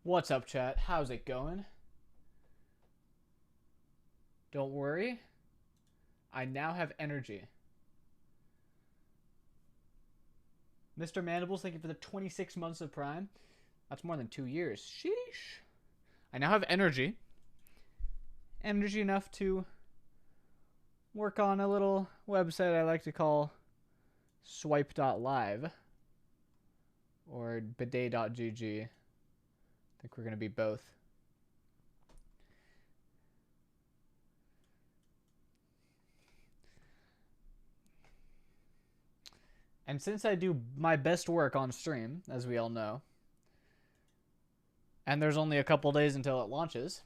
What's up, chat? How's it going? Don't worry. I now have energy. Mr. Mandibles, thank you for the 26 months of Prime. That's more than 2 years. Sheesh. I now have energy. Energy enough to work on a little website I like to call swipe.live or bidet.gg. I think we're going to be both. And since I do my best work on stream, as we all know, and there's only a couple days until it launches,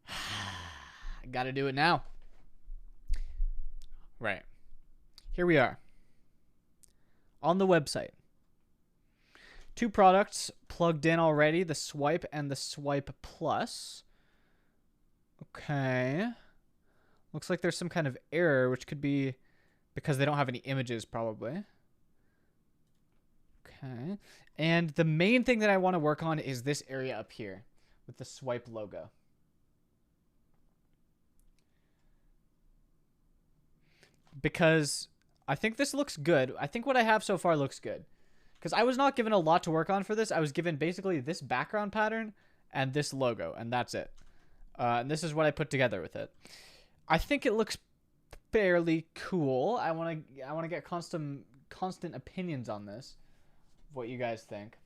I gotta do it now. Right. Here we are. On the website. 2 products plugged in already, the Swipe and the Swipe Plus. Okay. Looks like there's some kind of error, which could be because they don't have any images, probably. Okay. And the main thing that I want to work on is this area up here with the Swipe logo. Because I think this looks good. I think what I have so far looks good. Because I was not given a lot to work on for this. I was given basically this background pattern and this logo, and that's it. And this is what I put together with it. I think it looks fairly cool. I want to get constant opinions on this. What you guys think.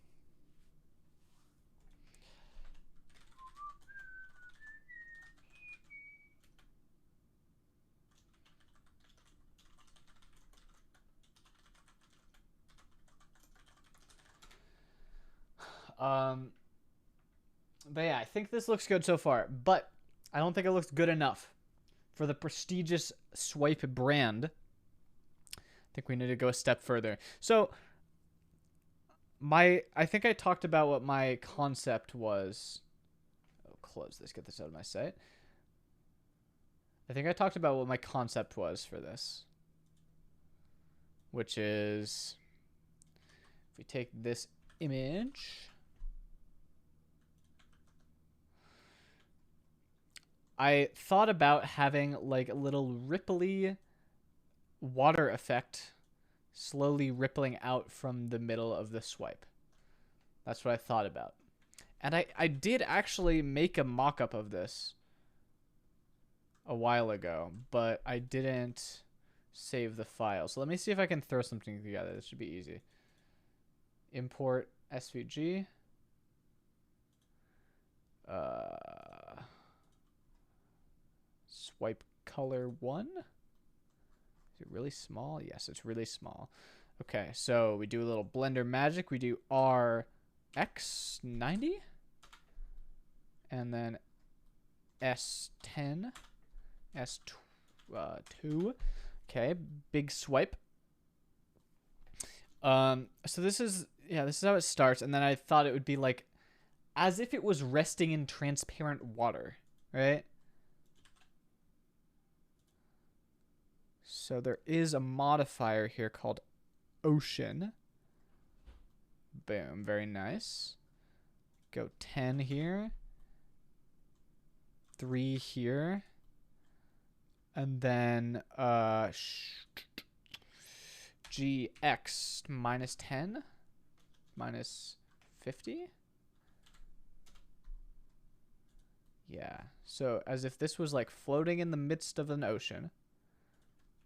But yeah, I think this looks good so far, but I don't think it looks good enough for the prestigious Swipe brand. I think we need to go a step further. So I think I talked about what my concept was. Oh, close this, get this out of my sight. I think I talked about what my concept was for this, which is if we take this image, I thought about having like a little ripply water effect slowly rippling out from the middle of the swipe. That's what I thought about. And I did actually make a mock-up of this a while ago, but I didn't save the file. So let me see if I can throw something together. This should be easy. Import SVG. Swipe color 1. Is it really small? Yes, it's really small. Okay, so we do a little Blender magic. We do RX90. And then S10. S2. Okay, big swipe. So this is how it starts. And then I thought it would be like as if it was resting in transparent water, right? So there is a modifier here called ocean. Boom, very nice. Go 10 here. 3 here. And then GX minus 10. Minus 50. Yeah, so as if this was like floating in the midst of an ocean.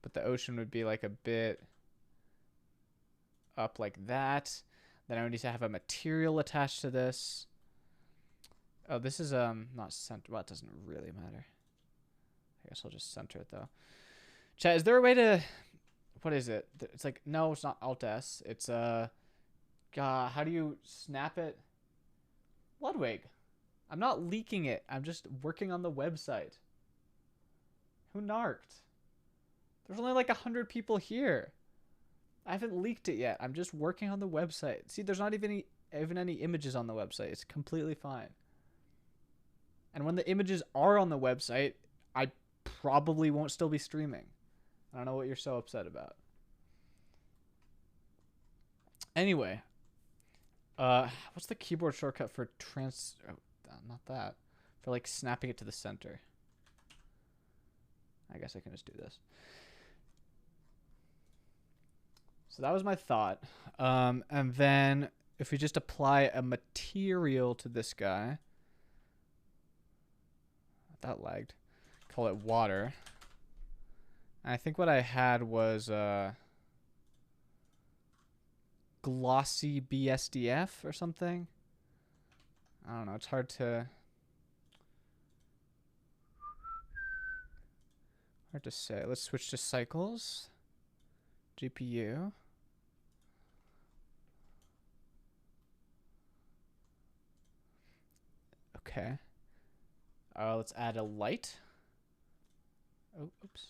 But the ocean would be like a bit up like that. Then I would need to have a material attached to this. Oh, this is not center. Well, it doesn't really matter. I guess I'll just center it though. Chat, is there a way to? What is it? It's like no, it's not Alt S. It's how do you snap it? Ludwig, I'm not leaking it. I'm just working on the website. Who narked? There's only like 100 people here. I haven't leaked it yet. I'm just working on the website. See, there's not even any images on the website. It's completely fine. And when the images are on the website, I probably won't still be streaming. I don't know what you're so upset about. Anyway, What's the keyboard shortcut for trans? Oh, not that. For like snapping it to the center. I guess I can just do this. So that was my thought. And then if we just apply a material to this guy, that lagged. Call it water. And I think what I had was glossy BSDF or something. I don't know. It's hard to say. Let's switch to cycles. GPU. Okay. Let's add a light. Oh, oops.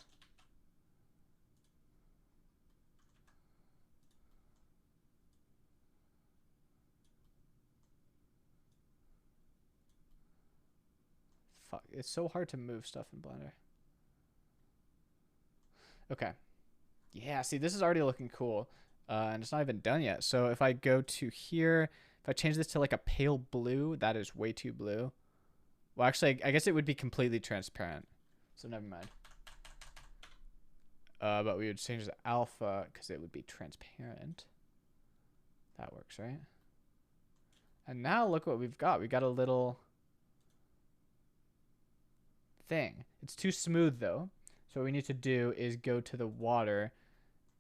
Fuck, it's so hard to move stuff in Blender. Okay. Yeah, see, this is already looking cool. And it's not even done yet. So if I go to here, if I change this to like a pale blue, that is way too blue. Well, actually, I guess it would be completely transparent. So never mind. But we would change the alpha because it would be transparent. That works, right? And now look what we've got. We got a little thing. It's too smooth though. So what we need to do is go to the water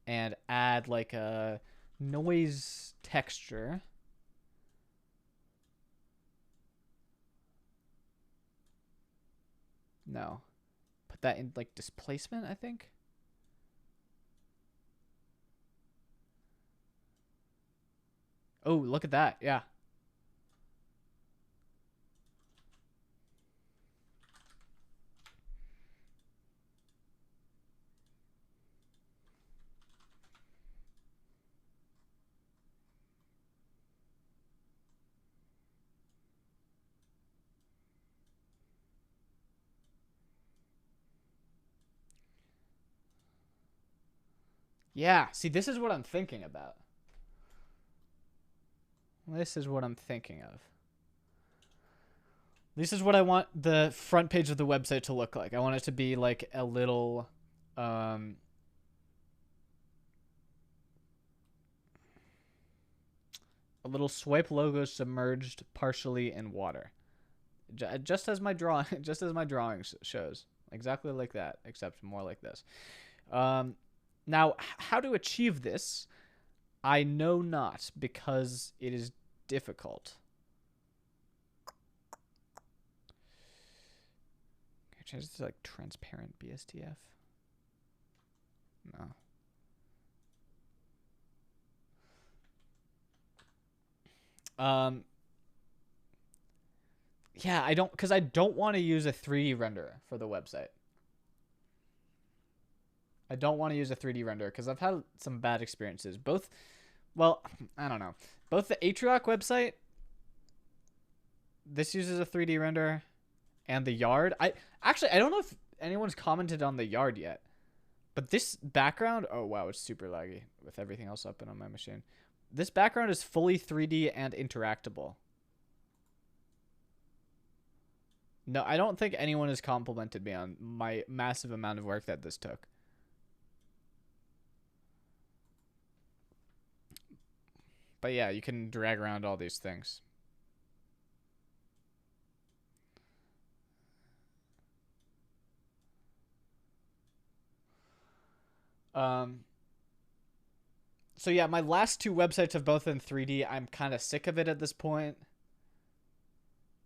and add like a noise texture. No. Put that in like displacement, I think. Oh, look at that. Yeah. Yeah, see, this is what I'm thinking about. This is what I'm thinking of. This is what I want the front page of the website to look like. I want it to be like a little a little swipe logo submerged partially in water. Just as my drawing shows. Exactly like that, except more like this. Now, how to achieve this, I know not, because it is difficult. Can I change this to like transparent BSDF? No. Yeah, I don't want to use a 3D renderer for the website. I don't want to use a 3D renderer because I've had some bad experiences. Well, I don't know. Both the Atrioc website, this uses a 3D renderer, and the Yard. I don't know if anyone's commented on the Yard yet, but this background, oh wow, it's super laggy with everything else up and on my machine. This background is fully 3D and interactable. No, I don't think anyone has complimented me on my massive amount of work that this took. But yeah, you can drag around all these things. So yeah, my last two websites have both in 3D. I'm kind of sick of it at this point.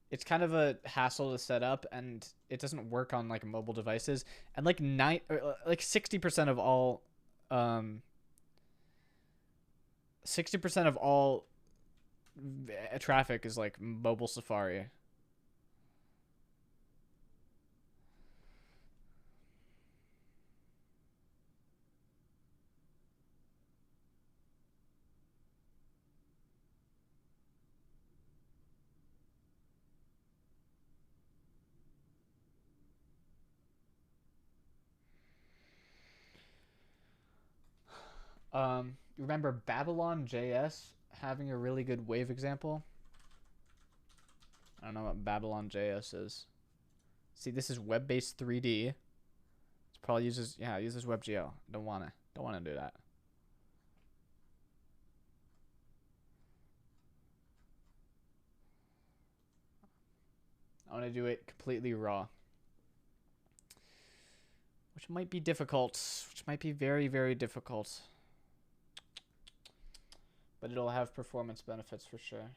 It's kind of a hassle to set up, and it doesn't work on like mobile devices. And like 60% of all, 60% of all traffic is like mobile Safari. Remember Babylon JS having a really good wave example. I don't know what Babylon JS is. See, this is web-based 3D. It probably uses WebGL. Don't wanna do that. I want to do it completely raw, which might be difficult. Which might be very, very difficult. But it'll have performance benefits for sure.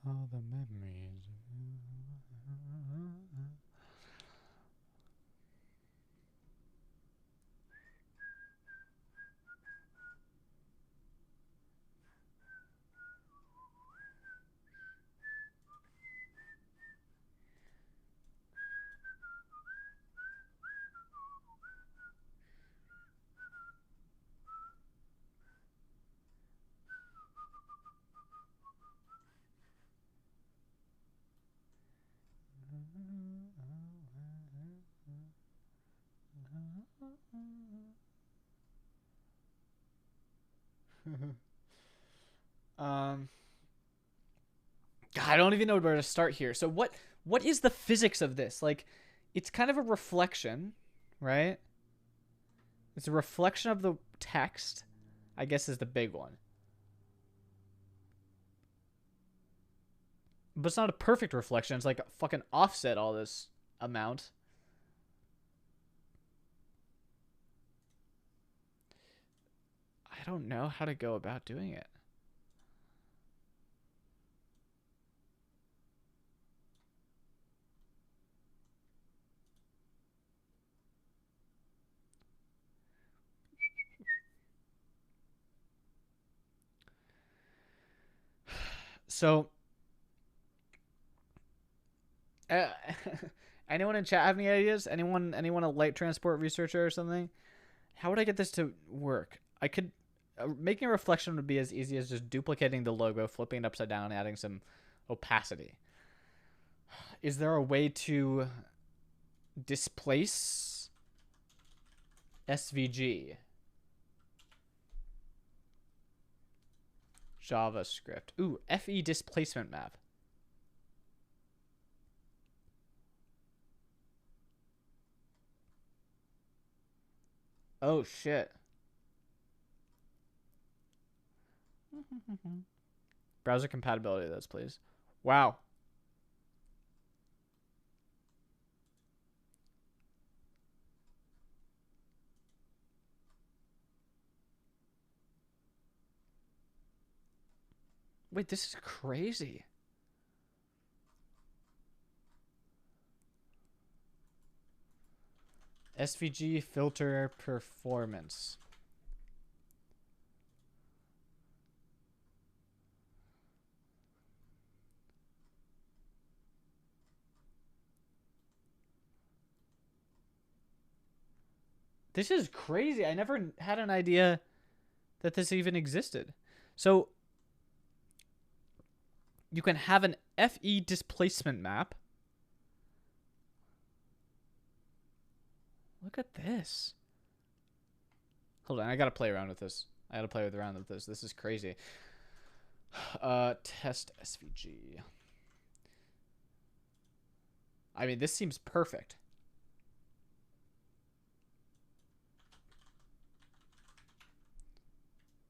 All the memories. God, I don't even know where to start here. So what is the physics of this? Like, it's kind of a reflection, right? It's a reflection of the text, I guess, is the big one. But it's not a perfect reflection. It's like fucking offset all this amount. I don't know how to go about doing it. So, anyone in chat have any ideas? Anyone a light transport researcher or something? How would I get this to work? I could making a reflection would be as easy as just duplicating the logo, flipping it upside down, and adding some opacity. Is there a way to displace SVG? JavaScript. Ooh, FE displacement map. Oh shit. Browser compatibility of those, please. Wow. Wait, this is crazy. SVG filter performance. This is crazy. I never had an idea that this even existed. So you can have an FE displacement map. Look at this. Hold on, I gotta play around with this. This is crazy. Test SVG. I mean, this seems perfect.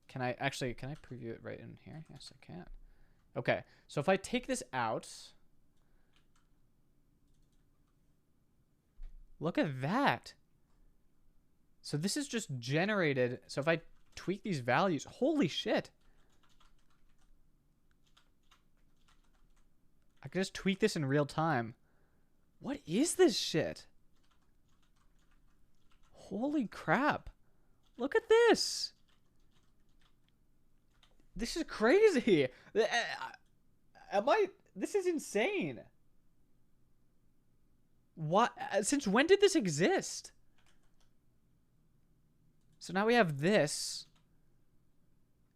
Can I preview it right in here? Yes, I can. Okay, so if I take this out, look at that. So this is just generated. So if I tweak these values, holy shit. I can just tweak this in real time. What is this shit? Holy crap. Look at this. This is crazy. This is insane. What? Since when did this exist? So now we have this.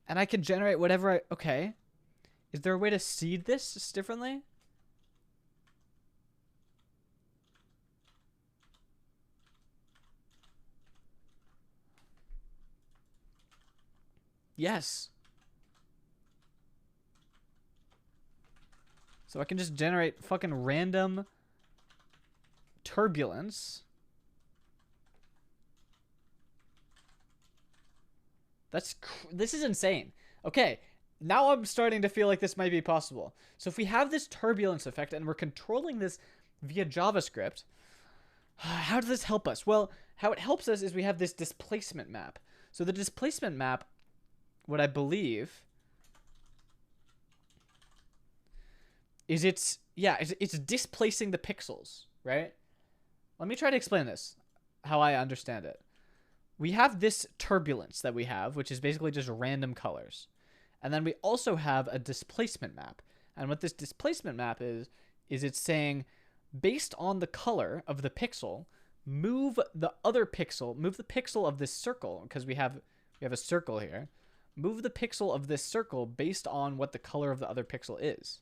And I can generate whatever okay. Is there a way to seed this differently? Yes. So I can just generate fucking random turbulence. This is insane. Okay, now I'm starting to feel like this might be possible. So if we have this turbulence effect and we're controlling this via JavaScript, how does this help us? Well, how it helps us is we have this displacement map. So the displacement map, what I believe is it's displacing the pixels, right? Let me try to explain this, how I understand it. We have this turbulence that we have, which is basically just random colors. And then we also have a displacement map. And what this displacement map is it's saying, based on the color of the pixel, move the pixel of this circle, because we have a circle here. Move the pixel of this circle based on what the color of the other pixel is.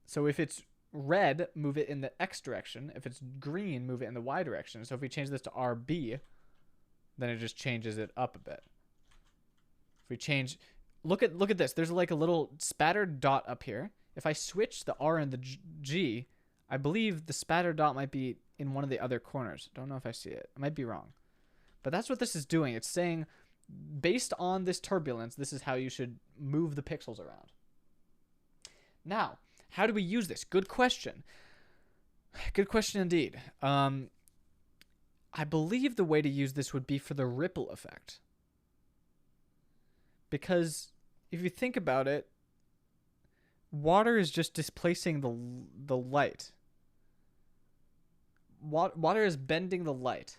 So if it's red, move it in the X direction. If it's green, move it in the Y direction. So if we change this to RB, then it just changes it up a bit. If we change, look at this. There's like a little spattered dot up here. If I switch the R and the G, I believe the spattered dot might be in one of the other corners. Don't know if I see it. I might be wrong. But that's what this is doing. It's saying, based on this turbulence, this is how you should move the pixels around. Now, how do we use this? Good question. Good question indeed. I believe the way to use this would be for the ripple effect. Because if you think about it, water is just displacing the light. Water is bending the light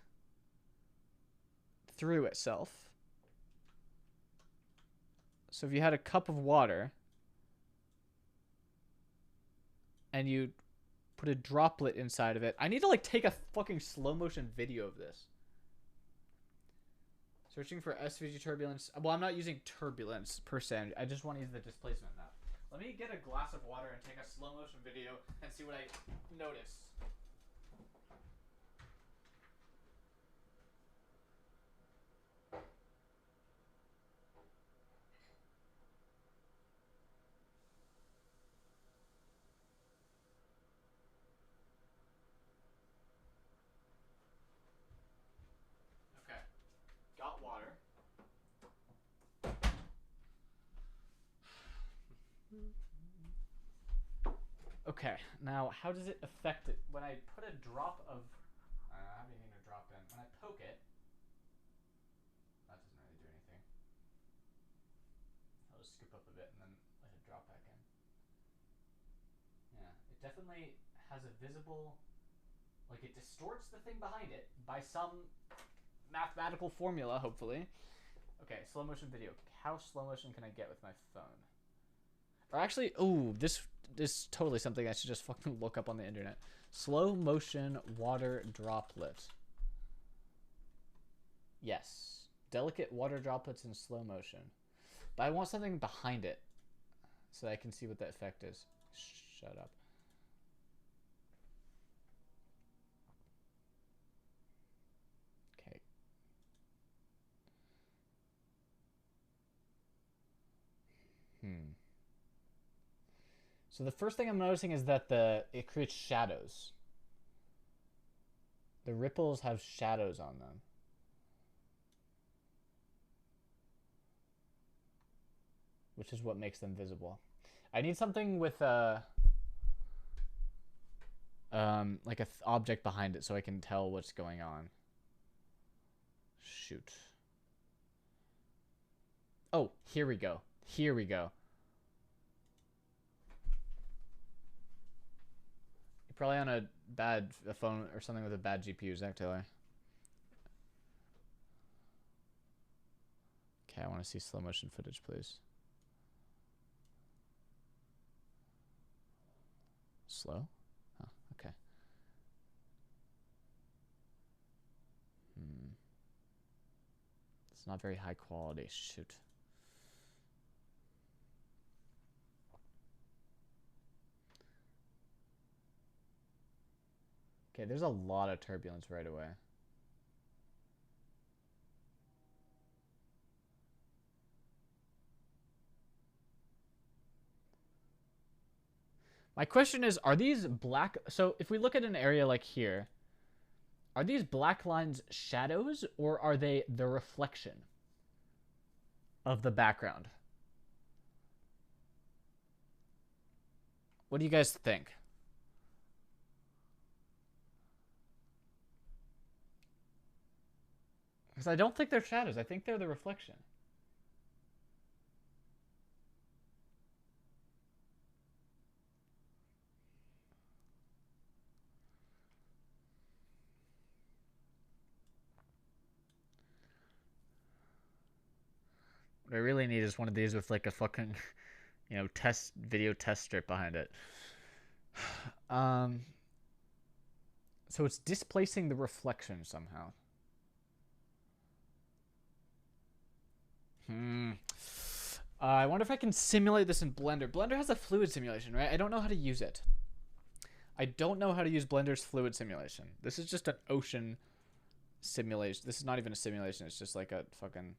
through itself. So if you had a cup of water and you put a droplet inside of it. I need to like take a fucking slow motion video of this. Searching for SVG turbulence. Well, I'm not using turbulence per se. I just want to use the displacement map. Let me get a glass of water and take a slow motion video and see what I notice. Okay. Got water. Okay, now how does it affect it? When I put a drop of, I don't know, I haven't even a drop in. When I poke it, that doesn't really do anything. I'll just scoop up a bit and then let it drop back in. Yeah, it definitely has a visible, like it distorts the thing behind it by some mathematical formula, hopefully. Okay, slow motion video. How slow motion can I get with my phone? Or actually, ooh, this is totally something I should just fucking look up on the internet. Slow motion water droplet. Yes. Delicate water droplets in slow motion. But I want something behind it so that I can see what the effect is. Shut up. Okay. So the first thing I'm noticing is that it creates shadows. The ripples have shadows on them. Which is what makes them visible. I need something with like a object behind it so I can tell what's going on. Shoot. Oh, here we go. Here we go. You're probably on a phone or something with a bad GPU, Zach Taylor. Okay, I want to see slow motion footage, please. Slow? Oh, okay. It's not very high quality. Shoot. Okay, there's a lot of turbulence right away. My question is, are these black? So if we look at an area like here, are these black lines shadows or are they the reflection of the background? What do you guys think? Because I don't think they're shadows. I think they're the reflection. What I really need is one of these with like a fucking, test video test strip behind it. Um, so it's displacing the reflection somehow. I wonder if I can simulate this in Blender. Blender has a fluid simulation, right? I don't know how to use it. I don't know how to use Blender's fluid simulation. This is just an ocean simulation. This is not even a simulation. It's just like a fucking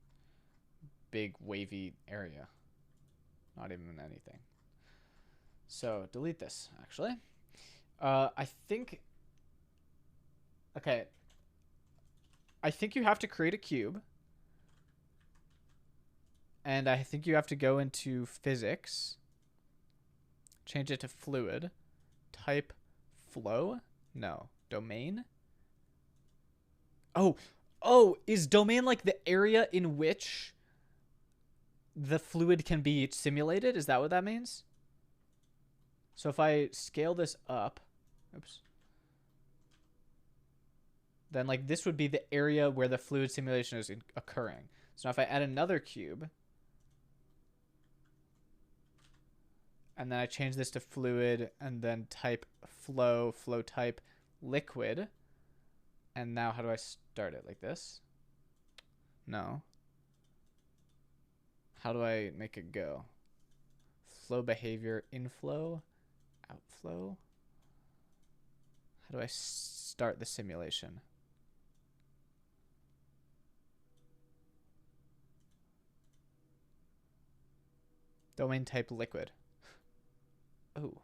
big wavy area. Not even anything. So delete this, actually. I think... Okay. I think you have to create a cube. And I think you have to go into physics. Change it to fluid. Type flow? No. Domain? Oh, is domain like the area in which the fluid can be simulated? Is that what that means? So if I scale this up, oops, then like this would be the area where the fluid simulation is occurring. So now if I add another cube, and then I change this to fluid, and then type flow type liquid, and now how do I start it? Like this? No. How do I make it go? Flow behavior, inflow, outflow. How do I start the simulation? Domain type liquid. Oh.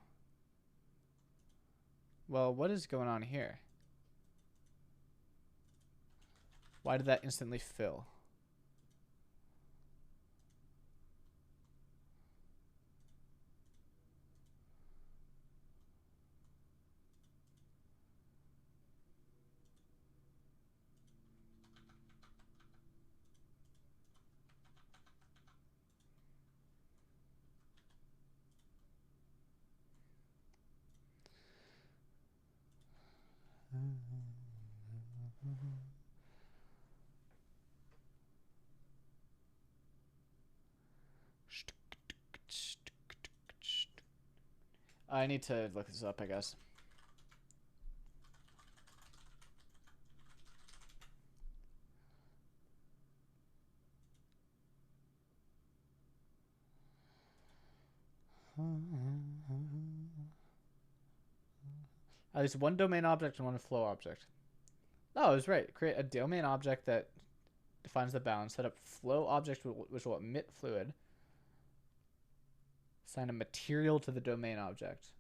Well, what is going on here? Why did that instantly fill? I need to look this up, I guess. At least one domain object and one flow object. Oh, I was right. Create a domain object that defines the bound. Set up flow object which will emit fluid. Assign a material to the domain object.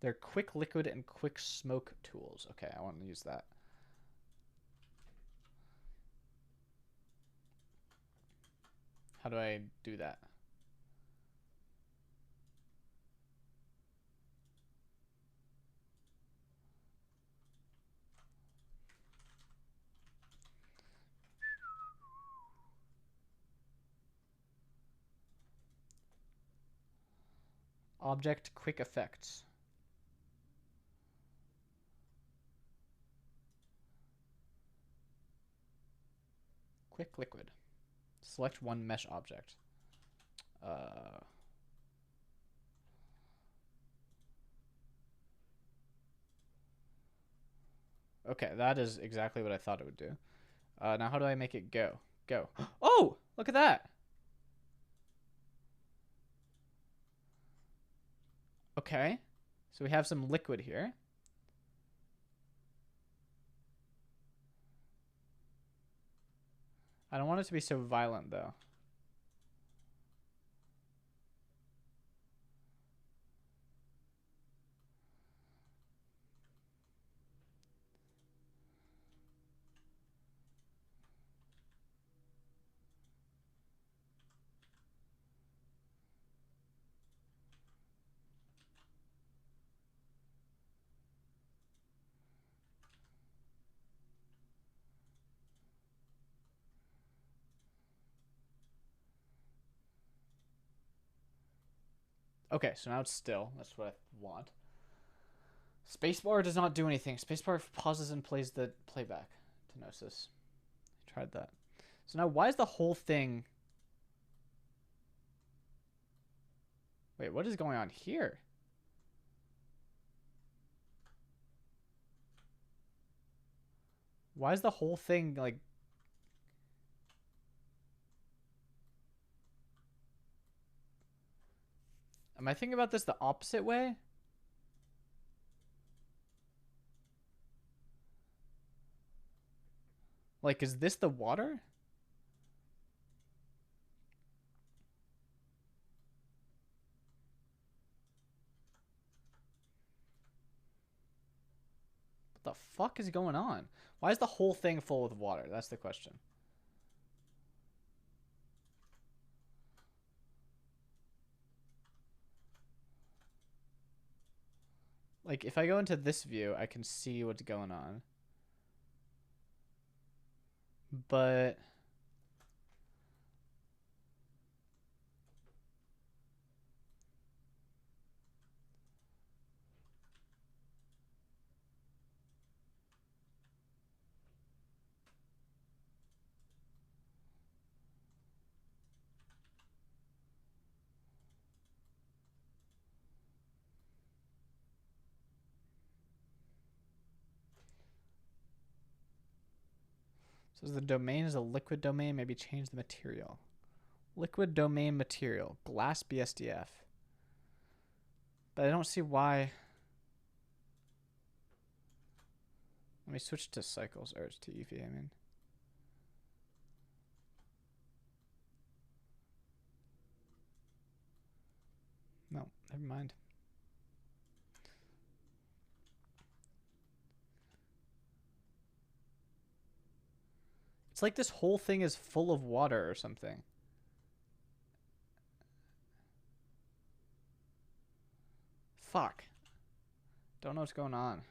They're quick liquid and quick smoke tools. Okay, I want to use that. How do I do that? Object quick effects. Quick liquid. Select one mesh object. Okay, that is exactly what I thought it would do. Now how do I make it go? Go. Oh, look at that. Okay, so we have some liquid here. I don't want it to be so violent, though. Okay, so now it's still. That's what I want. Spacebar does not do anything. Spacebar pauses and plays the playback to Gnosis. I tried that. So now why is the whole thing... Wait, what is going on here? Why is the whole thing like... Am I thinking about this the opposite way? Like, is this the water? What the fuck is going on? Why is the whole thing full with water? That's the question. Like, if I go into this view, I can see what's going on. But... So the domain is a liquid domain. Maybe change the material. Liquid domain material. Glass BSDF. But I don't see why. Let me switch to cycles, or to Eevee, I mean. No, never mind. It's like this whole thing is full of water or something. Fuck. Don't know what's going on.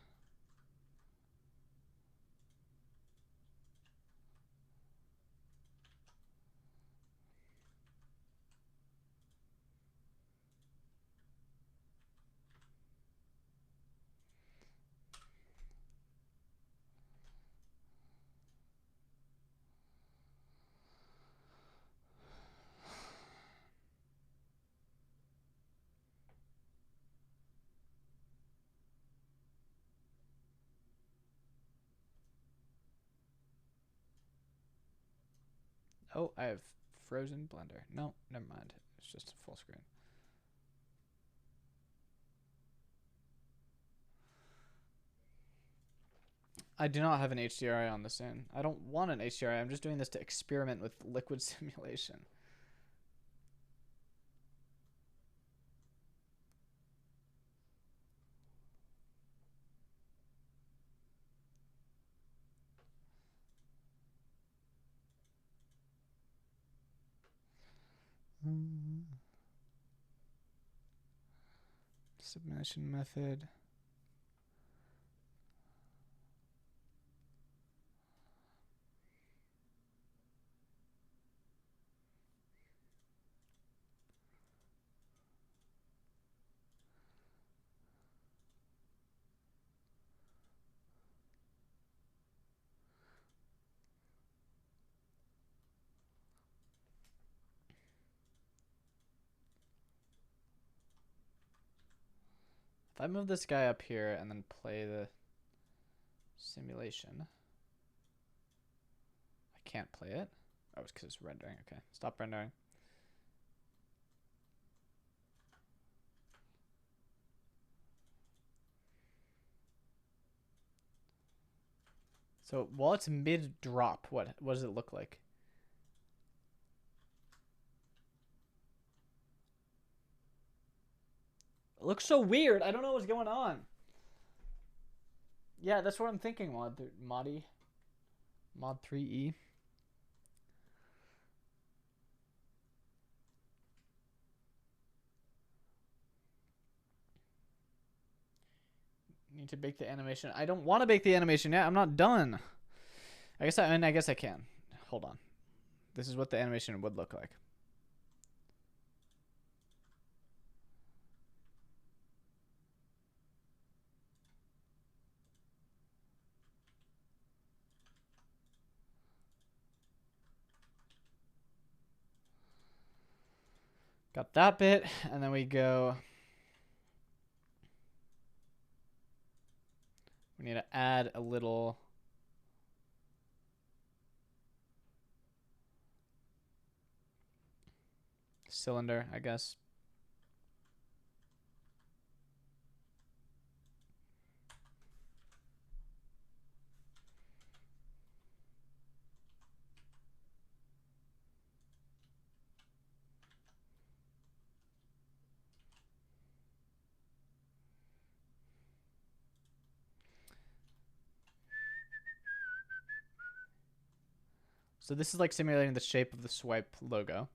Oh, I have frozen Blender. No, never mind. It's just full screen. I do not have an HDRI on this in. I don't want an HDRI. I'm just doing this to experiment with liquid simulation. Submission method. If I move this guy up here and then play the simulation, I can't play it. Oh, it's because it's rendering. Okay, stop rendering. So while it's mid drop, what does it look like? It looks so weird. I don't know what's going on. Yeah, that's what I'm thinking, Mod 3E. Need to bake the animation. I don't want to bake the animation yet. I'm not done. I guess I can. Hold on. This is what the animation would look like. Got that bit, and then we go. We need to add a little. Cylinder, I guess. So this is like simulating the shape of the Swipe logo.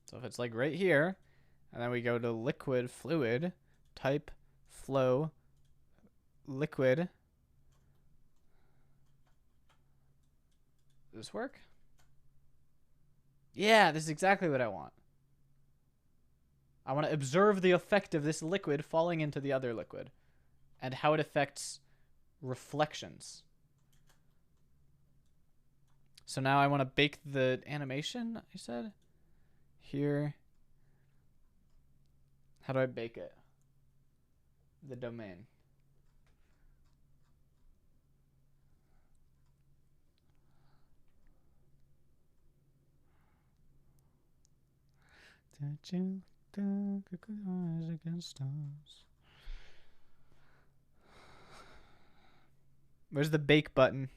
So if it's like right here, and then we go to liquid, fluid, type, flow, liquid. Does this work? Yeah, this is exactly what I want. I want to observe the effect of this liquid falling into the other liquid and how it affects reflections. So now I want to bake the animation, I said. Here. How do I bake it? The domain. Did you think you could rise against us? Where's the bake button?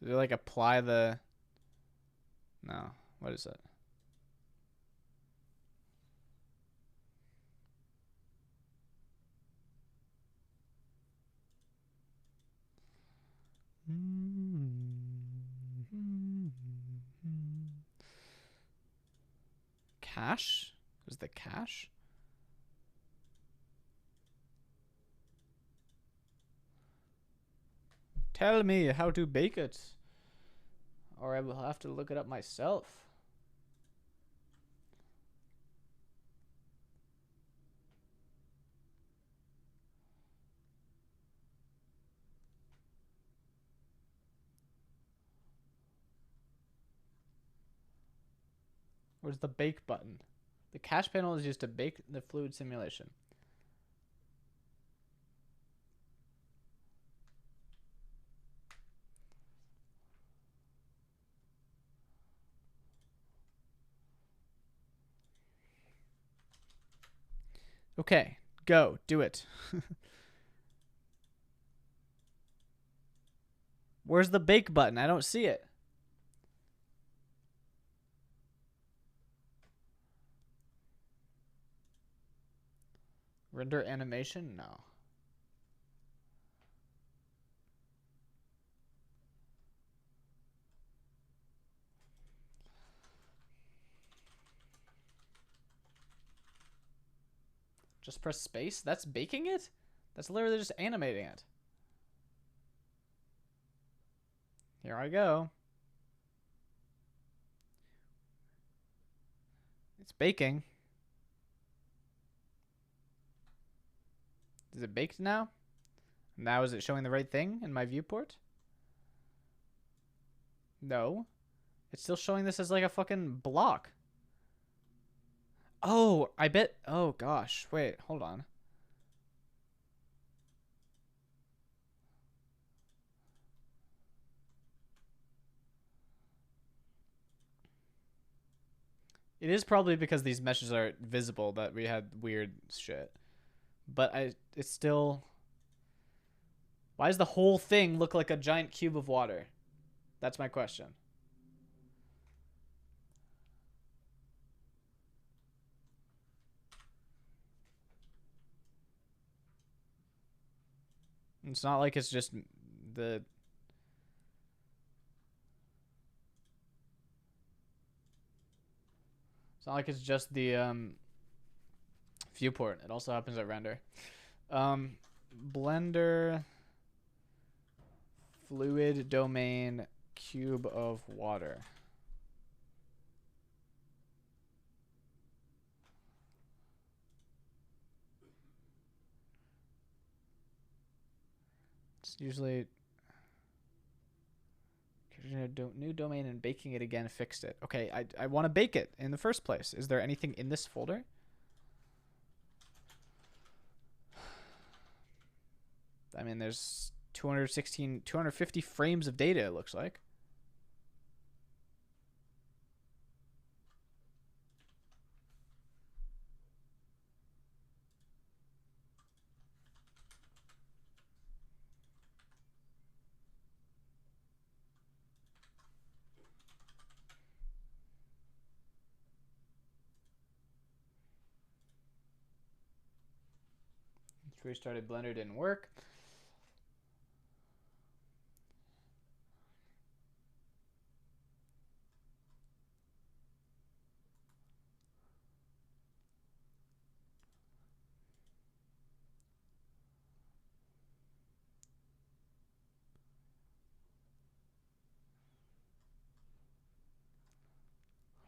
Did it like apply the... No. What is it? Cache? Is the cache? Tell me how to bake it, or I will have to look it up myself. Where's the bake button? The cache panel is used to bake the fluid simulation. Okay, go. Do it. Where's the bake button? I don't see it. Render animation? No. Just press space? That's baking it? That's literally just animating it. Here I go. It's baking. Is it baked now? Now is it showing the right thing in my viewport? No. It's still showing this as like a fucking block. Oh, I bet. Oh, gosh. Wait, hold on. It is probably because these meshes are visible that we had weird shit. But it's still... Why does the whole thing look like a giant cube of water? That's my question. It's not like it's just the... It's not like it's just the viewport. It also happens at render. Blender fluid domain cube of water. It's usually new domain and baking it again fixed it. Okay, I want to bake it in the first place. Is there anything in this folder? I mean, there's 250 frames of data, it looks like. Restarted Blender, didn't work.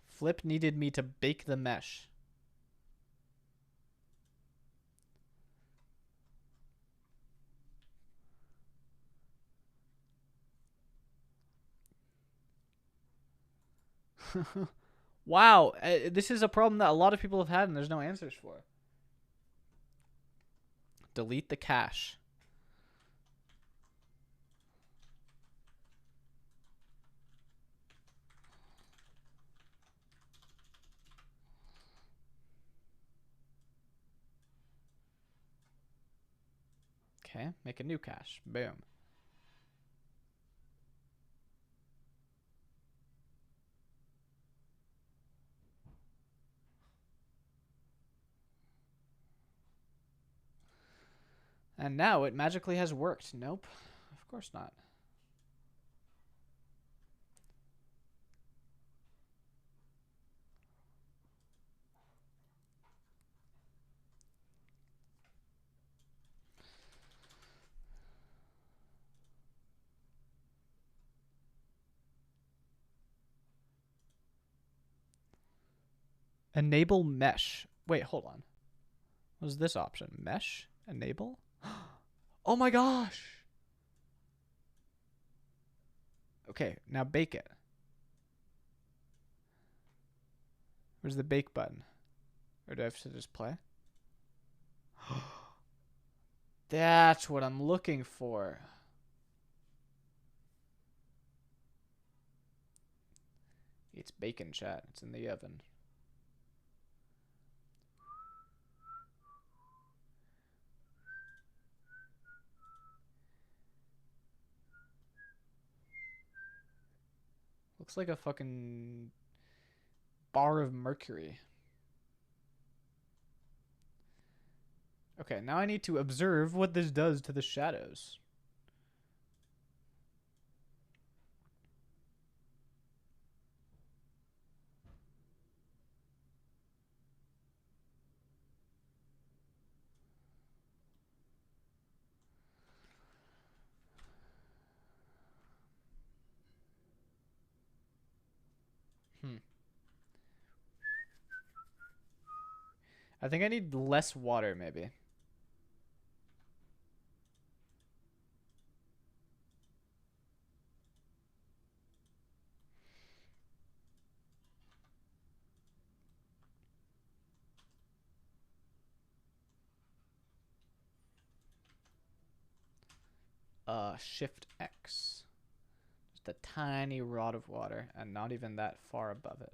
Flip needed me to bake the mesh. Wow, this is a problem that a lot of people have had and there's no answers for. Delete the cache. Okay, make a new cache. Boom. And now it magically has worked. Nope, of course not. Enable mesh. Wait, hold on. What was this option? Mesh? Enable? Oh my gosh! Okay, now bake it. Where's the bake button? Or do I have to just play? That's what I'm looking for. It's bacon, chat. It's in the oven. Looks like a fucking bar of mercury. Okay, now I need to observe what this does to the shadows. I think I need less water, maybe. Shift X. Just a tiny rod of water, and not even that far above it.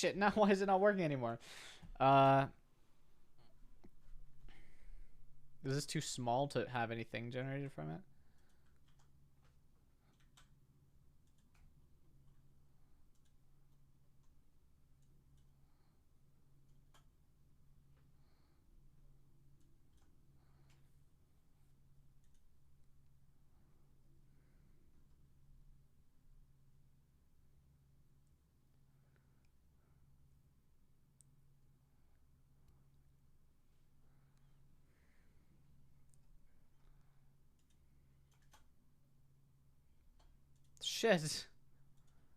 shit, now why is it not working anymore? Is this too small to have anything generated from it? Shit.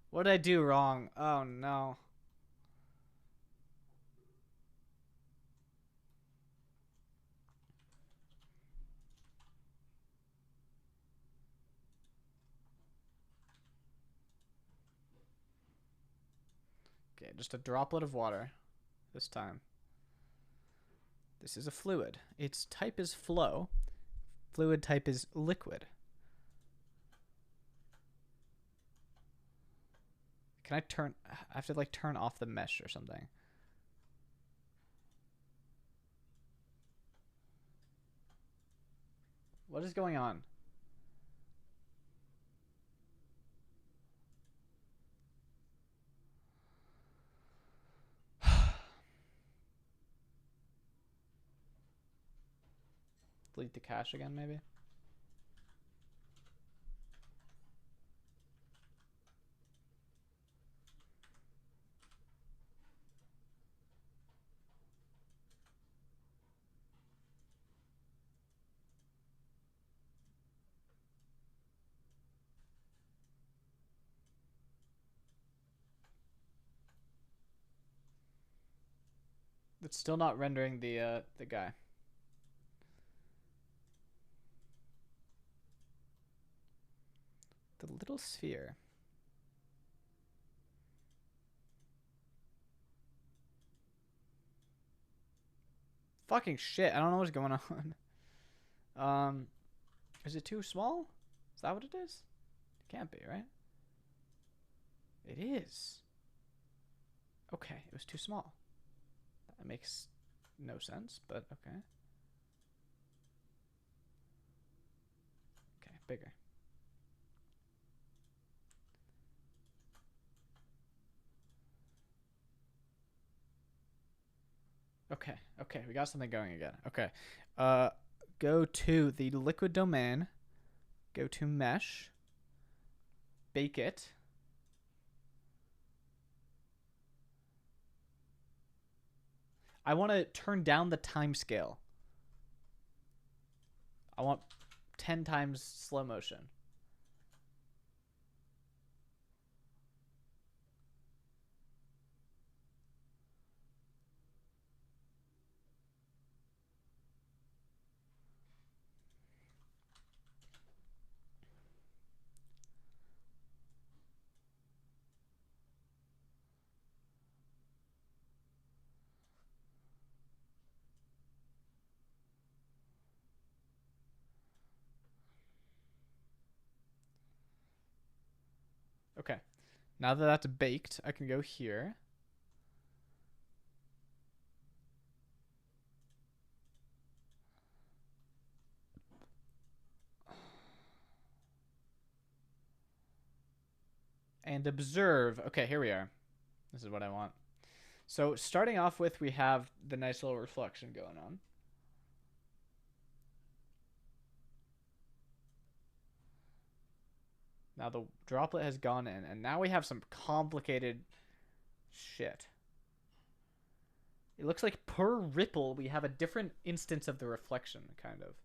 What did I do wrong? Oh no. Okay, just a droplet of water this time. This is a fluid. Its type is flow. Fluid type is liquid. Can I turn... I have to like turn off the mesh or something. What is going on? Delete the cache again, maybe? It's still not rendering the guy. The little sphere. Fucking shit, I don't know what's going on. Is it too small? Is that what it is? It can't be, right? It is. Okay, it was too small. That makes no sense, but okay. Okay, bigger. Okay, okay, we got something going again. Okay. Go to the liquid domain. Go to mesh. Bake it. I want to turn down the timescale. I want 10 times slow motion. Okay. Now that that's baked, I can go here. And observe. Okay, here we are. This is what I want. So starting off with, we have the nice little reflection going on. Now the droplet has gone in, and now we have some complicated shit. It looks like per ripple, we have a different instance of the reflection, kind of.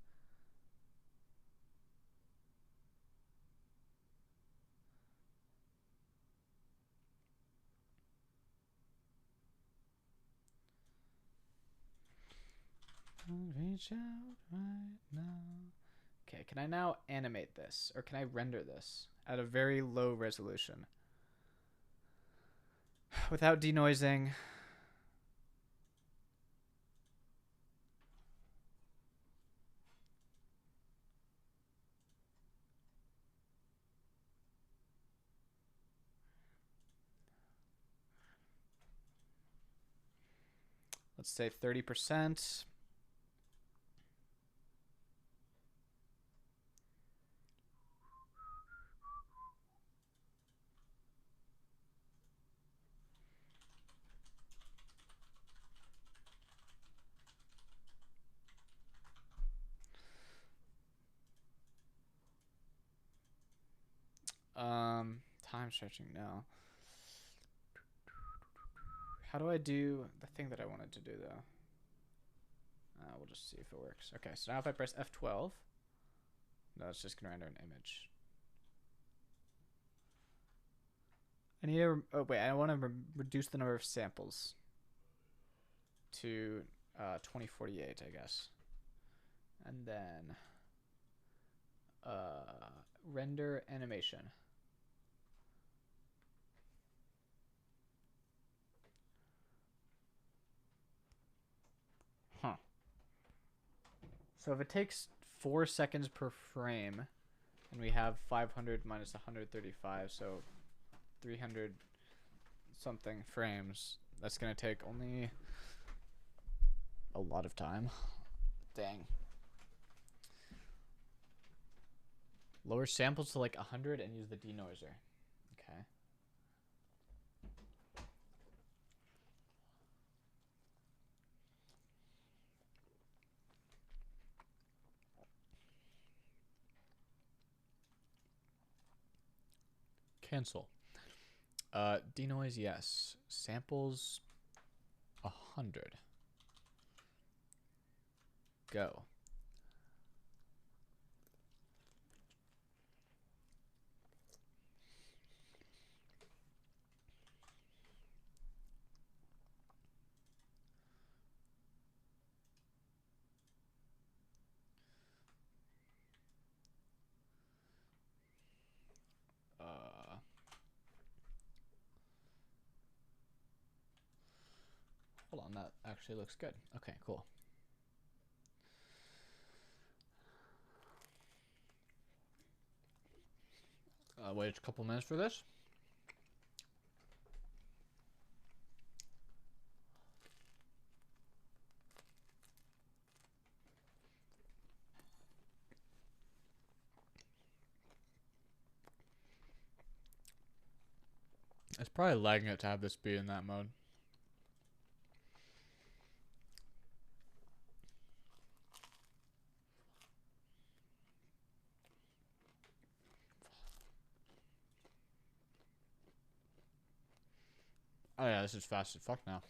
Reach out right now. Okay, can I now animate this? Or can I render this at a very low resolution? Without denoising. Let's say 30%. Time stretching now. How do I do the thing that I wanted to do though? We'll just see if it works. Okay, so now if I press F12, no, it's just gonna render an image. I need to. Oh wait, I want to reduce the number of samples to 2048, I guess, and then render animation. Huh. So if it takes 4 seconds per frame, and we have 500 minus 135, so 300 something frames, that's gonna take only a lot of time. Dang. Lower samples to like 100 and use the denoiser. Okay. Cancel. Denoise, yes. Samples 100. Go. Hold on, that actually looks good. Okay, cool. Wait a couple minutes for this. It's probably lagging it to have this be in that mode. Oh yeah, this is fast as fuck now.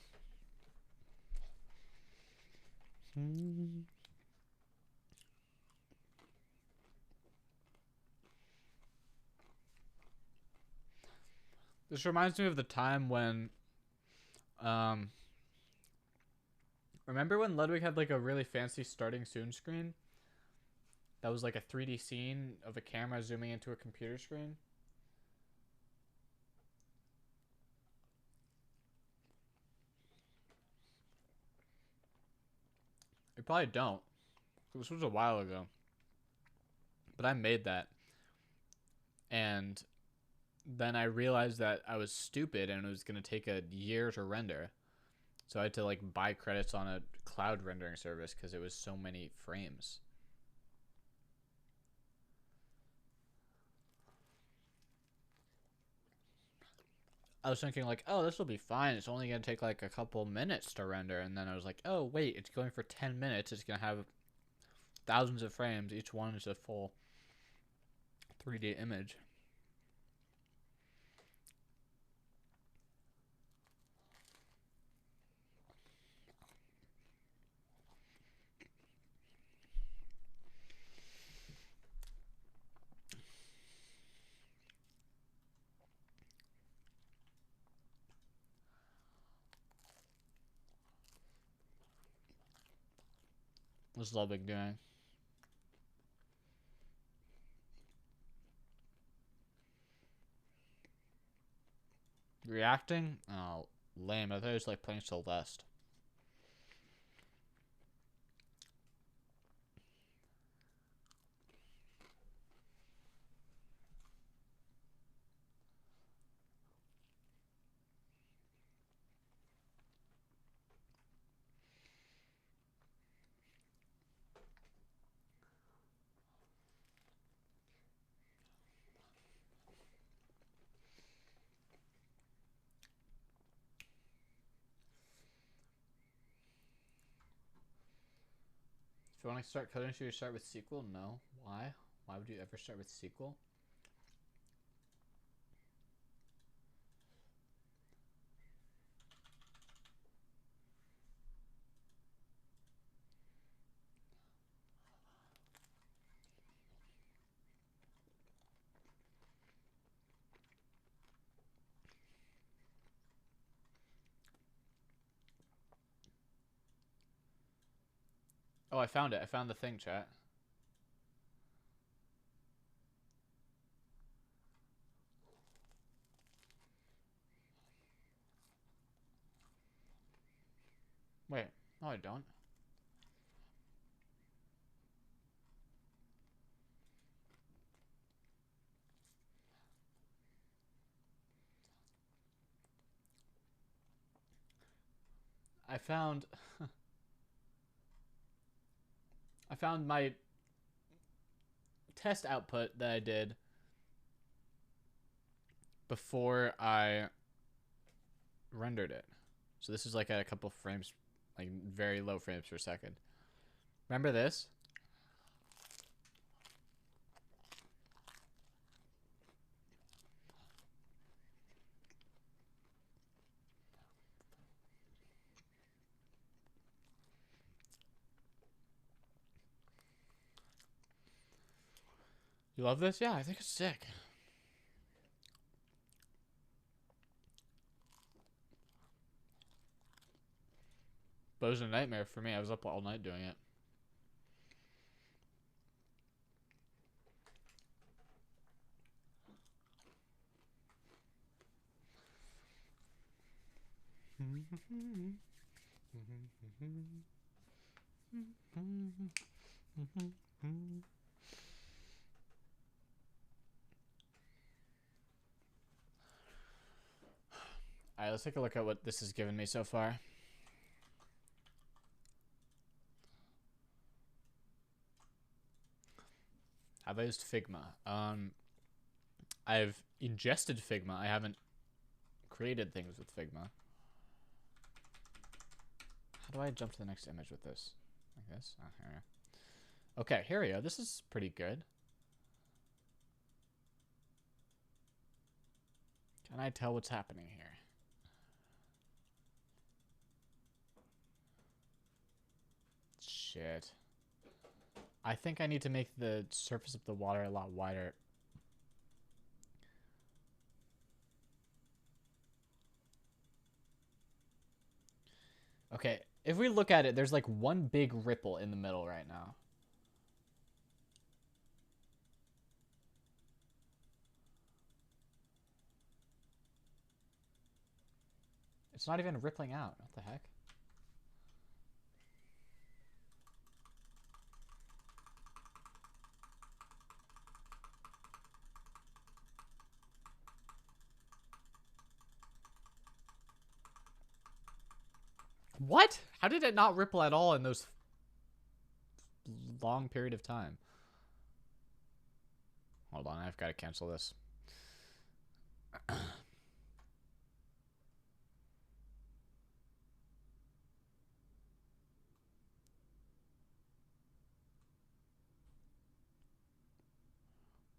This reminds me of the time when, remember when Ludwig had like a really fancy starting soon screen? That was like a 3D scene of a camera zooming into a computer screen? You probably don't. This was a while ago. But I made that. And then I realized that I was stupid and it was going to take a year to render. So I had to like buy credits on a cloud rendering service because it was so many frames. I was thinking like, oh, this will be fine. It's only going to take like a couple minutes to render. And then I was like, oh, wait, it's going for 10 minutes. It's going to have thousands of frames. Each one is a full 3D image. What's Ludwig doing? Reacting? Oh, lame. I thought he was like playing Celeste. If you want to start coding, should you start with SQL? No. Why? Why would you ever start with SQL? Oh, I found it. I found the thing, chat. Wait. No, I don't. I found... I found my test output that I did before I rendered it. So this is like at a couple frames, like very low frames per second. Remember this? You love this? Yeah, I think it's sick. But it was a nightmare for me. I was up all night doing it. Alright, let's take a look at what this has given me so far. Have I used Figma? I've ingested Figma. I haven't created things with Figma. How do I jump to the next image with this? Like this? Oh, here we go. Okay, here we go. This is pretty good. Can I tell what's happening here? Shit. I think I need to make the surface of the water a lot wider. Okay, if we look at it, there's like one big ripple in the middle right now. It's not even rippling out. What the heck? What? How did it not ripple at all in those long period of time? Hold on, I've got to cancel this.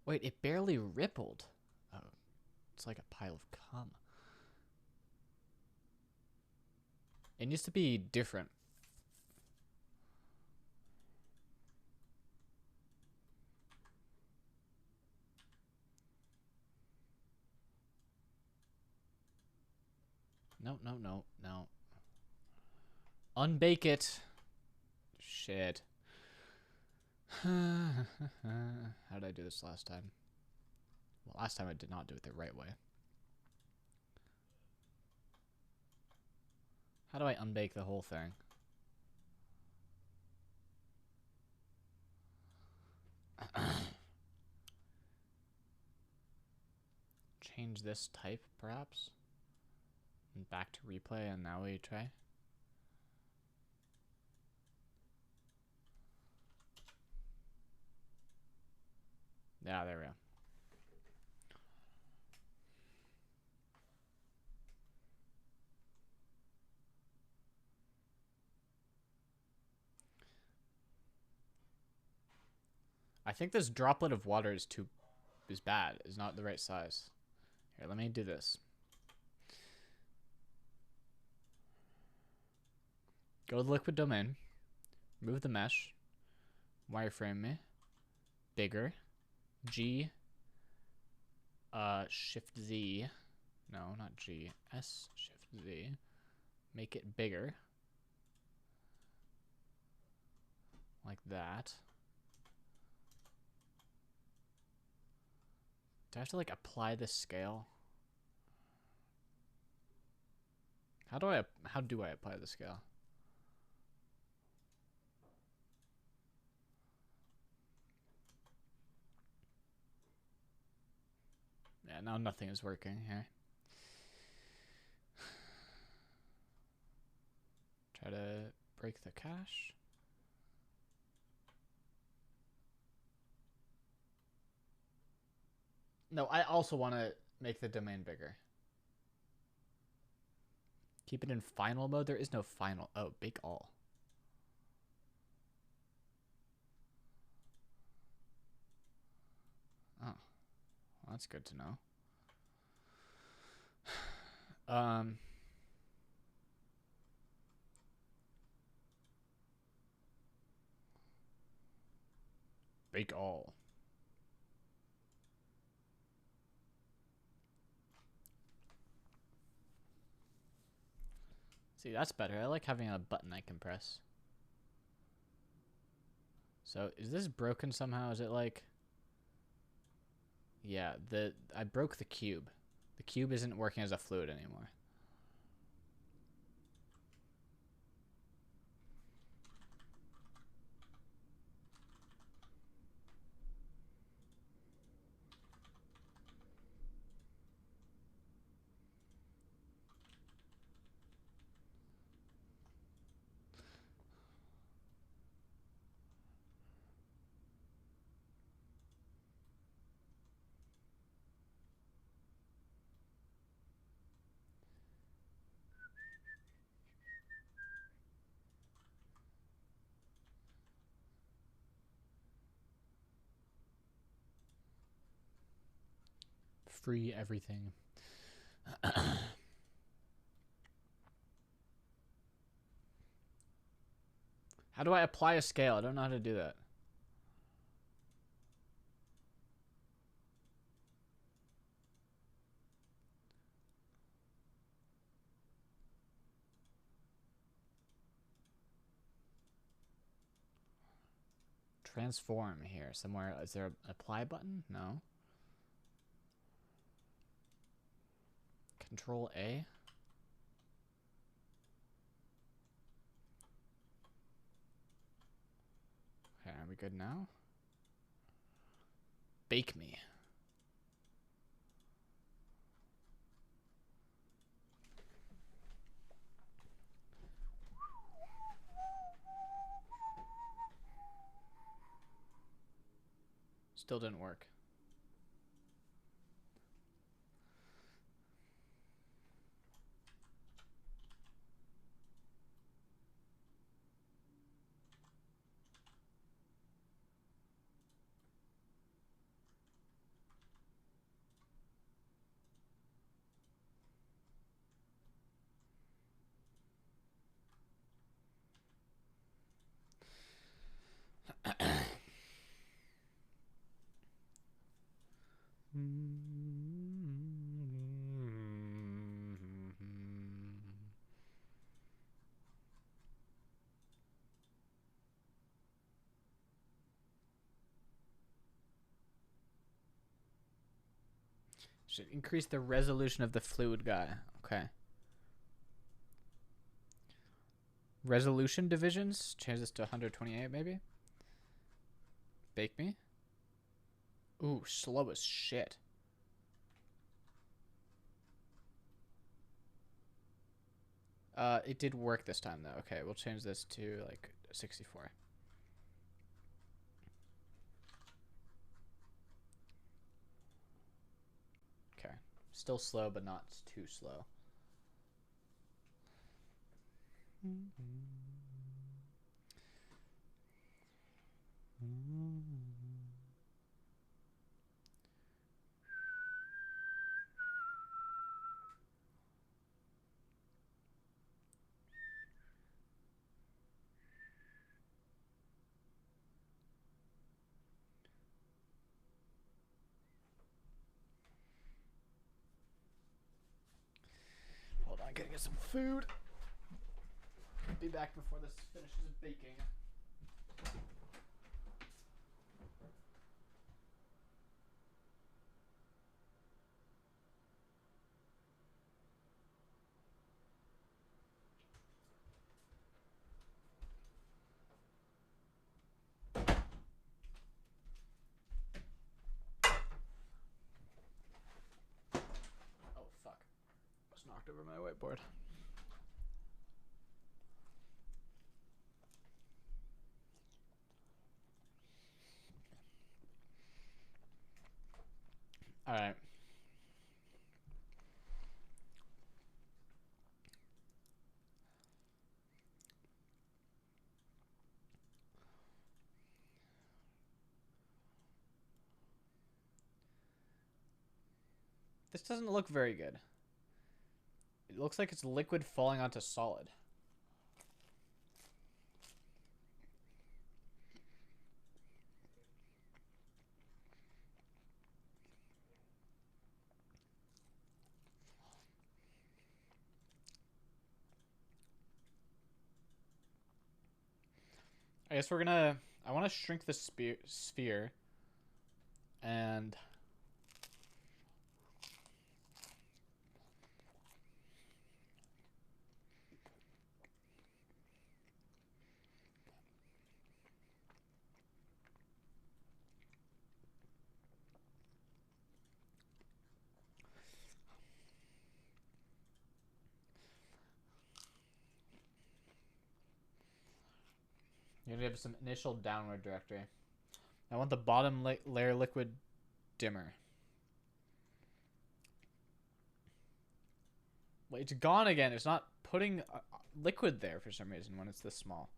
Wait, it barely rippled. Oh, it's like a pile of cum. It needs to be different. No, no, no, no. Unbake it. Shit. How did I do this last time? Well, last time I did not do it the right way. How do I unbake the whole thing? Change this type, perhaps? And back to replay, and now we try. Yeah, there we go. I think this droplet of water is bad. Is not the right size. Here, let me do this. Go to the liquid domain. Remove the mesh. Wireframe me. Bigger. G. Shift Z. No, not G. S. Shift Z. Make it bigger. Like that. Do I have to like apply this scale? How do I apply the scale? Yeah, now nothing is working here. Try to break the cache. No, I also want to make the domain bigger. Keep it in final mode. There is no final. Oh, big all. Oh, well, that's good to know. Big all. See, that's better. I like having a button I can press. So, is this broken somehow? Is it like... Yeah, I broke the cube. The cube isn't working as a fluid anymore. Free everything. How do I apply a scale? I don't know how to do that. Transform here somewhere. Is there an apply button? No. Control A. Okay, are we good now? Bake me. Still didn't work. Should increase the resolution of the fluid guy. Okay. Resolution divisions. Change this to 128 maybe. Bake me. Ooh, slow as shit. It did work this time though. Okay, we'll change this to like 64. Okay. Still slow, but not too slow. Gotta get some food. Be back before this finishes baking. Oh fuck. Just knocked over my whiteboard. All right. This doesn't look very good. It looks like it's liquid falling onto solid. I guess we're gonna... I want to shrink the sphere. And... you're gonna give some initial downward directory. I want the bottom layer liquid dimmer. Wait, it's gone again. It's not putting liquid there for some reason when it's this small.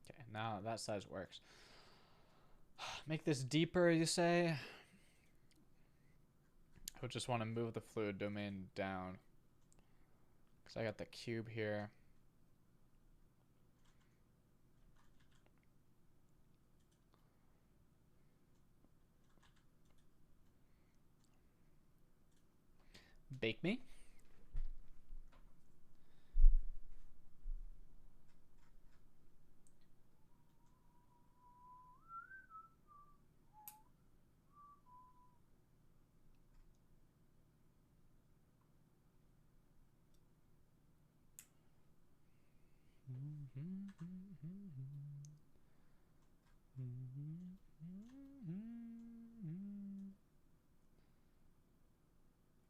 Okay, now that size works. Make this deeper, you say? I would just want to move the fluid domain down. Because I got the cube here. Bake me.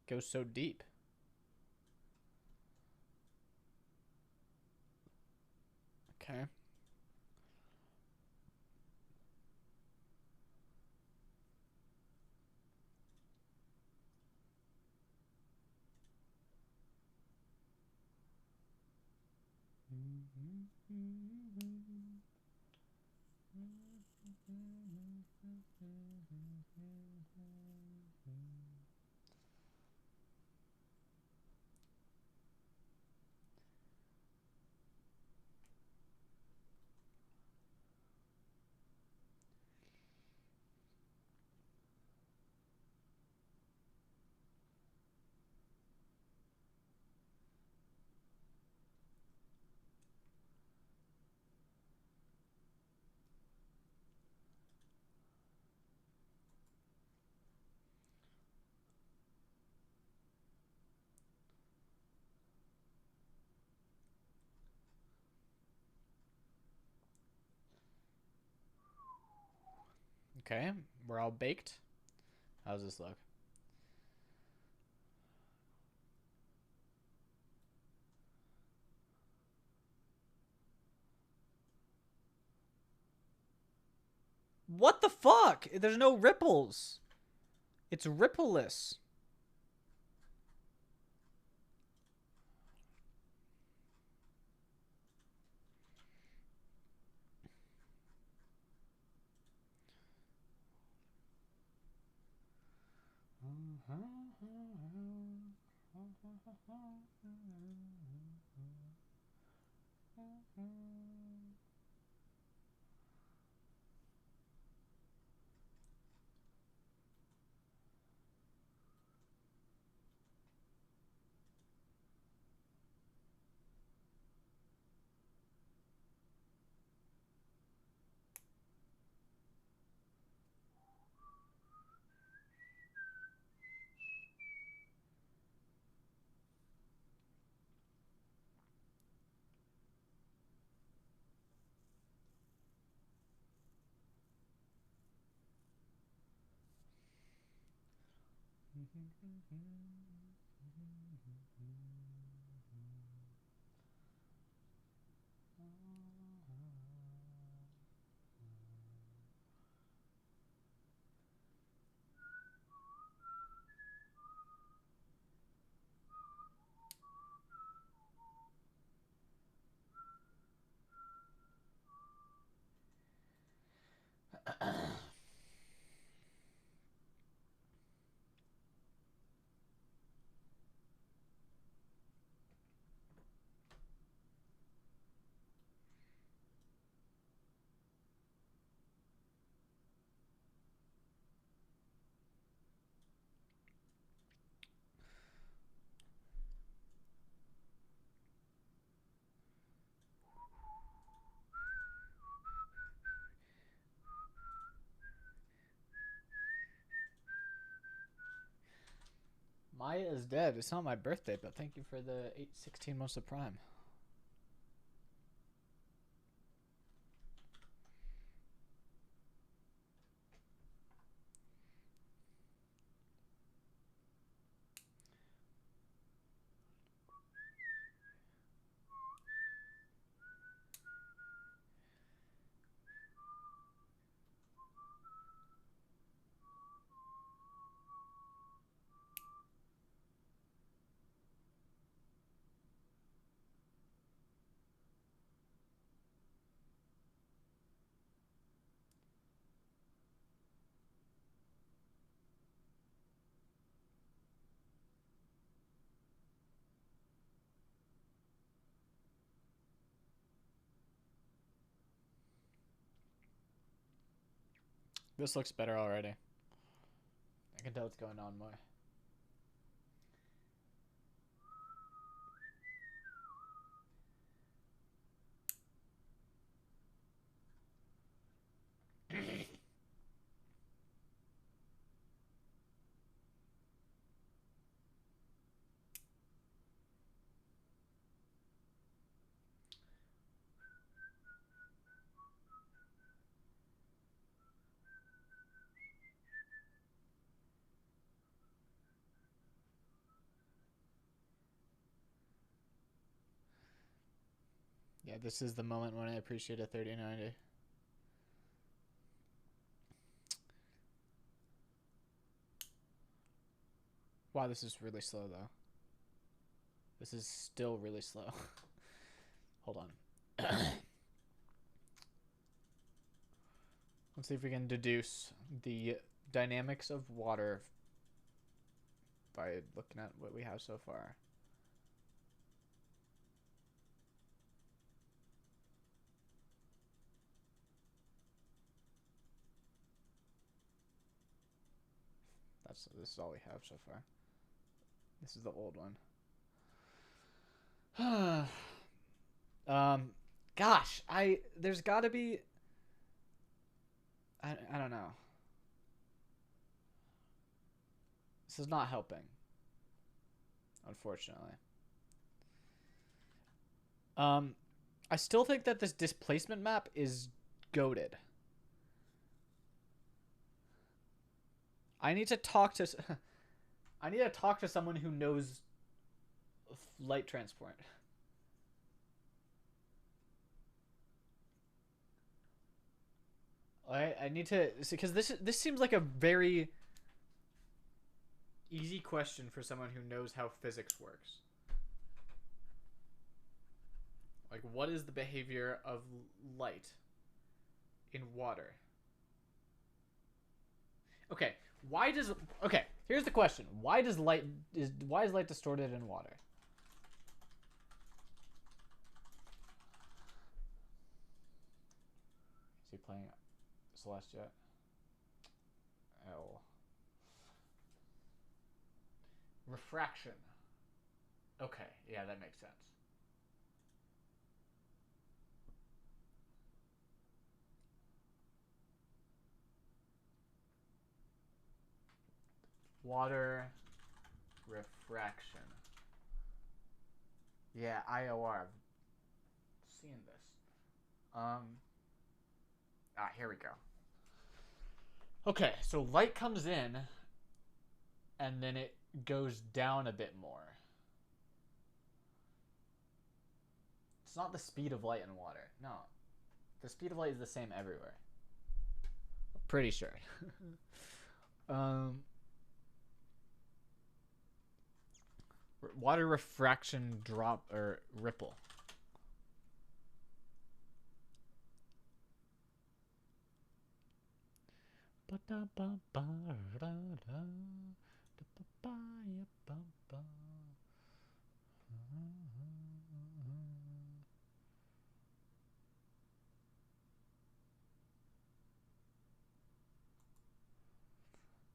Goes so deep. Okay. Okay, we're all baked. How's this look? What the fuck? There's no ripples. It's rippleless. Maya is dead. It's not my birthday, but thank you for the 816 months of Prime. This looks better already. I can tell what's going on more. Yeah, this is the moment when I appreciate a 3090. Wow, this is really slow though. This is still really slow. Hold on. Let's see if we can deduce the dynamics of water by looking at what we have so far. This is all we have so far. This is the old one. Gosh, there's got to be. I don't know. This is not helping, unfortunately. I still think that this displacement map is goated. I need to talk to. I need to talk to someone who knows light transport. I need to, because this seems like a very easy question for someone who knows how physics works. Like, what is the behavior of light in water? Okay, here's the question. Why is light distorted in water? Is he playing Celeste yet? L. Refraction. Okay, yeah, that makes sense. Water refraction. Yeah, IOR. I've seen this. Here we go. Okay, so light comes in and then it goes down a bit more. It's not the speed of light in water. No. The speed of light is the same everywhere. Pretty sure. Water refraction drop or ripple.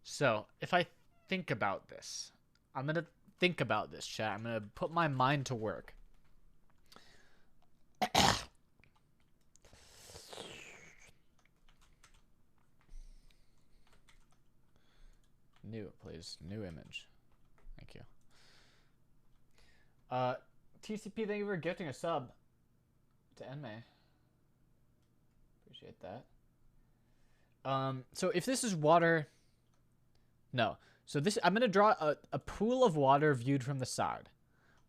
So, if I think about this, I'm going to think about this, chat. I'm going to put my mind to work. New, please. New image. Thank you. TCP, thank you for gifting a sub to Enmei. Appreciate that. So if this is water... No. So this, I'm going to draw a pool of water viewed from the side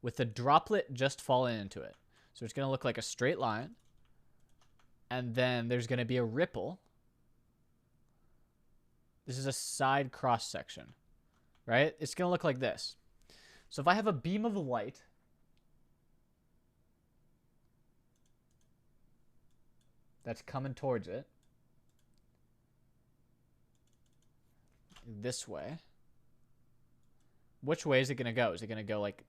with a droplet just falling into it. So it's going to look like a straight line. And then there's going to be a ripple. This is a side cross section, right? It's going to look like this. So if I have a beam of light that's coming towards it this way, which way is it going to go? Is it going to go like,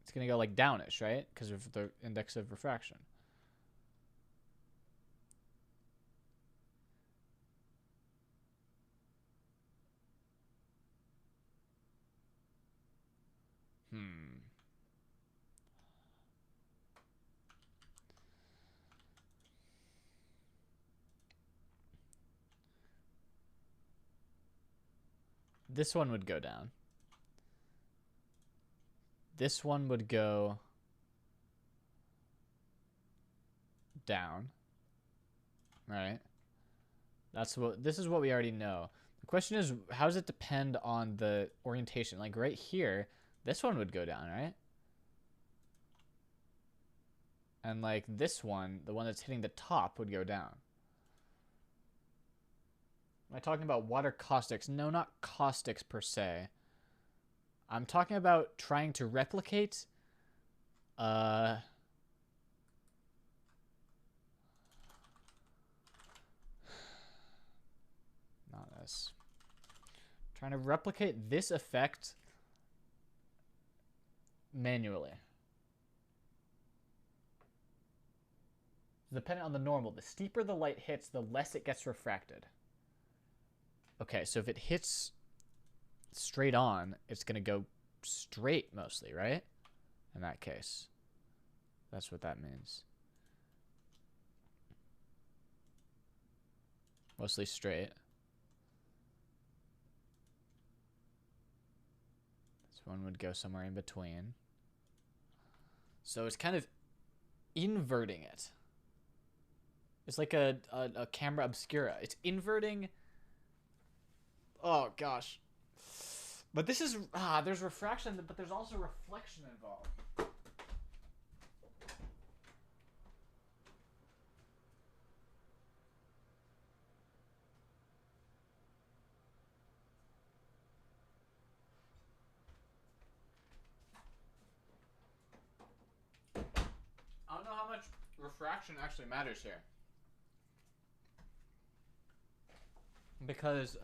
it's going to go like downish, right? Because of the index of refraction. This one would go down. This one would go down. Right? This is what we already know. The question is, how does it depend on the orientation? Like right here, this one would go down, right? And like this one, the one that's hitting the top, would go down. Am I talking about water caustics? No, not caustics per se. I'm talking about trying to replicate not this. Trying to replicate this effect manually. Depending on the normal, the steeper the light hits, the less it gets refracted. Okay, so if it hits straight on, it's going to go straight mostly, right? In that case. That's what that means. Mostly straight. This one would go somewhere in between. So it's kind of inverting it. It's like a camera obscura. It's inverting... Oh, gosh. But this is... there's refraction, but there's also reflection involved. I don't know how much refraction actually matters here. Because,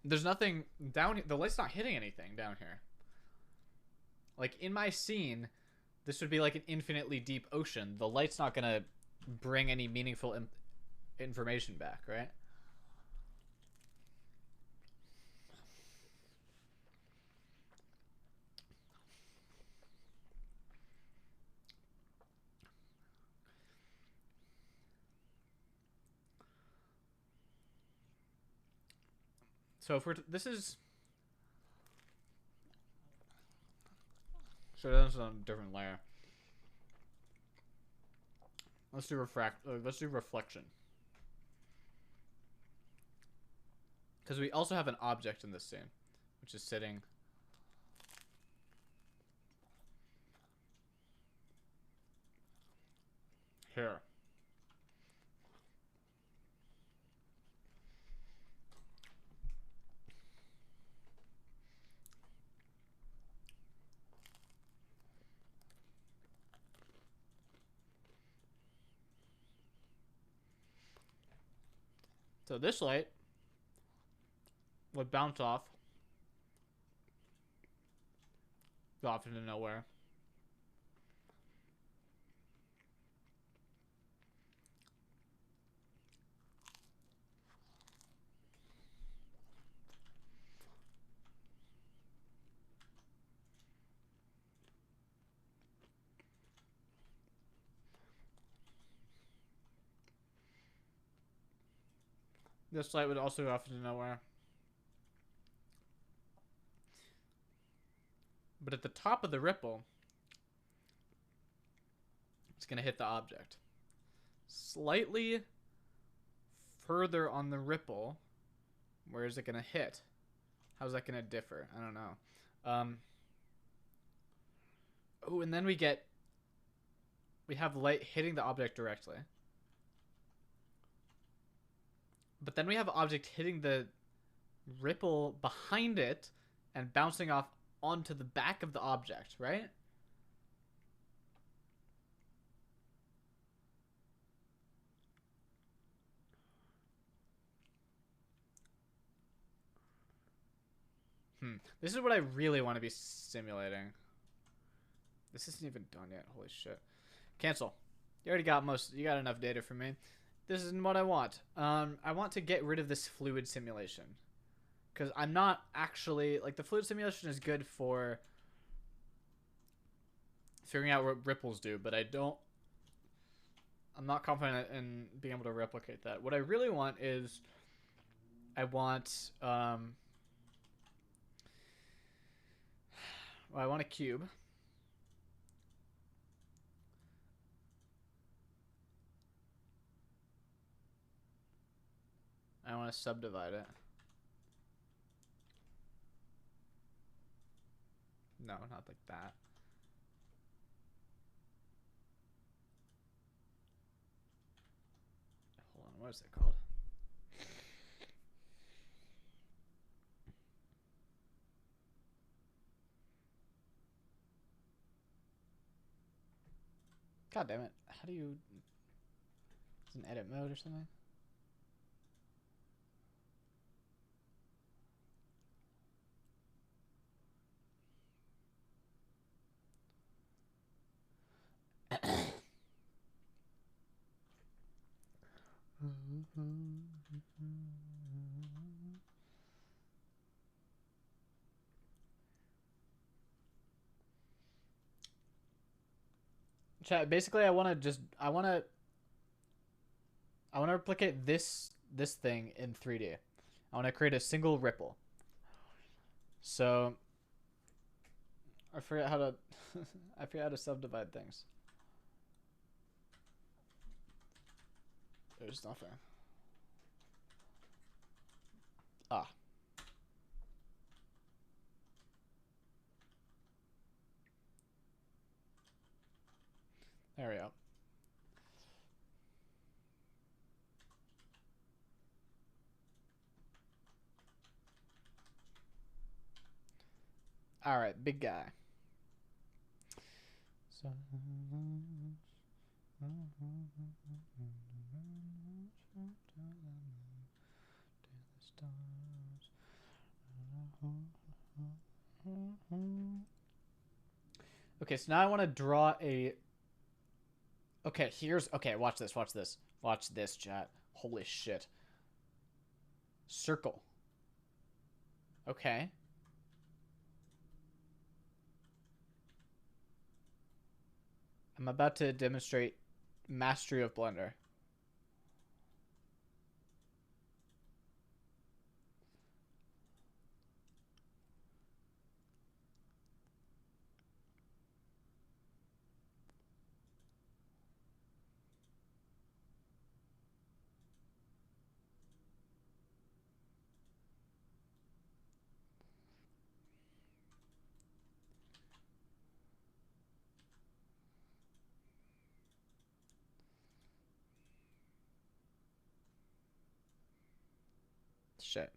there's nothing down here. The light's not hitting anything down here. Like, in my scene, this would be like an infinitely deep ocean. The light's not going to bring any meaningful information back, right? So if we're... this is... So that's on a different layer. Let's do reflection. Because we also have an object in this scene, which is sitting here. So this light would bounce off into nowhere. This light would also go off into nowhere. But at the top of the ripple, it's going to hit the object. Slightly further on the ripple, where is it going to hit? How's that going to differ? I don't know. Oh, and then we have light hitting the object directly. But then we have object hitting the ripple behind it and bouncing off onto the back of the object, right? This is what I really want to be simulating. This isn't even done yet. Holy shit. Cancel. You already got you got enough data for me. This isn't what I want. I want to get rid of this fluid simulation. Because I'm not actually... Like, the fluid simulation is good for figuring out what ripples do, but I'm not confident in being able to replicate that. What I really want is... I want... Well, I want a cube. I want to subdivide it. No, not like that. Hold on, what is it called? God damn it. How do you... Is it an edit mode or something? Chat, basically I want to replicate this thing in 3D. I want to create a single ripple. So I forget how to I forget how to subdivide things. There's nothing. Ah. There we go. All right, big guy. So okay, so now I want to draw a... Okay, okay, watch this, chat. Holy shit. Circle. Okay. I'm about to demonstrate mastery of Blender. Shit.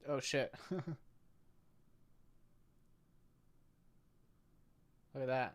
Oh shit. Look at that.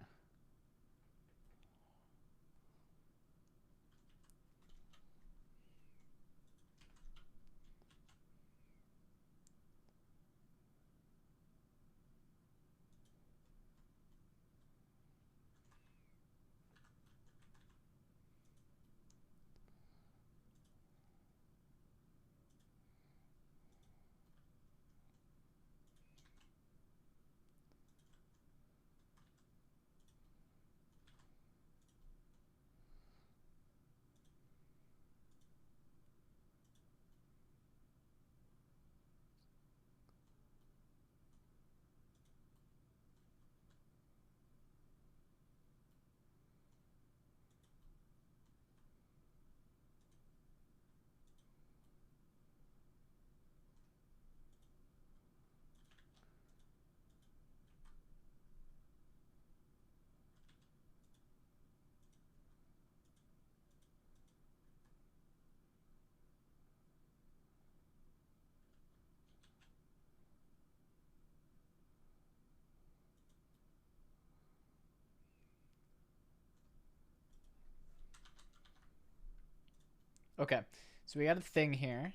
Okay, so we got a thing here.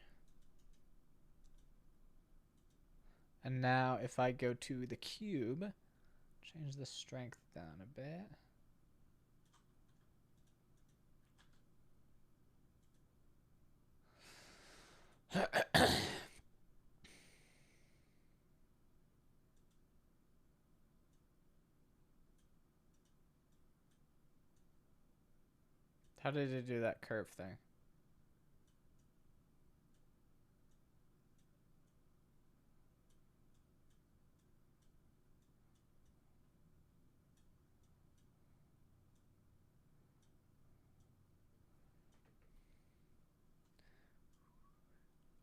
And now if I go to the cube, change the strength down a bit. How did it do that curve thing?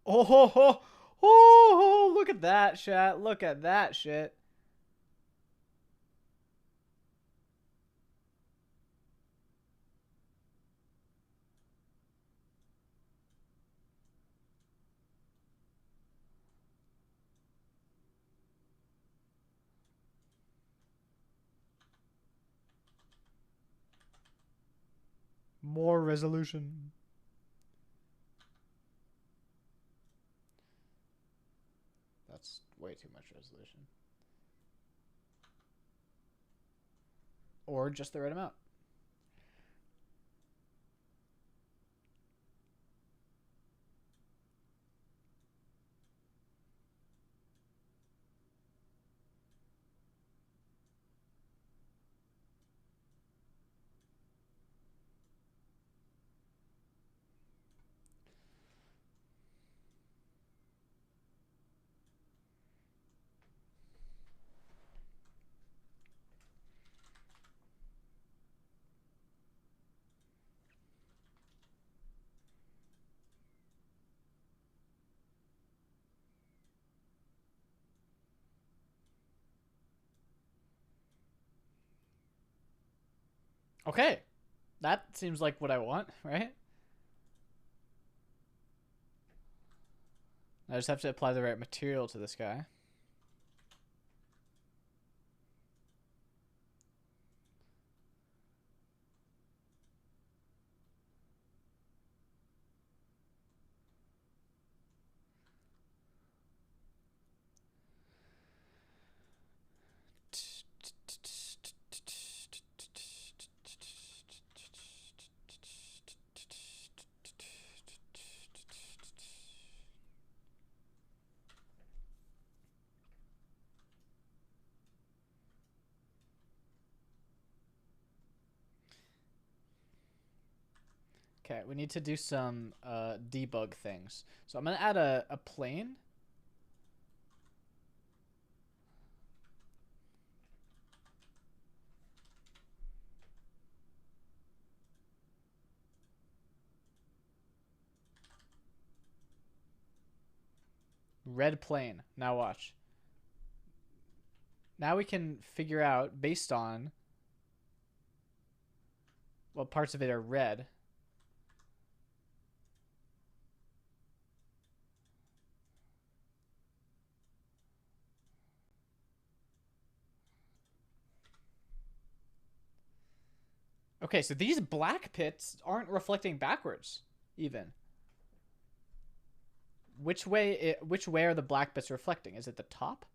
Oh, ho, ho, oh, look at that shit. Look at that shit. More resolution. That's way too much resolution. Or just the right amount. Okay. That seems like what I want, right? I just have to apply the right material to this guy. Okay, we need to do some debug things. So I'm gonna add a plane. Red plane. Now watch. Now we can figure out based on what parts of it are red. Okay, so these black pits aren't reflecting backwards, even. Which way are the black bits reflecting? Is it the top?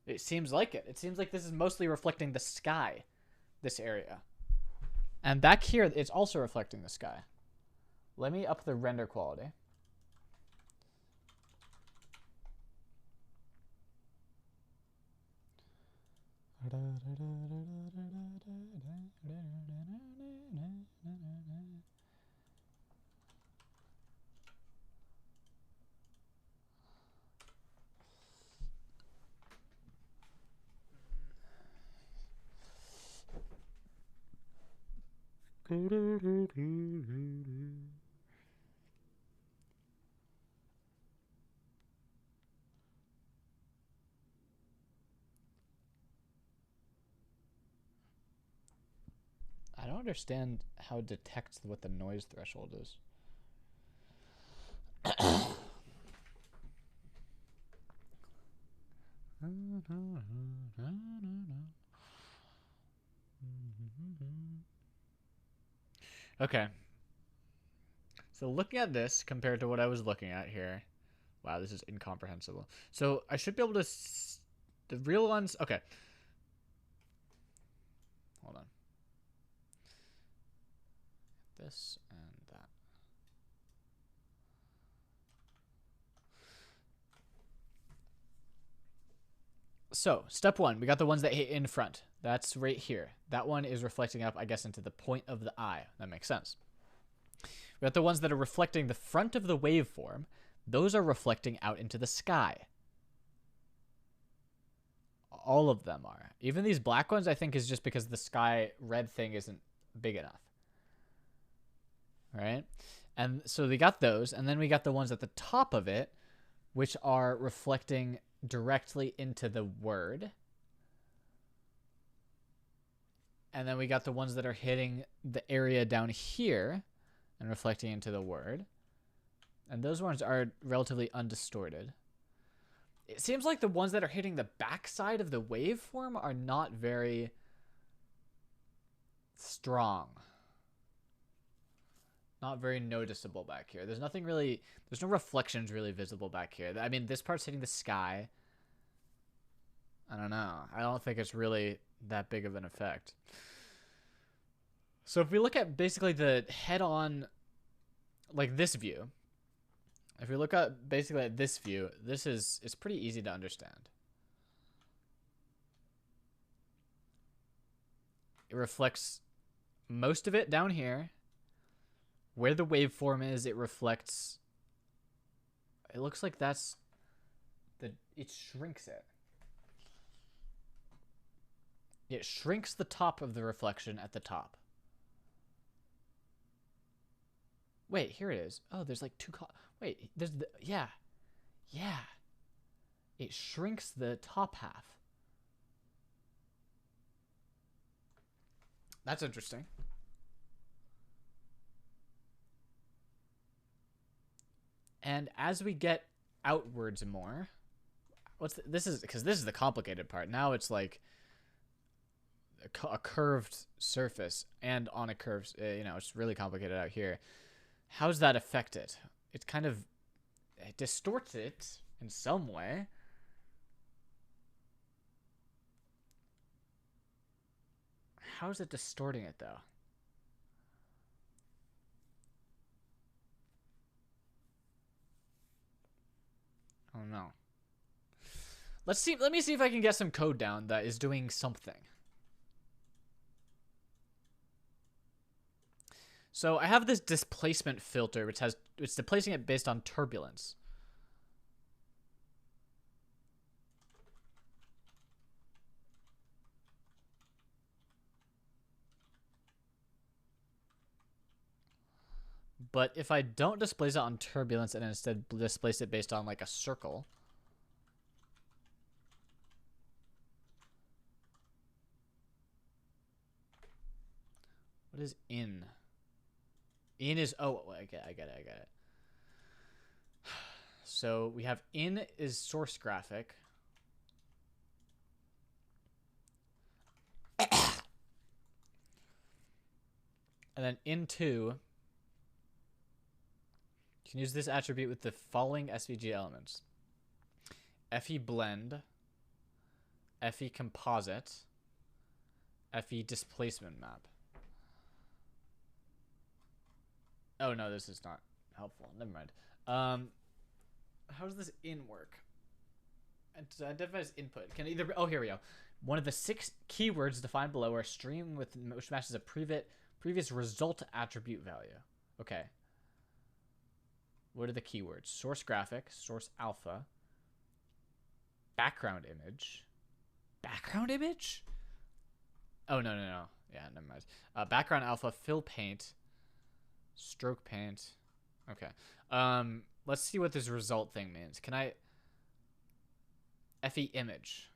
It seems like it. It seems like this is mostly reflecting the sky, this area. And back here, it's also reflecting the sky. Let me up the render quality. I don't understand how it detects what the noise threshold is. Okay. So looking at this compared to what I was looking at here, wow, this is incomprehensible. So I should be able to, the real ones, okay. Hold on. This and that. So step one, we got the ones that hit in front. That's right here. That one is reflecting up, I guess, into the point of the eye. That makes sense. We got the ones that are reflecting the front of the waveform. Those are reflecting out into the sky. All of them are. Even these black ones, I think, is just because the sky red thing isn't big enough. Right? And so we got those, and then we got the ones at the top of it, which are reflecting directly into the word. And then we got the ones that are hitting the area down here and reflecting into the word. And those ones are relatively undistorted. It seems like the ones that are hitting the backside of the waveform are not very strong. Not very noticeable back here. There's nothing really, there's no reflections really visible back here. I mean, this part's hitting the sky. I don't know. I don't think it's really that big of an effect. So if we look at basically the head-on, like this view, if we look at basically at this view, it's pretty easy to understand. It reflects most of it down here. Where the waveform is, it reflects. It looks like that's it shrinks it. It shrinks the top of the reflection at the top. Wait, here it is. Oh, there's like two. Wait, there's the yeah. It shrinks the top half. That's interesting. And as we get outwards more, this is because this is the complicated part. Now it's like a curved surface and on a curved, it's really complicated out here. How does that affect it? It kind of it distorts it in some way. How is it distorting it though? I don't know. Let's see. Let me see if I can get some code down that is doing something. So I have this displacement filter, which it's displacing it based on turbulence. But if I don't displace it on turbulence and instead displace it based on like a circle, what is in? In is, oh, I get it. So we have in is source graphic. And then into, you can use this attribute with the following SVG elements: FE blend, FE composite, FE displacement map. Oh no, this is not helpful. Never mind. How does this in work? And to identify as input, can either, oh, here we go. One of the 6 keywords defined below are a string with which matches a previous result attribute value. Okay. What are the keywords? Source graphic, source alpha, background image. Background image? Oh, no. Yeah, never mind. Background alpha, fill paint, stroke paint. Okay. Let's see what this result thing means. Can I... FE image.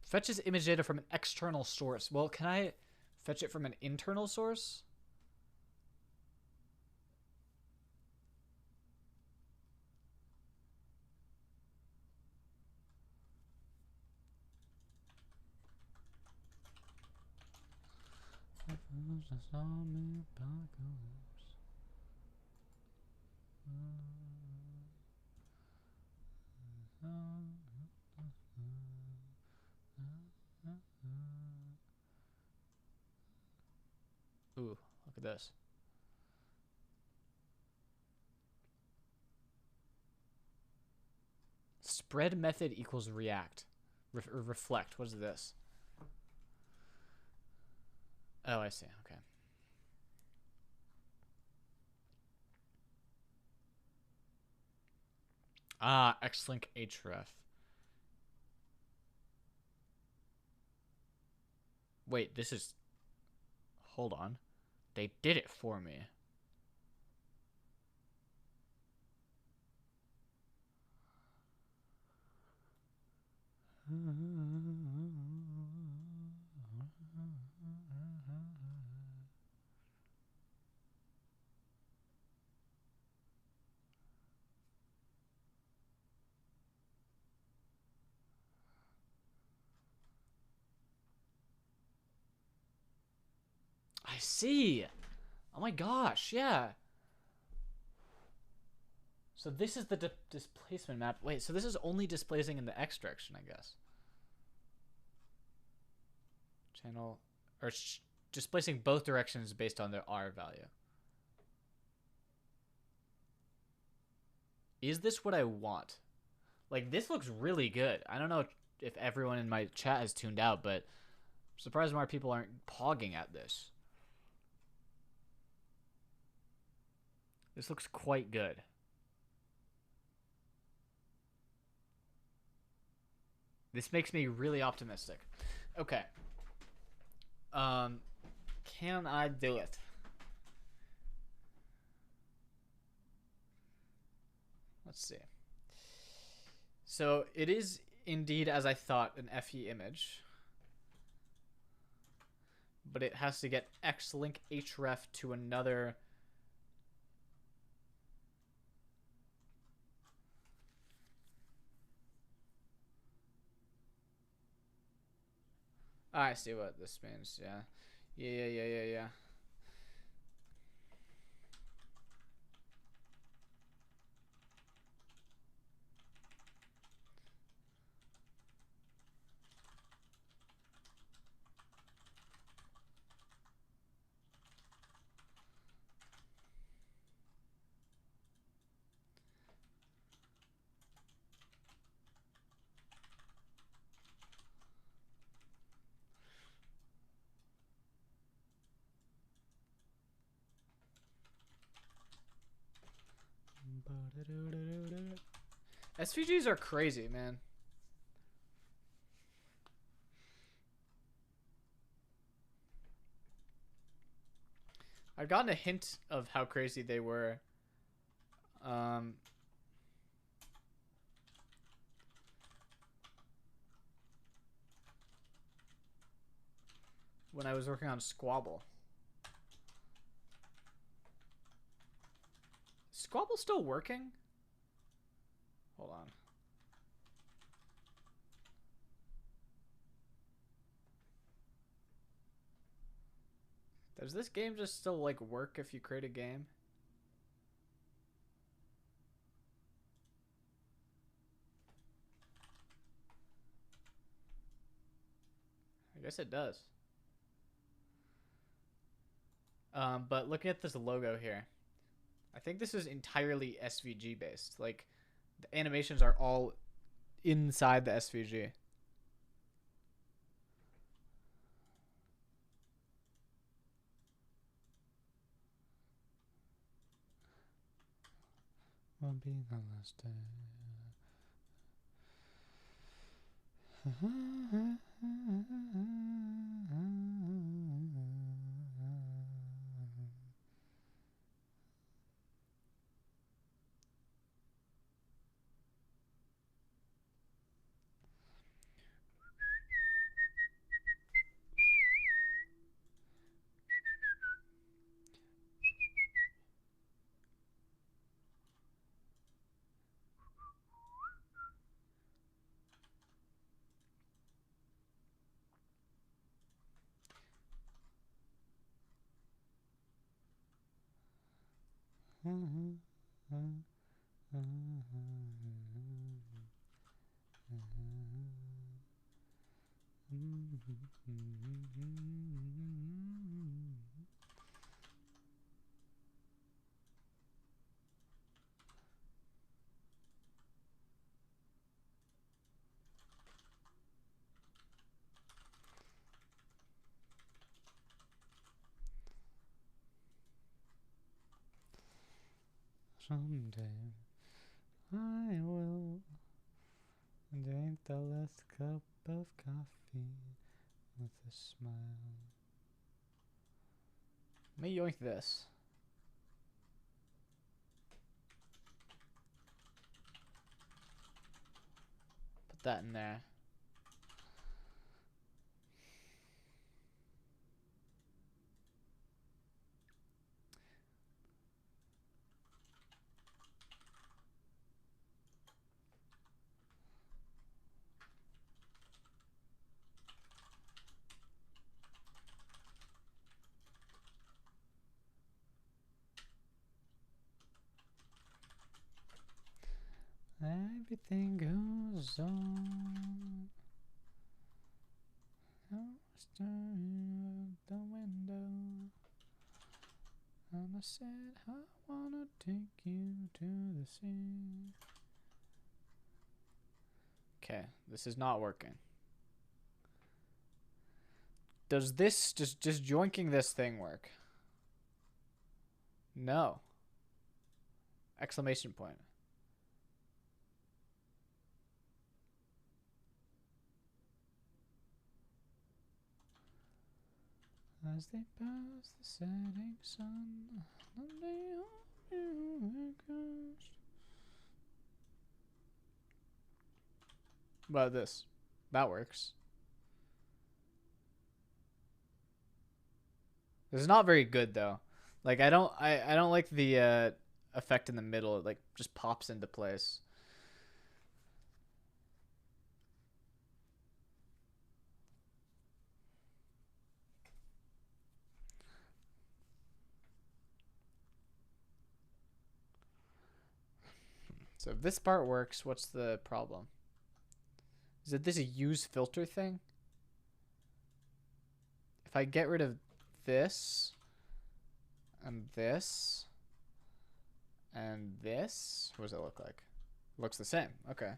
Fetches image data from an external source. Well, can I fetch it from an internal source? Ooh, look at this. Spread method equals react. Reflect. What is this? Oh, I see. Okay. Ah, Xlink href. Wait, this is... Hold on. They did it for me. I see. Oh my gosh, yeah. So this is the displacement map. Wait, so this is only displacing in the X direction, I guess. Channel, or displacing both directions based on their R value. Is this what I want? Like, this looks really good. I don't know if everyone in my chat has tuned out, but I'm surprised more people aren't pogging at this. This looks quite good. This makes me really optimistic. Okay. Can I do it? Let's see. So it is indeed, as I thought, an FE image. But it has to get Xlink href to another... I see what this means, yeah. Yeah. SVGs are crazy, man. I've gotten a hint of how crazy they were. When I was working on Squabble. Squabble still working? Hold on. Does this game just still like work if you create a game? I guess it does. But looking at this logo here, I think this is entirely SVG based. Like, the animations are all inside the SVG. Won't be the last day. Someday I will drink the last cup of coffee with a smile. Let me yoink this. Put that in there. Everything goes on. I staring out the window, and I said, I wanna take you to the sea. Okay, this is not working. Does this just joinking this thing work? No. Exclamation point. As they pass the setting sun, what about this? That works. This is not very good though. Like I don't like the effect in the middle. It like just pops into place. So if this part works, what's the problem? Is it this a use filter thing? If I get rid of this and this and this, what does it look like? Looks the same. Okay.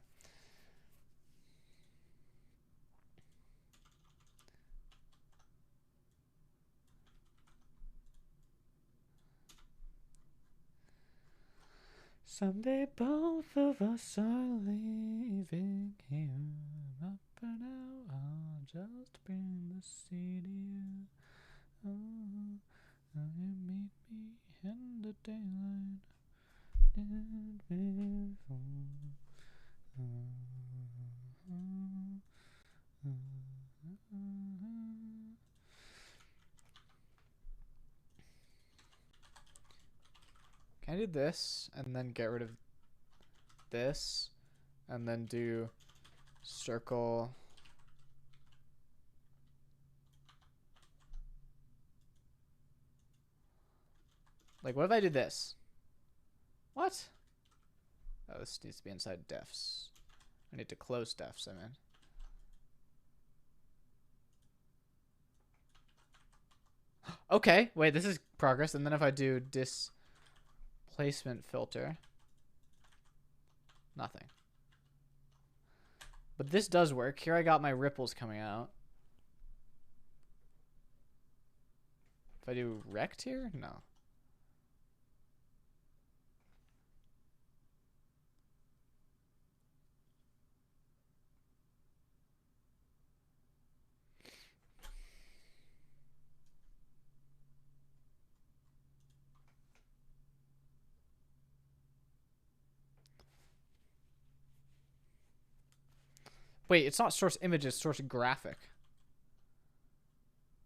Someday both of us are leaving here. But for now, I'll just bring the sea to you. Oh, will you meet me in the daylight? Did before. Can I do this and then get rid of this and then do circle? Like, what if I do this? What? Oh, this needs to be inside defs. I need to close defs, I mean. Okay, wait, this is progress. And then if I do displacement filter, nothing. But this does work. Here I got my ripples coming out. If I do rect here, no. Wait, it's not source image, it's source graphic.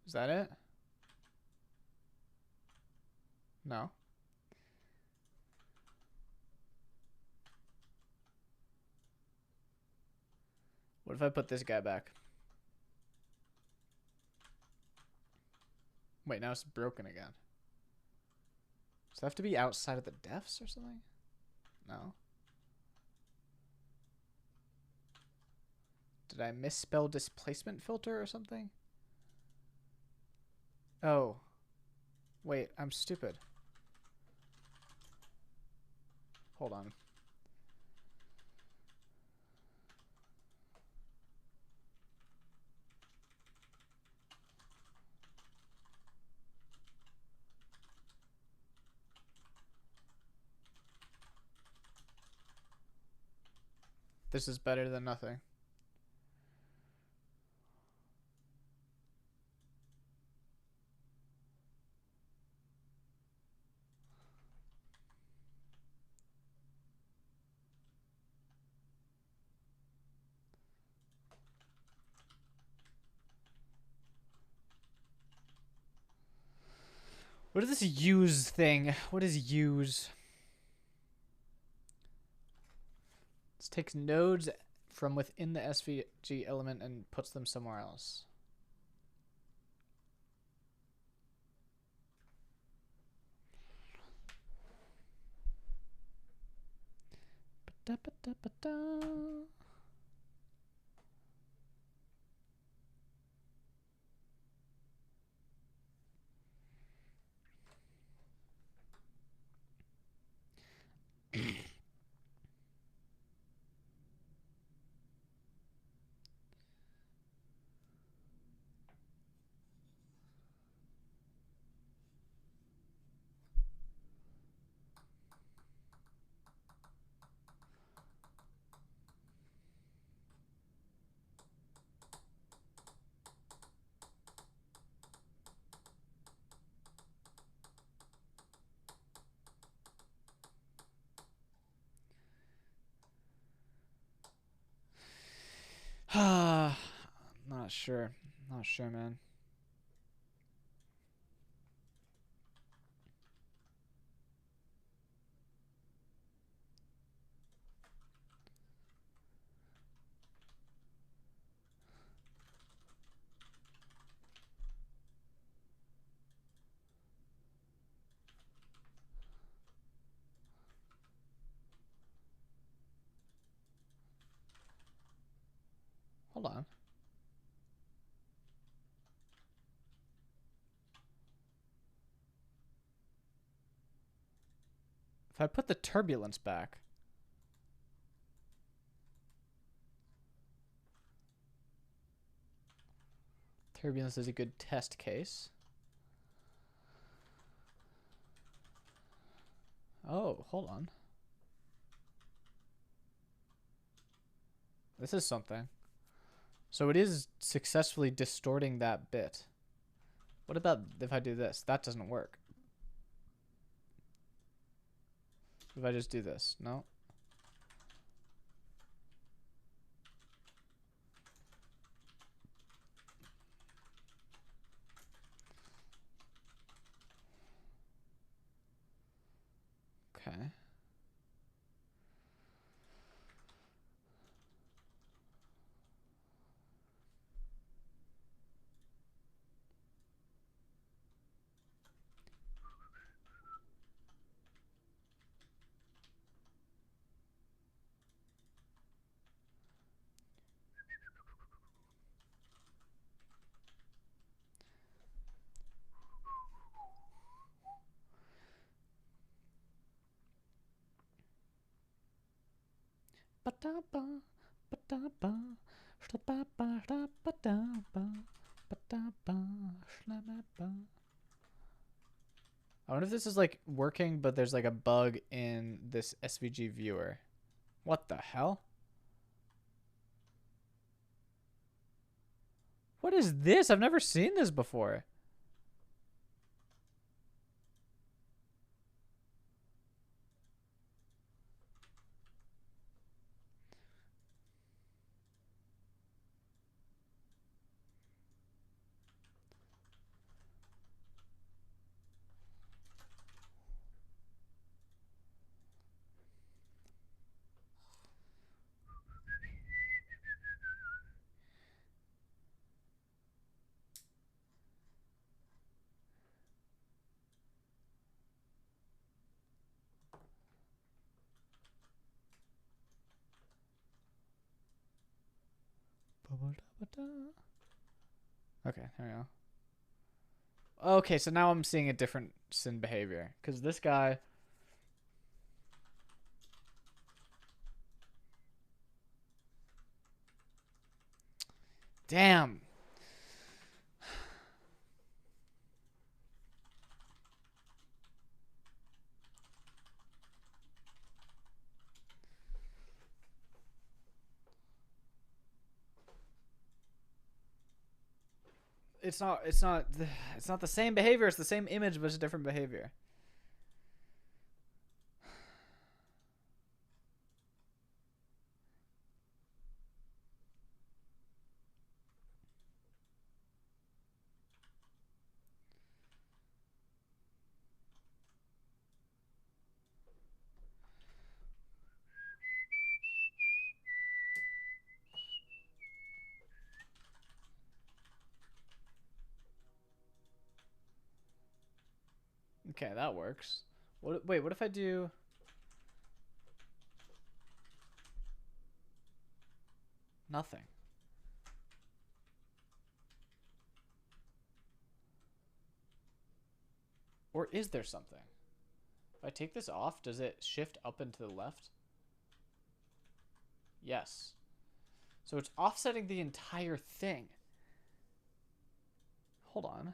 Is that it? No. What if I put this guy back? Wait, now it's broken again. Does that have to be outside of the defs or something? No. Did I misspell displacement filter or something? Oh. Wait, I'm stupid. Hold on. This is better than nothing. What is this use thing? What is use? This takes nodes from within the SVG element and puts them somewhere else. Ba-da-ba-da-ba-da. Not sure. Not sure, man. Hold on. If I put the turbulence back. Turbulence is a good test case. Oh, hold on. This is something. So it is successfully distorting that bit. What about if I do this? That doesn't work. If I just do this, no? Okay. Ba-da-ba, ba-da-ba, shla-ba-ba, shla-ba-da-ba, ba-da-ba, shla-ba-ba. I wonder if this is like working, but there's like a bug in this SVG viewer. What the hell? What is this? I've never seen this before. Okay, there we go. Okay, so now I'm seeing a difference in behavior. Because this guy... Damn. It's not the same behavior. It's the same image, but it's a different behavior. Okay, that works. Wait, what if I do... Nothing. Or is there something? If I take this off, does it shift up and to the left? Yes. So it's offsetting the entire thing. Hold on.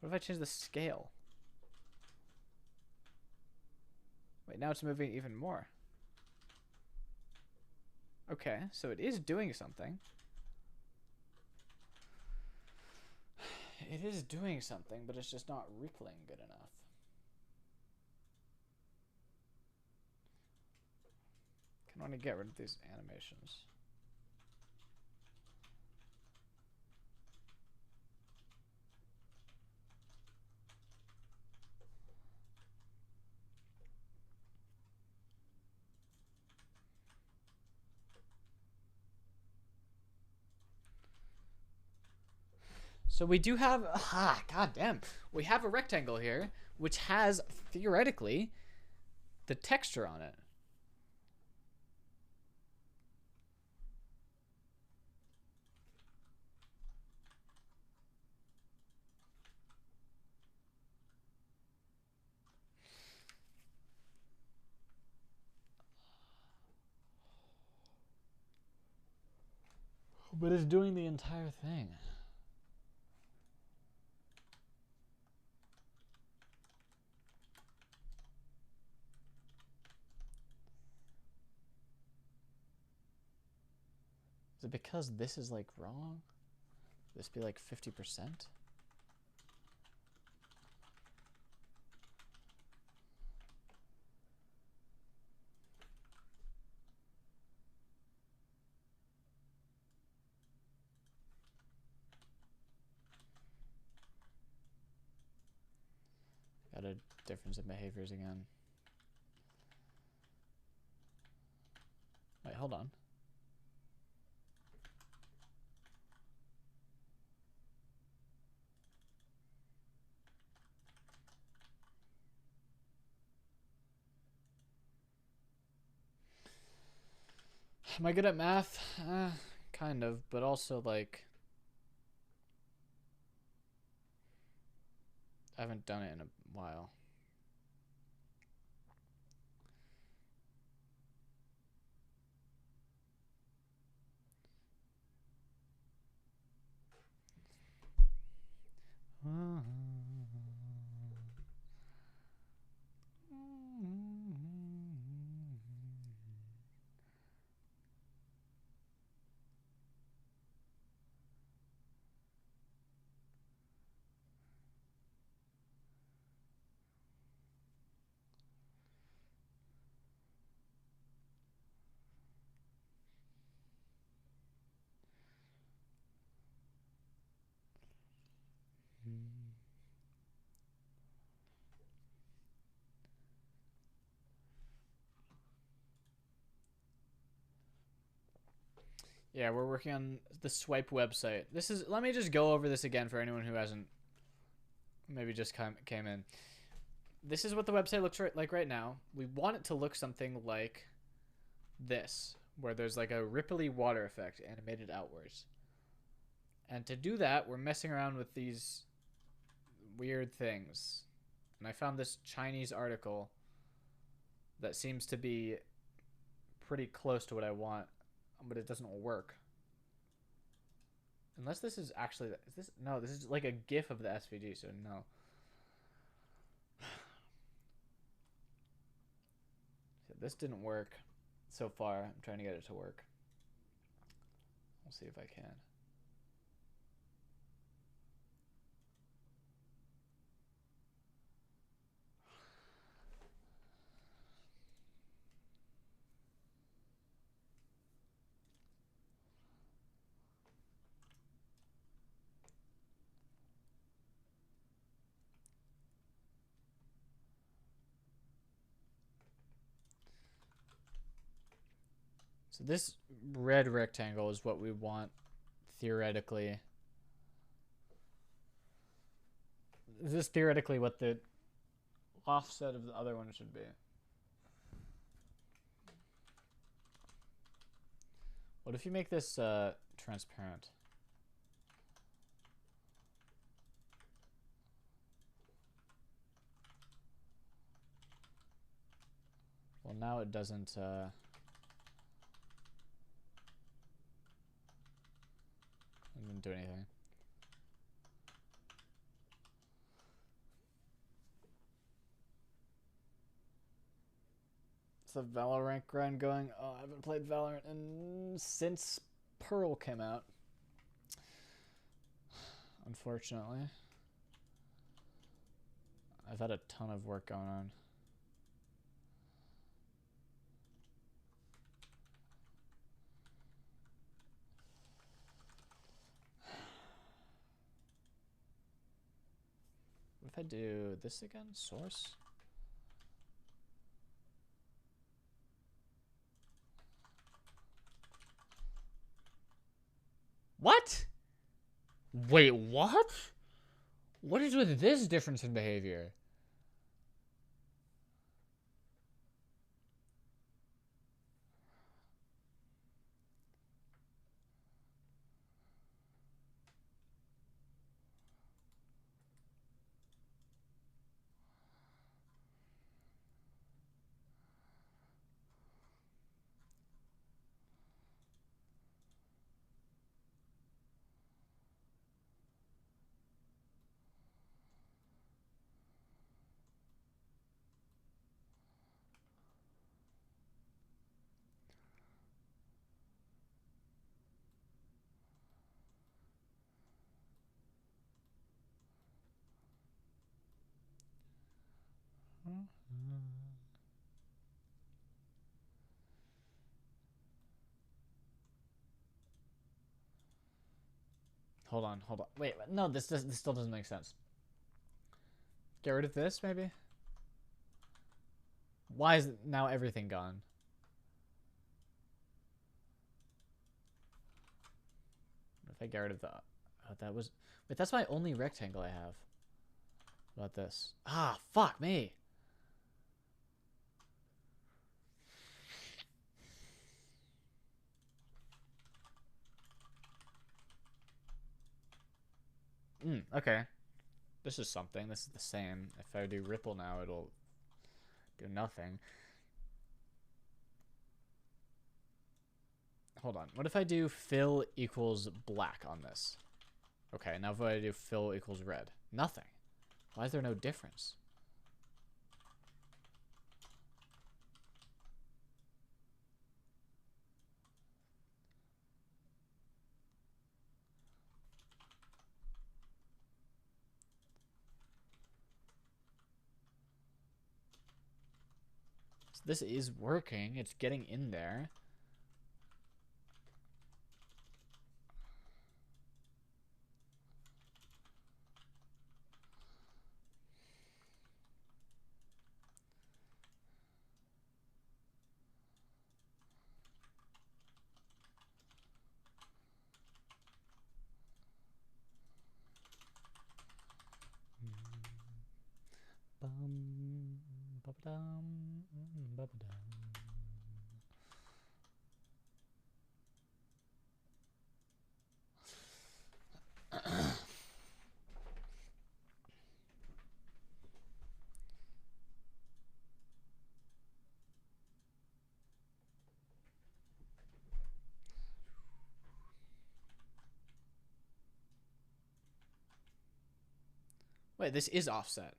What if I change the scale? Wait, now it's moving even more. Okay, so it is doing something. It is doing something, but it's just not rippling good enough. Can only get rid of these animations. So we do have, goddamn, we have a rectangle here, which has, theoretically, the texture on it. But it's doing the entire thing. Is it because this is like wrong? This be like 50%? Got a difference in behaviors again. Wait, hold on. Am I good at math? Kind of, but also like I haven't done it in a while. Yeah, we're working on the swipe website. This is, let me just go over this again for anyone who hasn't maybe just came in. This is what the website looks like right now. We want it to look something like this, where there's like a ripply water effect animated outwards. And to do that, we're messing around with these weird things. And I found this Chinese article that seems to be pretty close to what I want, but it doesn't work. Unless this is actually, is this, no, this is like a GIF of the SVG, so no. So this didn't work so far. I'm trying to get it to work. We'll see if I can. So this red rectangle is what we want theoretically. This is theoretically what the offset of the other one should be. What if you make this transparent? Well, now it doesn't do anything. It's a Valorant grind going. Oh, I haven't played Valorant since Pearl came out. Unfortunately. I've had a ton of work going on. What if I do this again? Source? What? Wait, what? What is with this difference in behavior? Hold on, hold on. Wait, no, this still doesn't make sense. Get rid of this, maybe? Why is now everything gone? If I get rid of the... Oh, that was... Wait, that's my only rectangle I have. What about this? Ah, fuck me. Okay. This is something. This is the same. If I do ripple now, it'll do nothing. Hold on. What if I do fill equals black on this? Okay, now if I do fill equals red? Nothing. Why is there no difference? So this is working. It's getting in there. Bum, ba-ba-dum, ba-ba-dum. Wait, this is offset.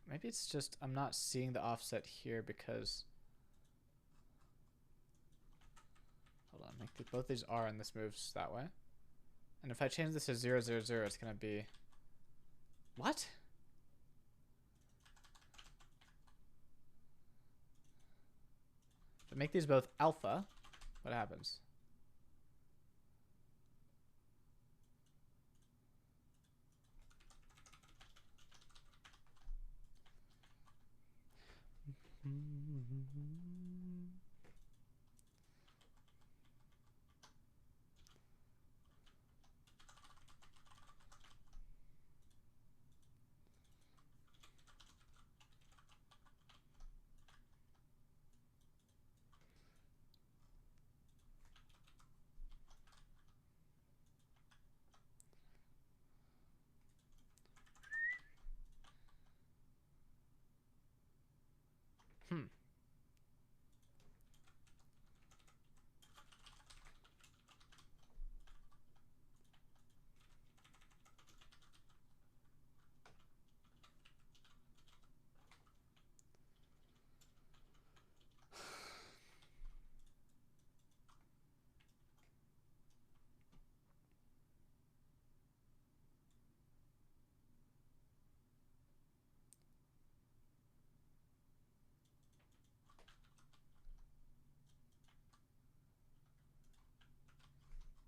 Maybe it's just I'm not seeing the offset here because... Hold on, both these are and this moves that way. And if I change this to 0, 0, 0, it's going to be... What? If I make these both alpha, what happens?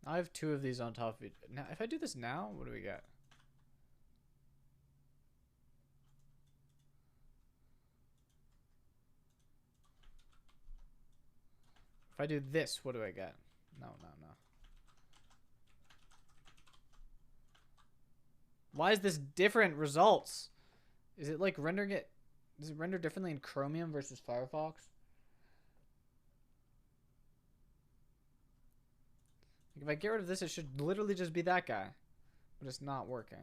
I have two of these on top of each. Now, if I do this now, what do we get? If I do this, what do I get? No, no, no. Why is this different results? Is it like rendering it? Does it render differently in Chromium versus Firefox? If I get rid of this, it should literally just be that guy. But it's not working.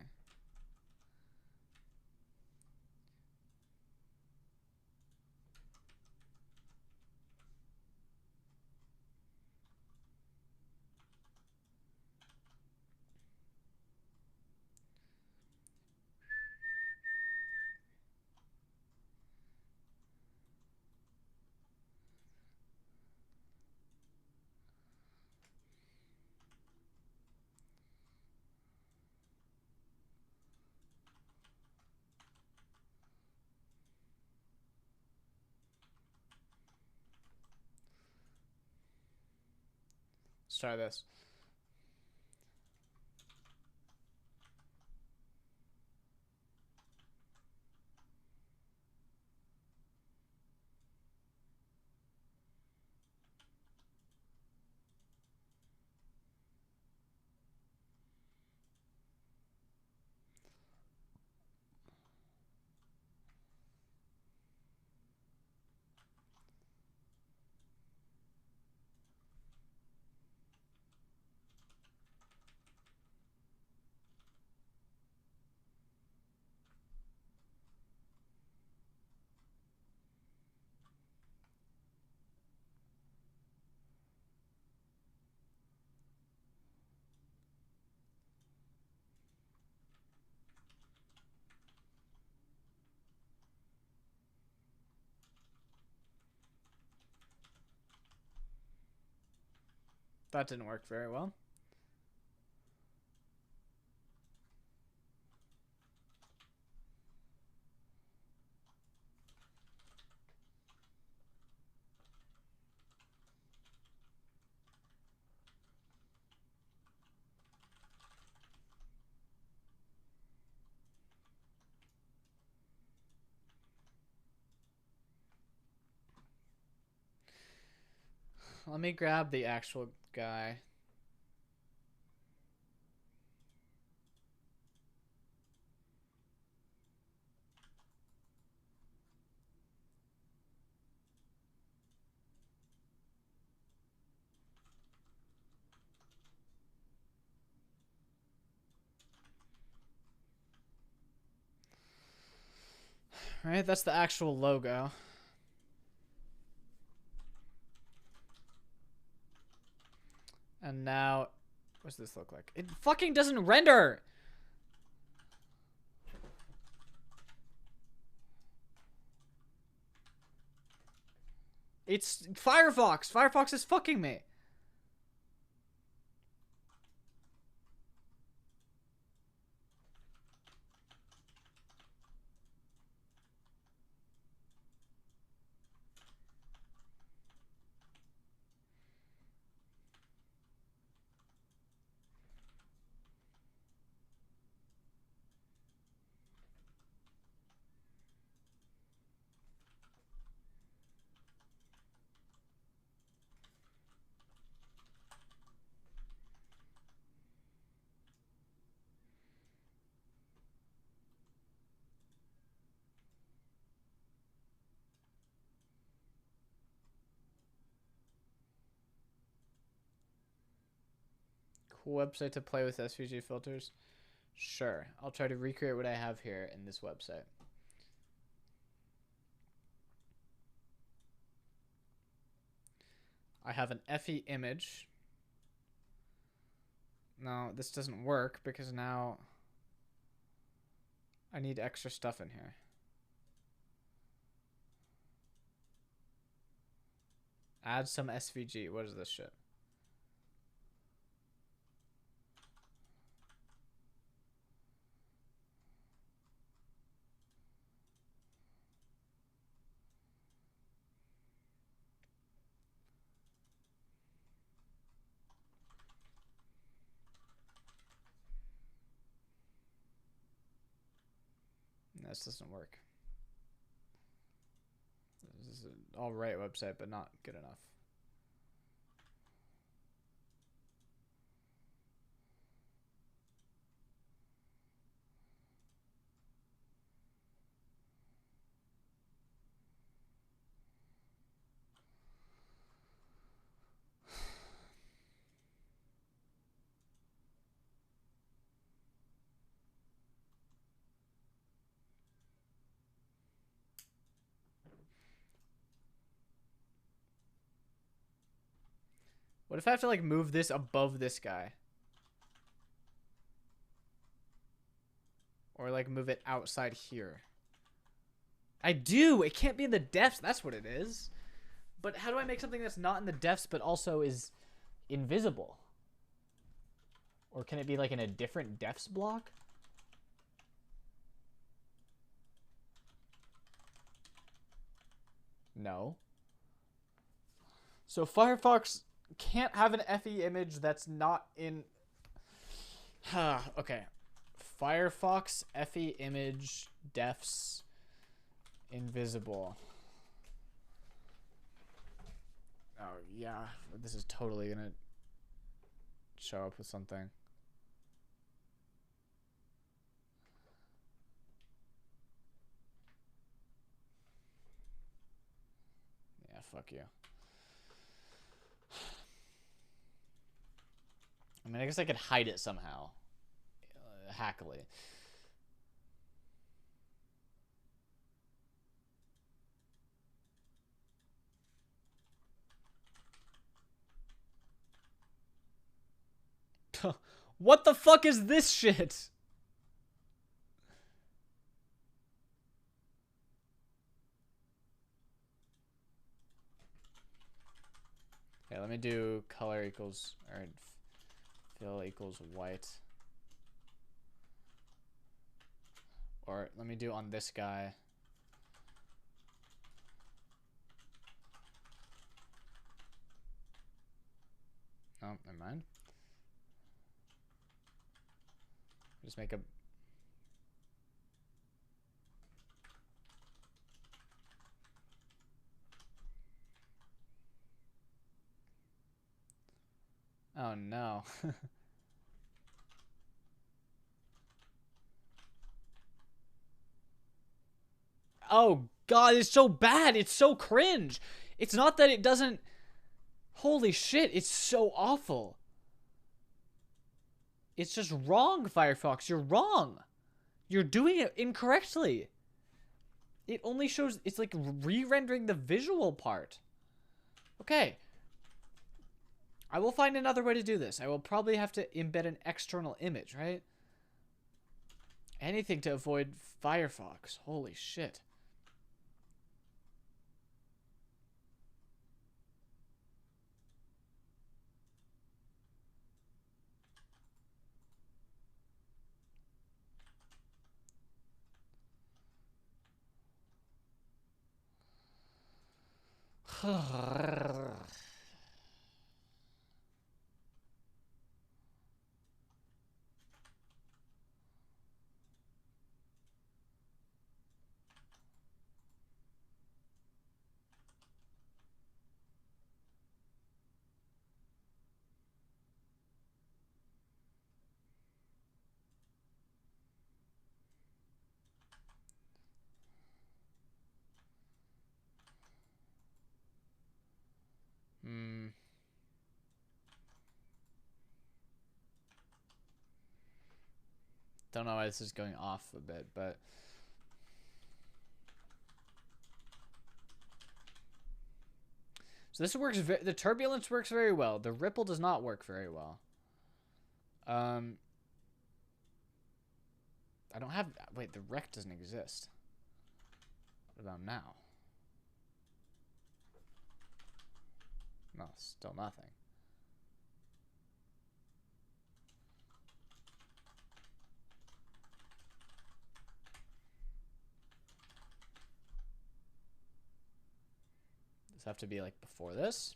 try this. That didn't work very well. Let me grab the actual guy. Right, that's the actual logo. And now, what's this look like? It fucking doesn't render! It's Firefox! Firefox is fucking me! Cool website to play with SVG filters. Sure, I'll try to recreate what I have here in this website. I have an FE image. No, this doesn't work because now I need extra stuff in here. Add some SVG. What is this shit? This doesn't work. This is an alright website, but not good enough. What if I have to like move this above this guy? Or like move it outside here? I do! It can't be in the depths, that's what it is. But how do I make something that's not in the depths but also is invisible? Or can it be like in a different depths block? No. So Firefox can't have an FE image that's not in. Okay. Firefox FE image defs invisible. Oh, yeah. This is totally gonna show up with something. Yeah, fuck you. I mean, I guess I could hide it somehow. Hackily. What the fuck is this shit? Okay, let me do color equals, or fill equals white. Or let me do on this guy. Oh, never mind. Just make a... Oh no. Oh god, it's so bad. It's so cringe. It's not that it doesn't... Holy shit, it's so awful. It's just wrong, Firefox. You're wrong. You're doing it incorrectly. It only shows... It's like re-rendering the visual part. Okay. I will find another way to do this. I will probably have to embed an external image, right? Anything to avoid Firefox. Holy shit. Hmm. Don't know why this is going off a bit, but... So this works, the turbulence works very well. The ripple does not work very well. I don't have, wait, the rect doesn't exist. What about now? No, still nothing. Does it have to be like before this?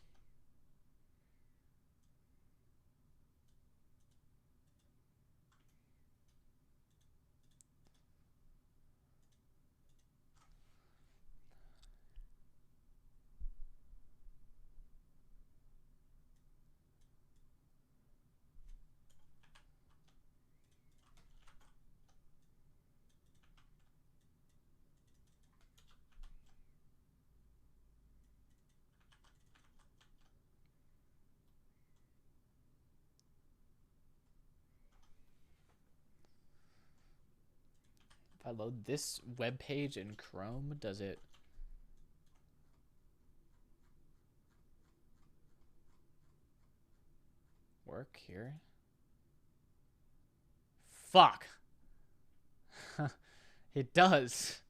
If I load this web page in Chrome, does it work here? Fuck. It does.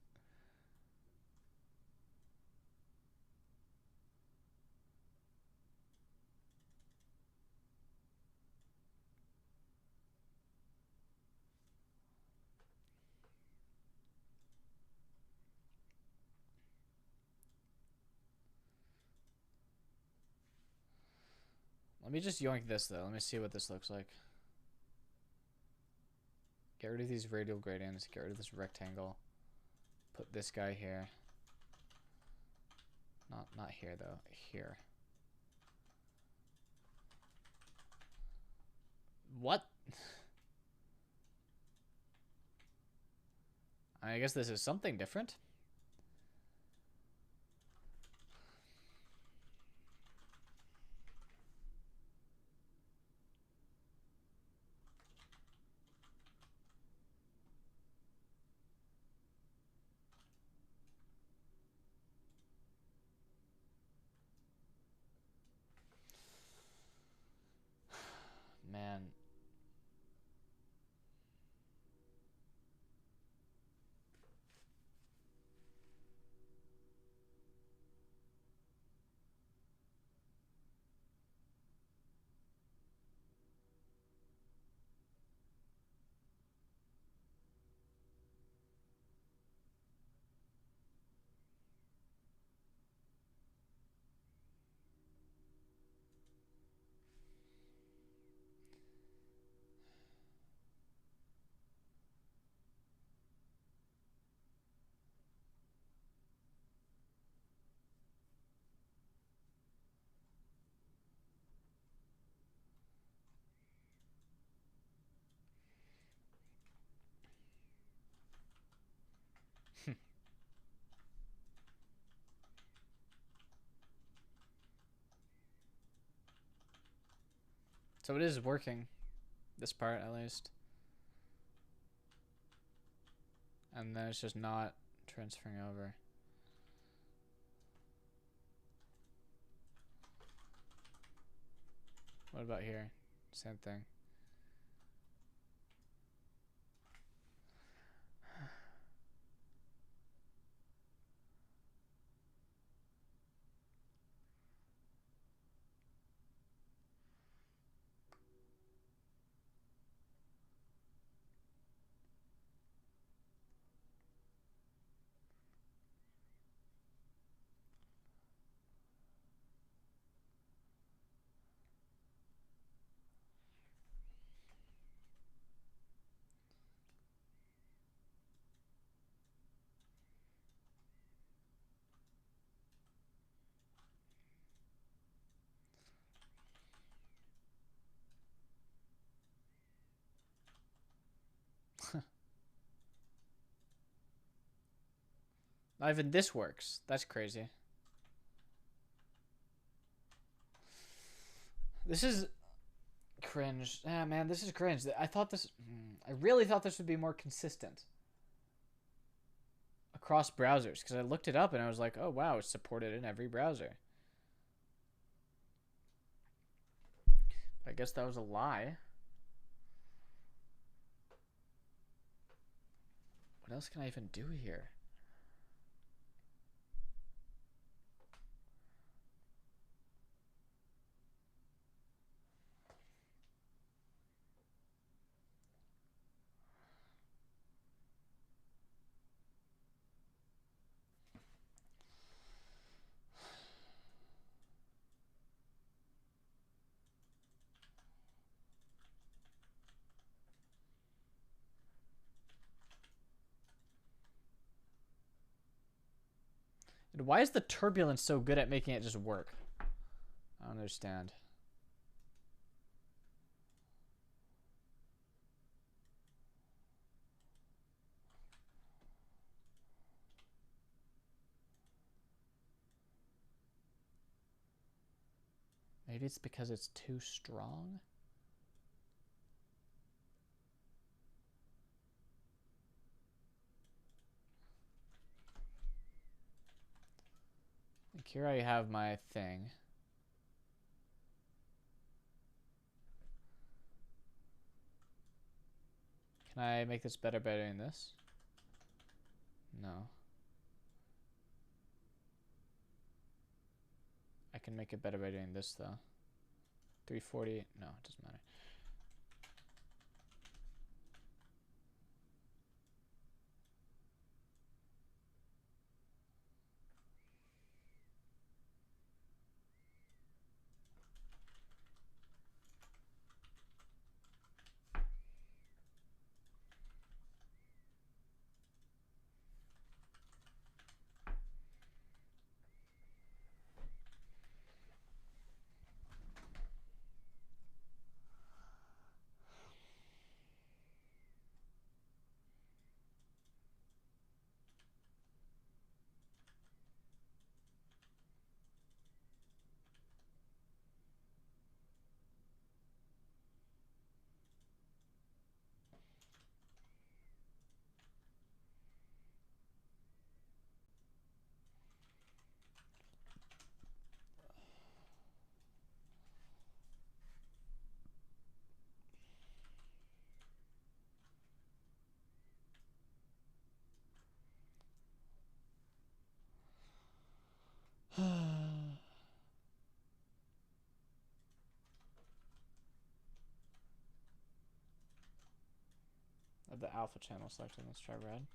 Let me just yoink this though. Let me see what this looks like. Get rid of these radial gradients. Get rid of this rectangle. Put this guy here. Not here though. Here. What? I guess this is something different. Man. So it is working. This part at least. And then it's just not transferring over. What about here? Same thing. Not even this works. That's crazy. This is cringe. Ah, man, this is cringe. I thought this... I really thought this would be more consistent across browsers, because I looked it up and I was like, oh, wow, it's supported in every browser. I guess that was a lie. What else can I even do here? And why is the turbulence so good at making it just work? I don't understand. Maybe it's because it's too strong? Like here I have my thing. Can I make this better by doing this? No. I can make it better by doing this though. 340, no, it doesn't matter. the alpha channel selected. Let's try red.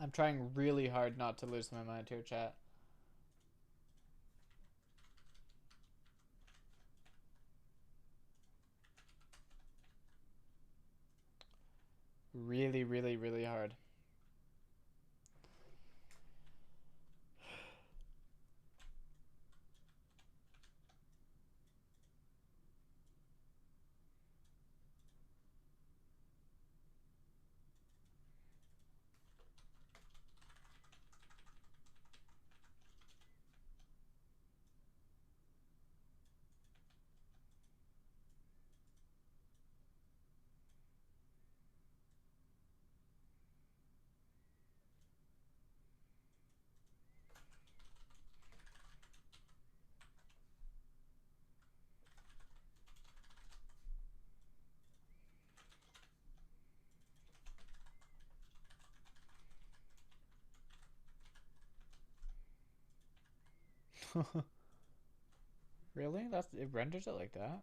I'm trying really hard not to lose my mind here, chat. Really, really, really hard. Really? It renders it like that?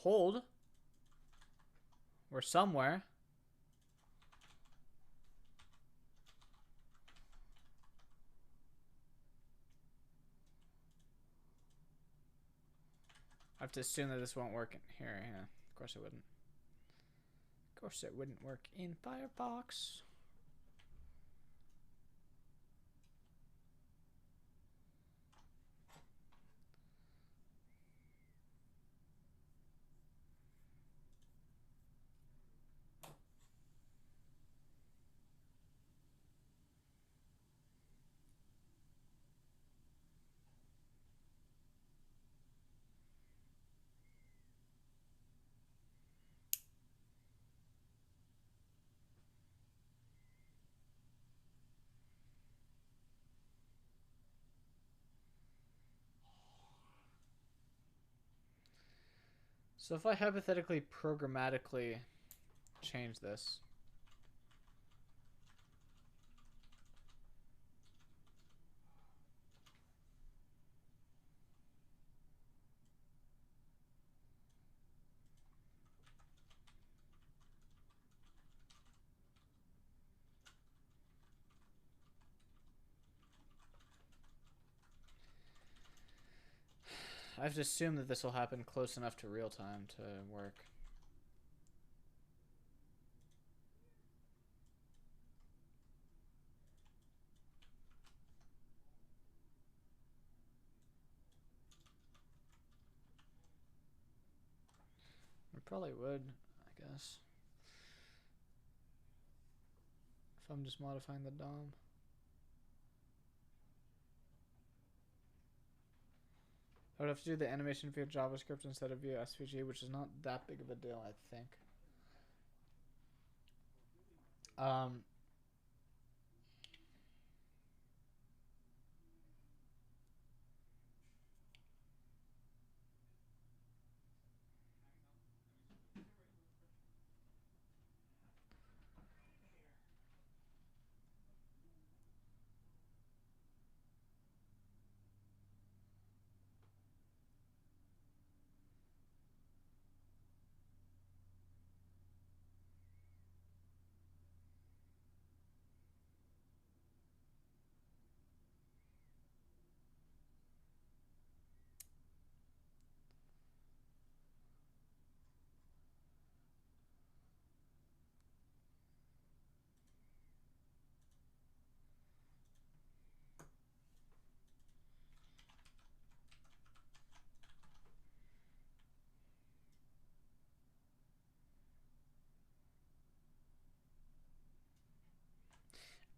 Hold. We're somewhere. I have to assume that this won't work in here. Yeah, of course it wouldn't. Of course it wouldn't work in Firefox. So if I hypothetically programmatically change this, I have to assume that this will happen close enough to real time to work. It probably would, I guess. If I'm just modifying the DOM. I would have to do the animation via JavaScript instead of via SVG, which is not that big of a deal, I think.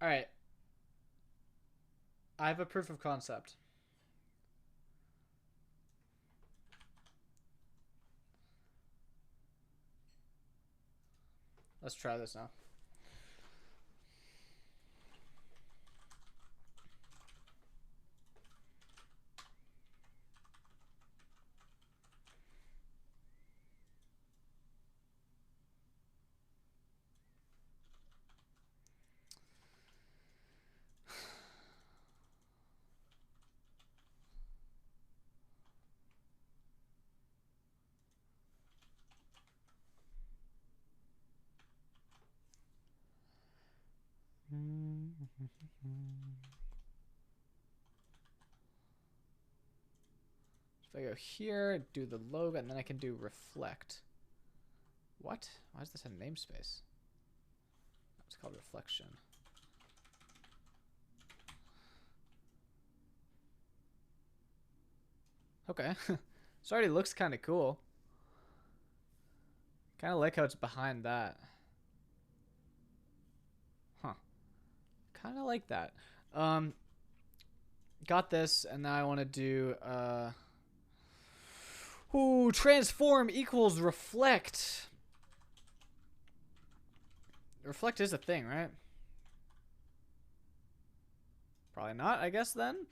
All right. I have a proof of concept. Let's try this now. If I go here, do the logo, and then I can do reflect. What? Why is this a namespace? It's called reflection. Okay. This already looks kind of cool. Kind of like how it's behind that. Huh. Kind of like that. Got this, and now I want to do transform equals reflect. Reflect is a thing, right? Probably not, I guess, then.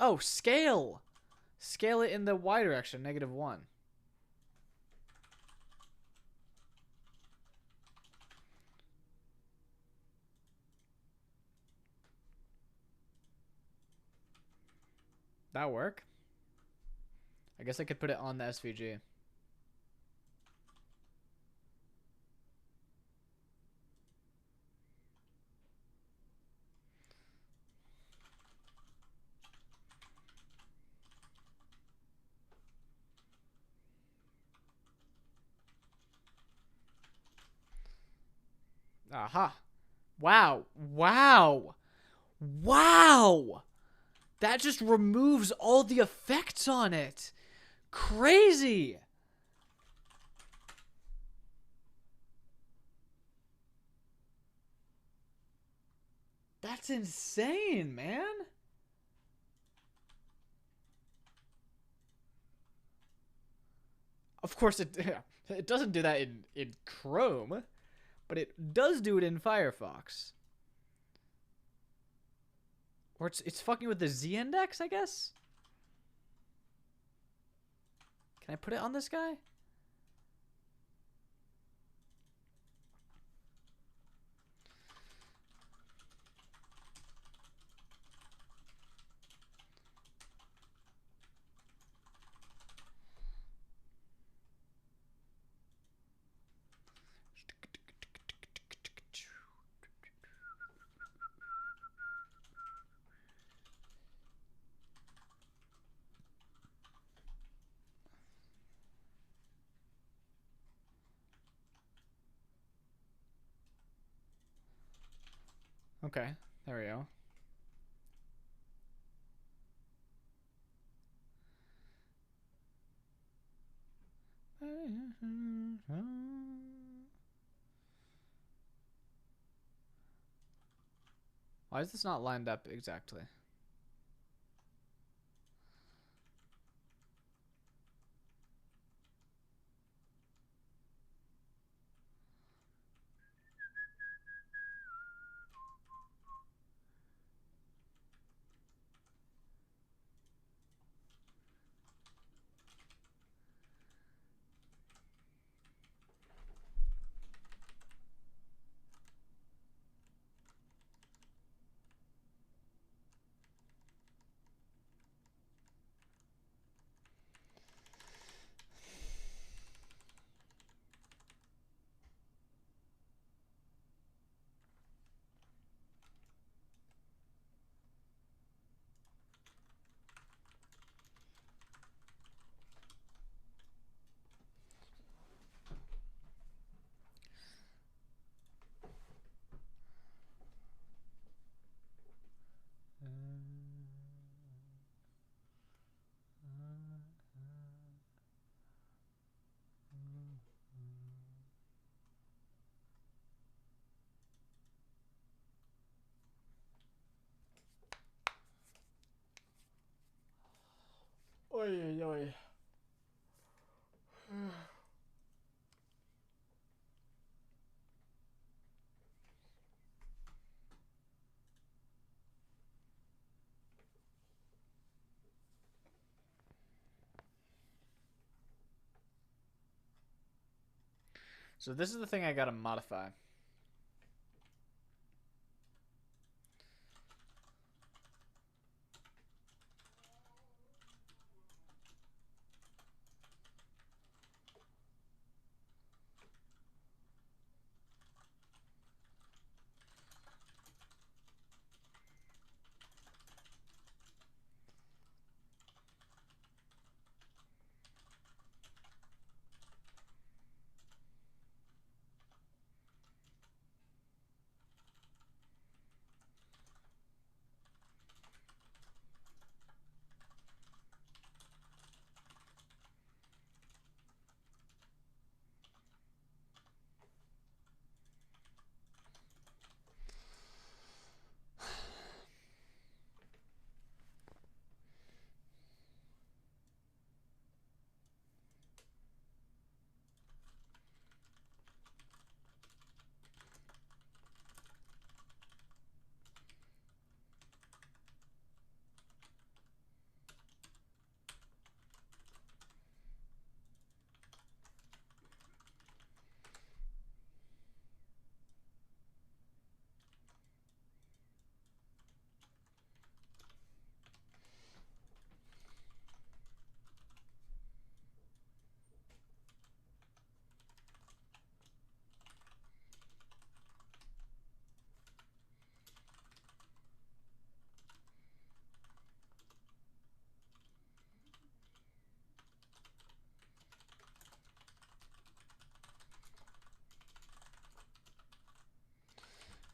Oh, scale. Scale it in the y direction, -1. That work? I guess I could put it on the SVG. Aha. Wow. Wow. Wow. That just removes all the effects on it. Crazy. That's insane, man. Of course, it doesn't do that in Chrome, but it does do it in Firefox. Or it's fucking with the Z-index, I guess? Can I put it on this guy? Okay, there we go. Why is this not lined up exactly? Oi, oi. So this is the thing I gotta modify.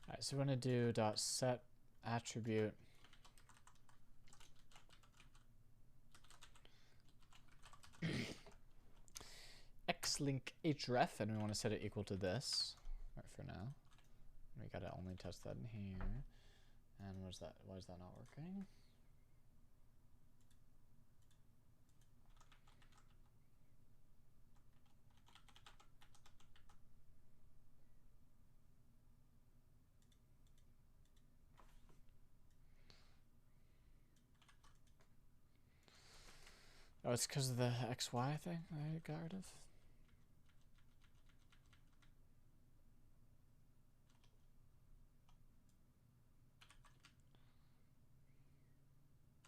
Alright, so we're gonna do dot set attribute link href, and we want to set it equal to this. Right, for now. We gotta only test that in here. And what's that? Why is that not working? Oh, it's because of the XY thing I got rid of.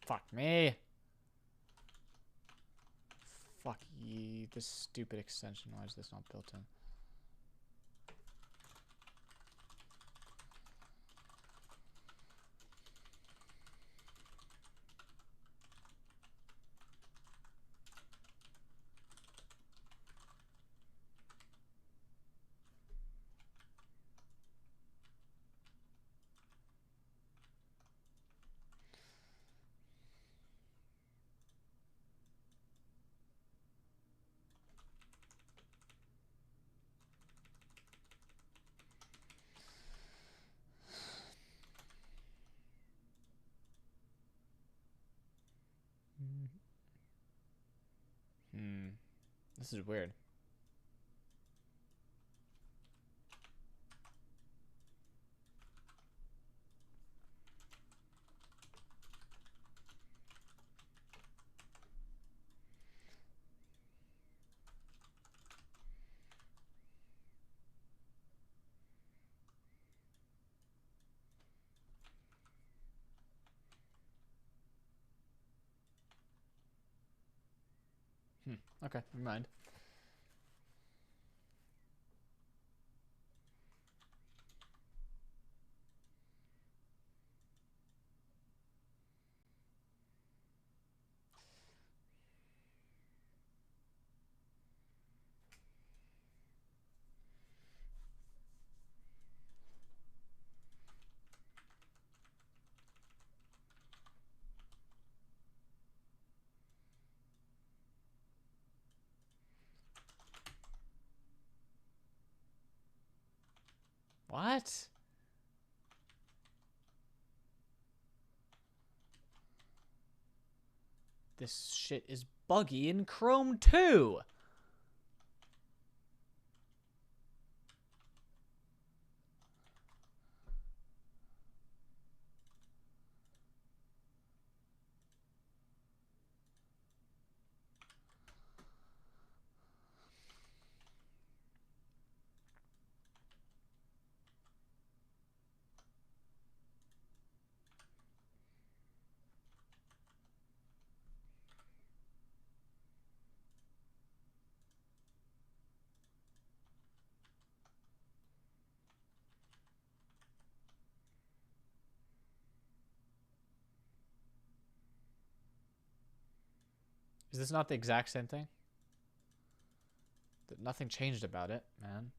Fuck me. Fuck ye. This stupid extension. Why is this not built in? This is weird. Okay, never mind. What? This shit is buggy in Chrome too. Is this not the exact same thing? Nothing changed about it, man.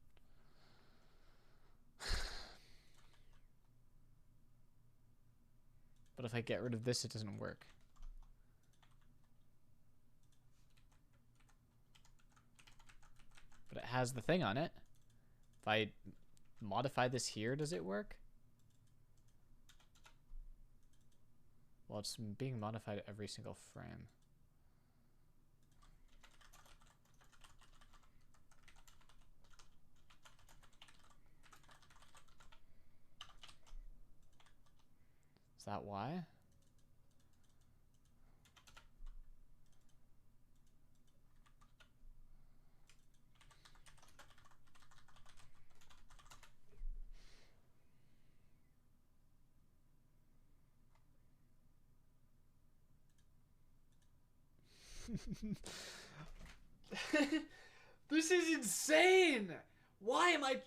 But if I get rid of this, it doesn't work. But it has the thing on it. If I modify this here, does it work? Well, it's being modified every single frame. Is that why? This is insane! Why am I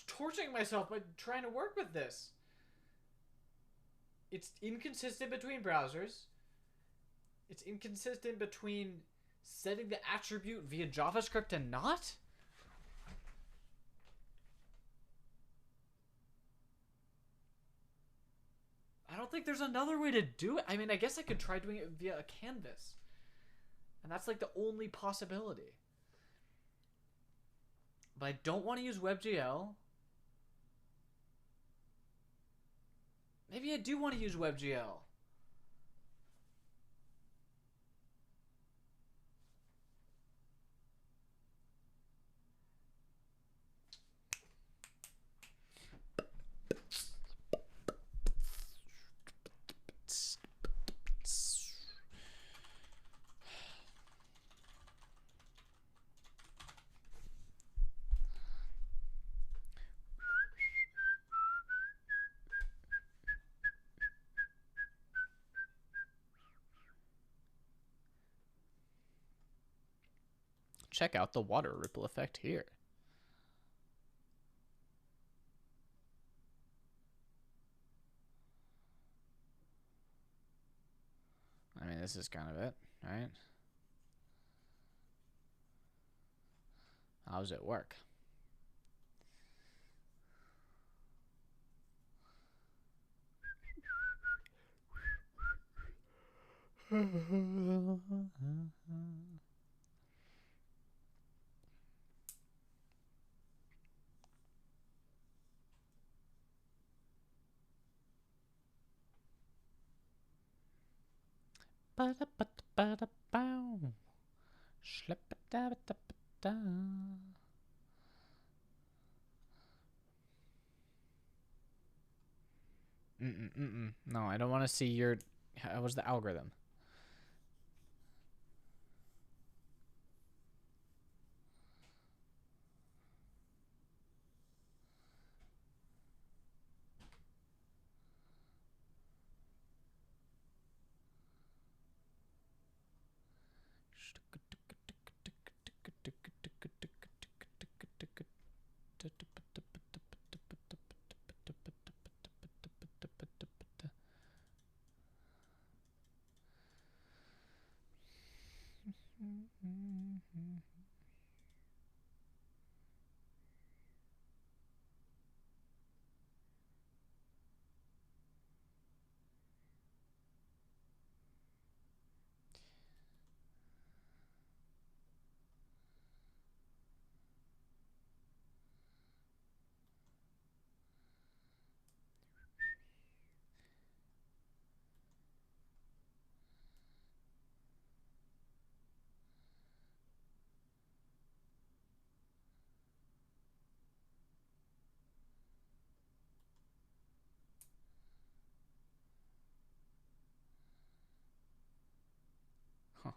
torturing myself by trying to work with this? It's inconsistent between browsers. It's inconsistent between setting the attribute via JavaScript and not. I don't think there's another way to do it. I mean, I guess I could try doing it via a canvas. And that's like the only possibility. But I don't want to use WebGL. Maybe I do want to use WebGL. Check out the water ripple effect here. I mean, this is kind of it, right? How does it work? No, I don't want to see your... How was the algorithm? Huh.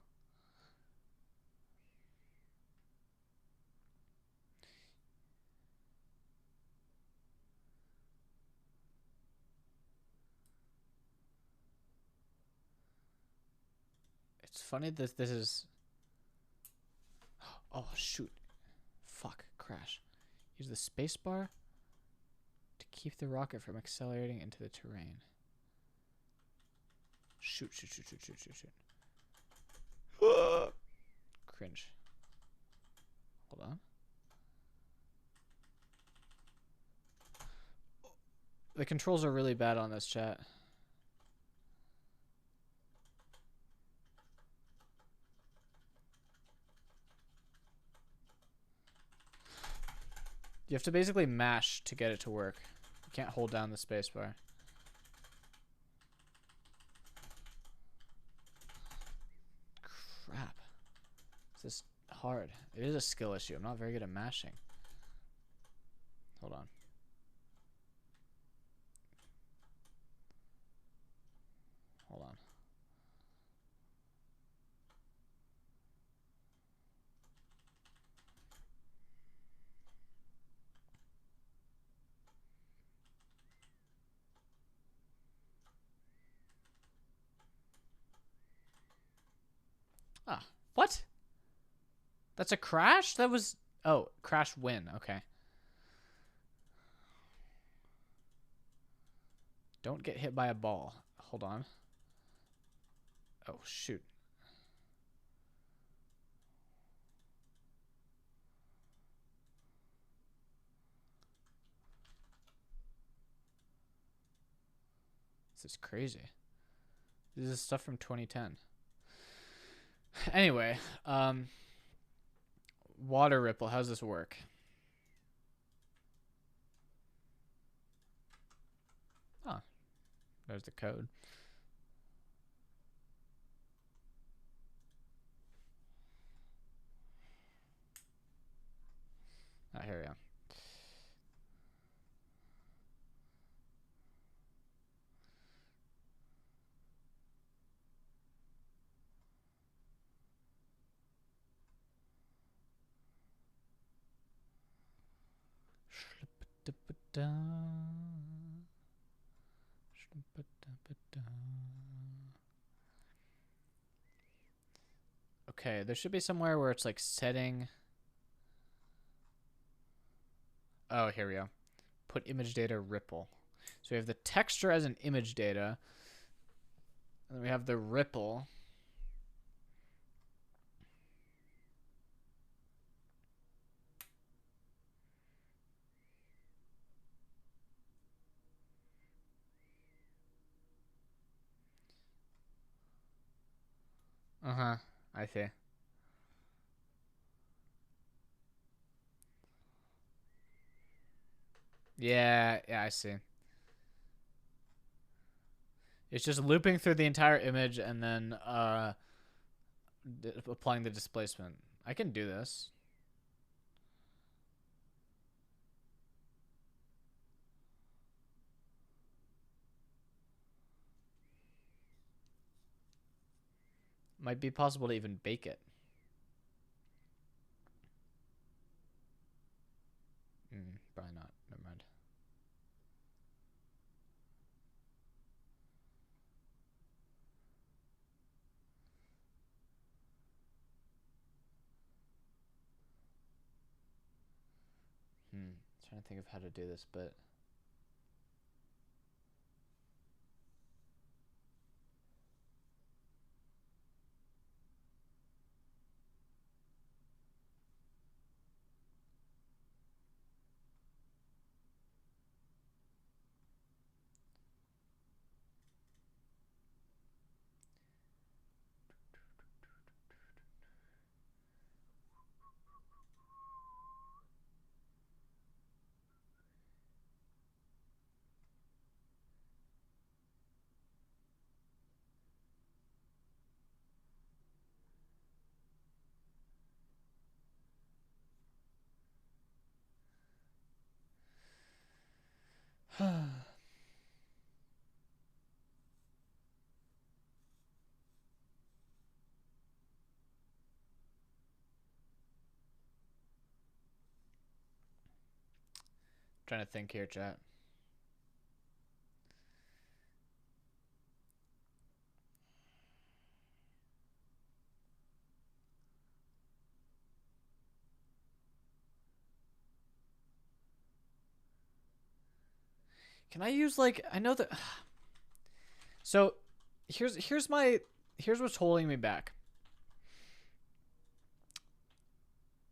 It's funny that this is... Oh, shoot. Fuck. Crash. Use the spacebar to keep the rocket from accelerating into the terrain. Shoot. Cringe. Hold on. The controls are really bad on this, chat. You have to basically mash to get it to work. You can't hold down the spacebar. Crap. This is hard. It is a skill issue. I'm not very good at mashing. Hold on. Hold on. Ah, what? That's a crash? That was... Oh, crash win. Okay. Don't get hit by a ball. Hold on. Oh, shoot. This is crazy. This is stuff from 2010. Anyway, water ripple. How's this work? There's the code. Ah, here we go. Okay, there should be somewhere where it's like setting. Oh, here we go. Put image data ripple. So we have the texture as an image data. And then we have the ripple. Uh-huh. I see. Yeah, I see. It's just looping through the entire image and then applying the displacement. I can do this. Might be possible to even bake it. Probably not. Never mind. Trying to think of how to do this, but trying to think here, chat. Can I use like I know that So here's what's holding me back.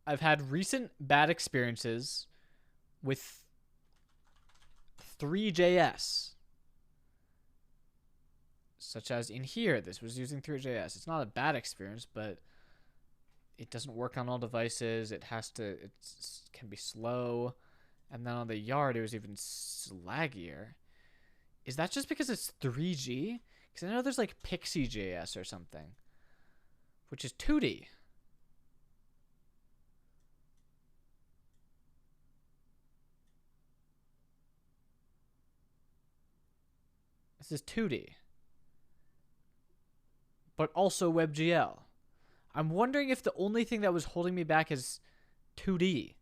I've had recent bad experiences with Three.js. Such as in here, this was using Three.js. It's not a bad experience, but it doesn't work on all devices. It can be slow. And then on the Yard, it was even slaggier. Is that just because it's 3G? Because I know there's like Pixie.js or something, which is 2D. This is 2D. But also WebGL. I'm wondering if the only thing that was holding me back is 2D.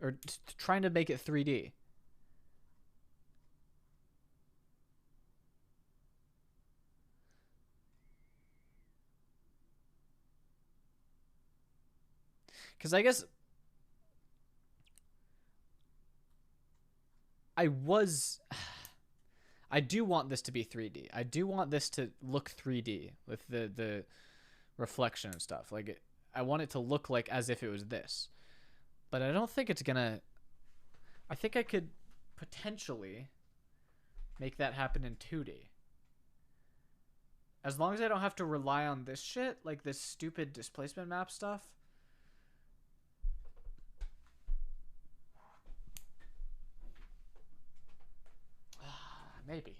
Or trying to make it 3D. Because I guess I do want this to be 3D. I do want this to look 3D with the reflection and stuff. Like I want it to look like as if it was this. But I don't think it's gonna. I think I could potentially make that happen in 2D. As long as I don't have to rely on this shit, like this stupid displacement map stuff. Maybe.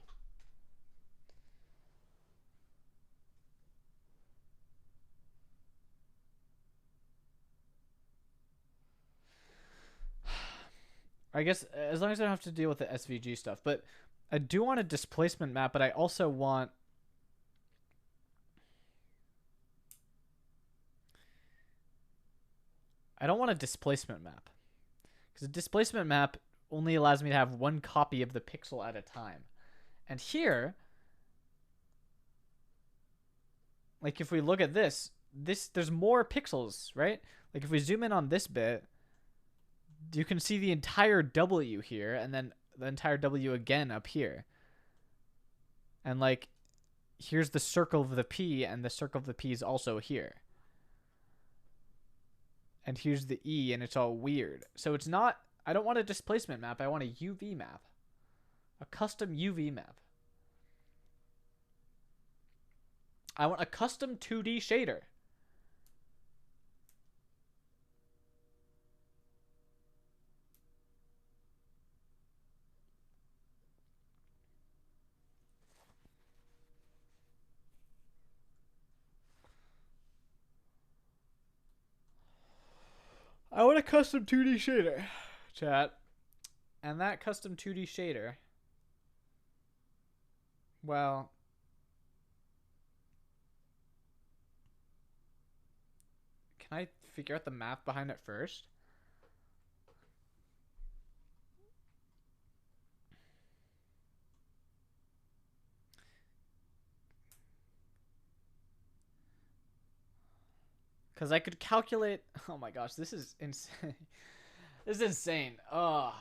I guess as long as I don't have to deal with the SVG stuff. But I do want a displacement map, but I also want... I don't want a displacement map. Because a displacement map only allows me to have one copy of the pixel at a time. And here, like if we look at this, there's more pixels, right? Like if we zoom in on this bit, you can see the entire W here, and then the entire W again up here. And like, here's the circle of the P, and the circle of the P is also here. And here's the E, and it's all weird. So it's not, I don't want a displacement map, I want a UV map. A custom UV map. I want a custom 2D shader. I want a custom 2D shader, chat. And that custom 2D shader, well, can I figure out the math behind it first? Because I could calculate... Oh my gosh, this is insane. This is insane. Oh,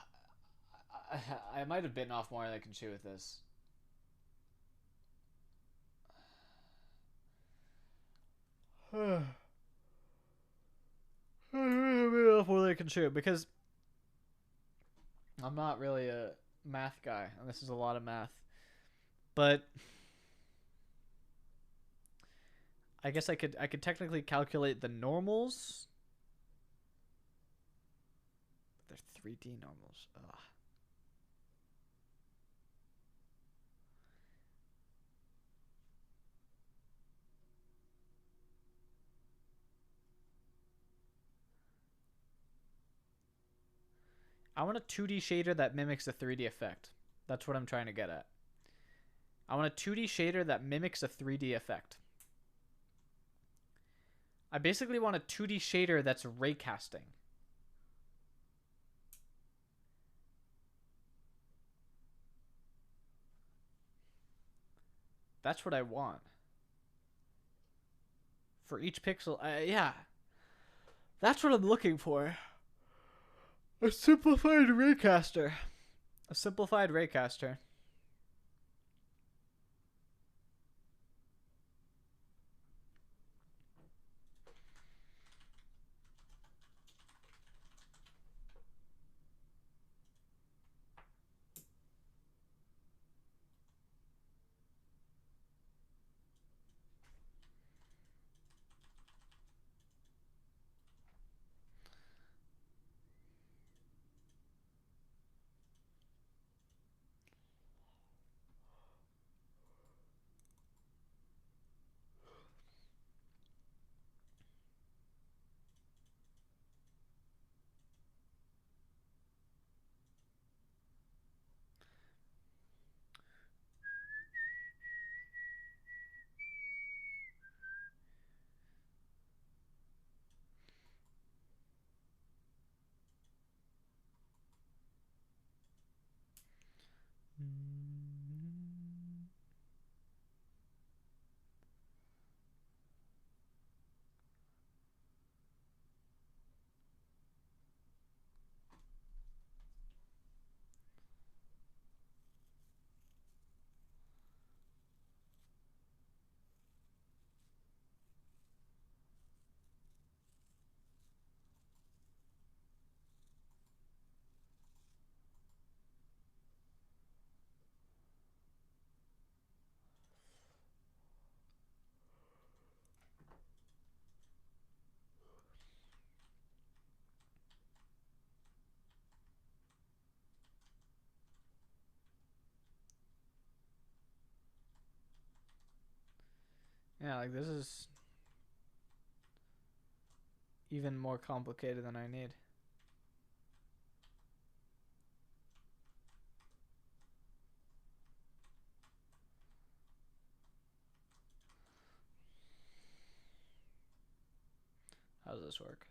I might have bitten off more than I can chew with this. I might have bitten off more than I can chew because I'm not really a math guy, and this is a lot of math. But I guess I could technically calculate the normals. They're 3D normals. Ugh. I want a 2D shader that mimics a 3D effect. That's what I'm trying to get at. I want a 2D shader that mimics a 3D effect. I basically want a 2D shader that's raycasting. That's what I want. For each pixel, yeah. That's what I'm looking for. A simplified raycaster. A simplified raycaster. Yeah, like this is even more complicated than I need. How does this work?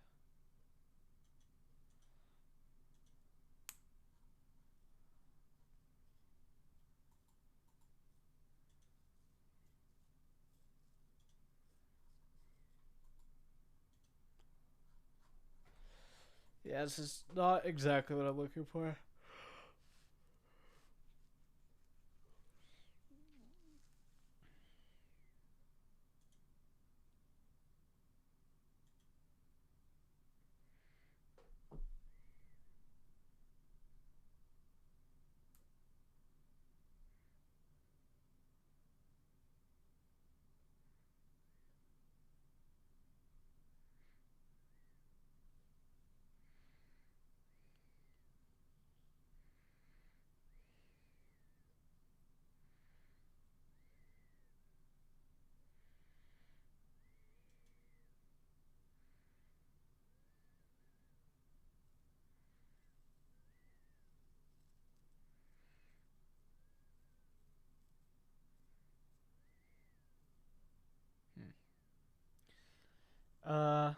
Yeah, this is not exactly what I'm looking for. Hmm. Uh,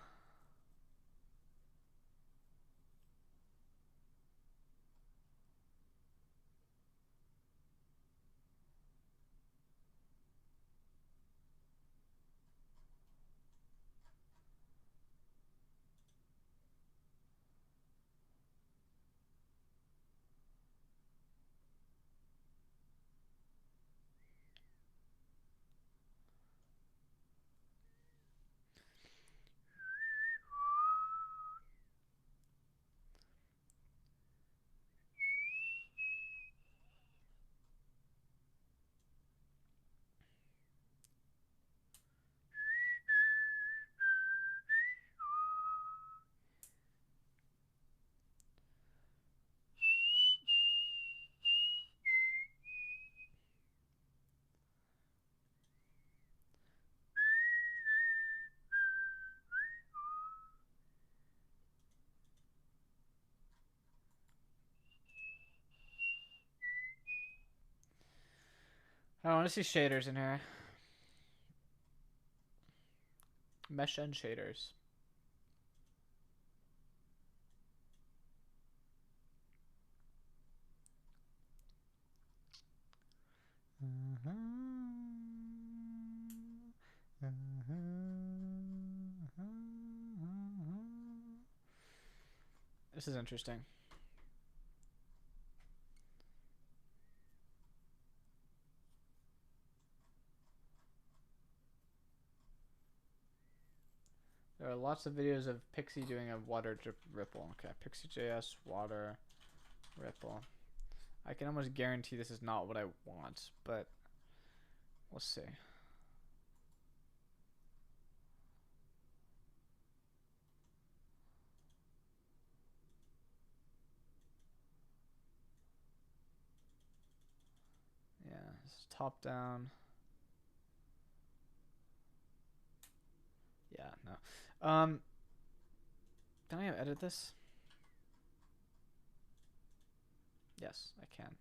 I want to see shaders in here. Mesh and shaders. This is interesting. There are lots of videos of Pixie doing a water drip ripple. Okay, Pixie.js water ripple. I can almost guarantee this is not what I want, but we'll see. Yeah, this is top down. Yeah, no. Can I edit this? Yes, I can.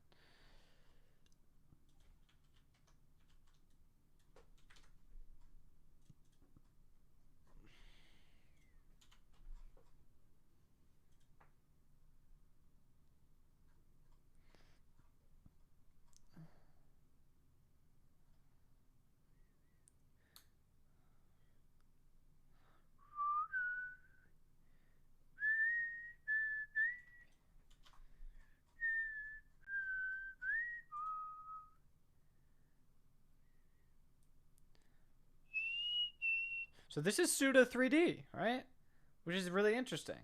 So this is pseudo 3D, right? Which is really interesting.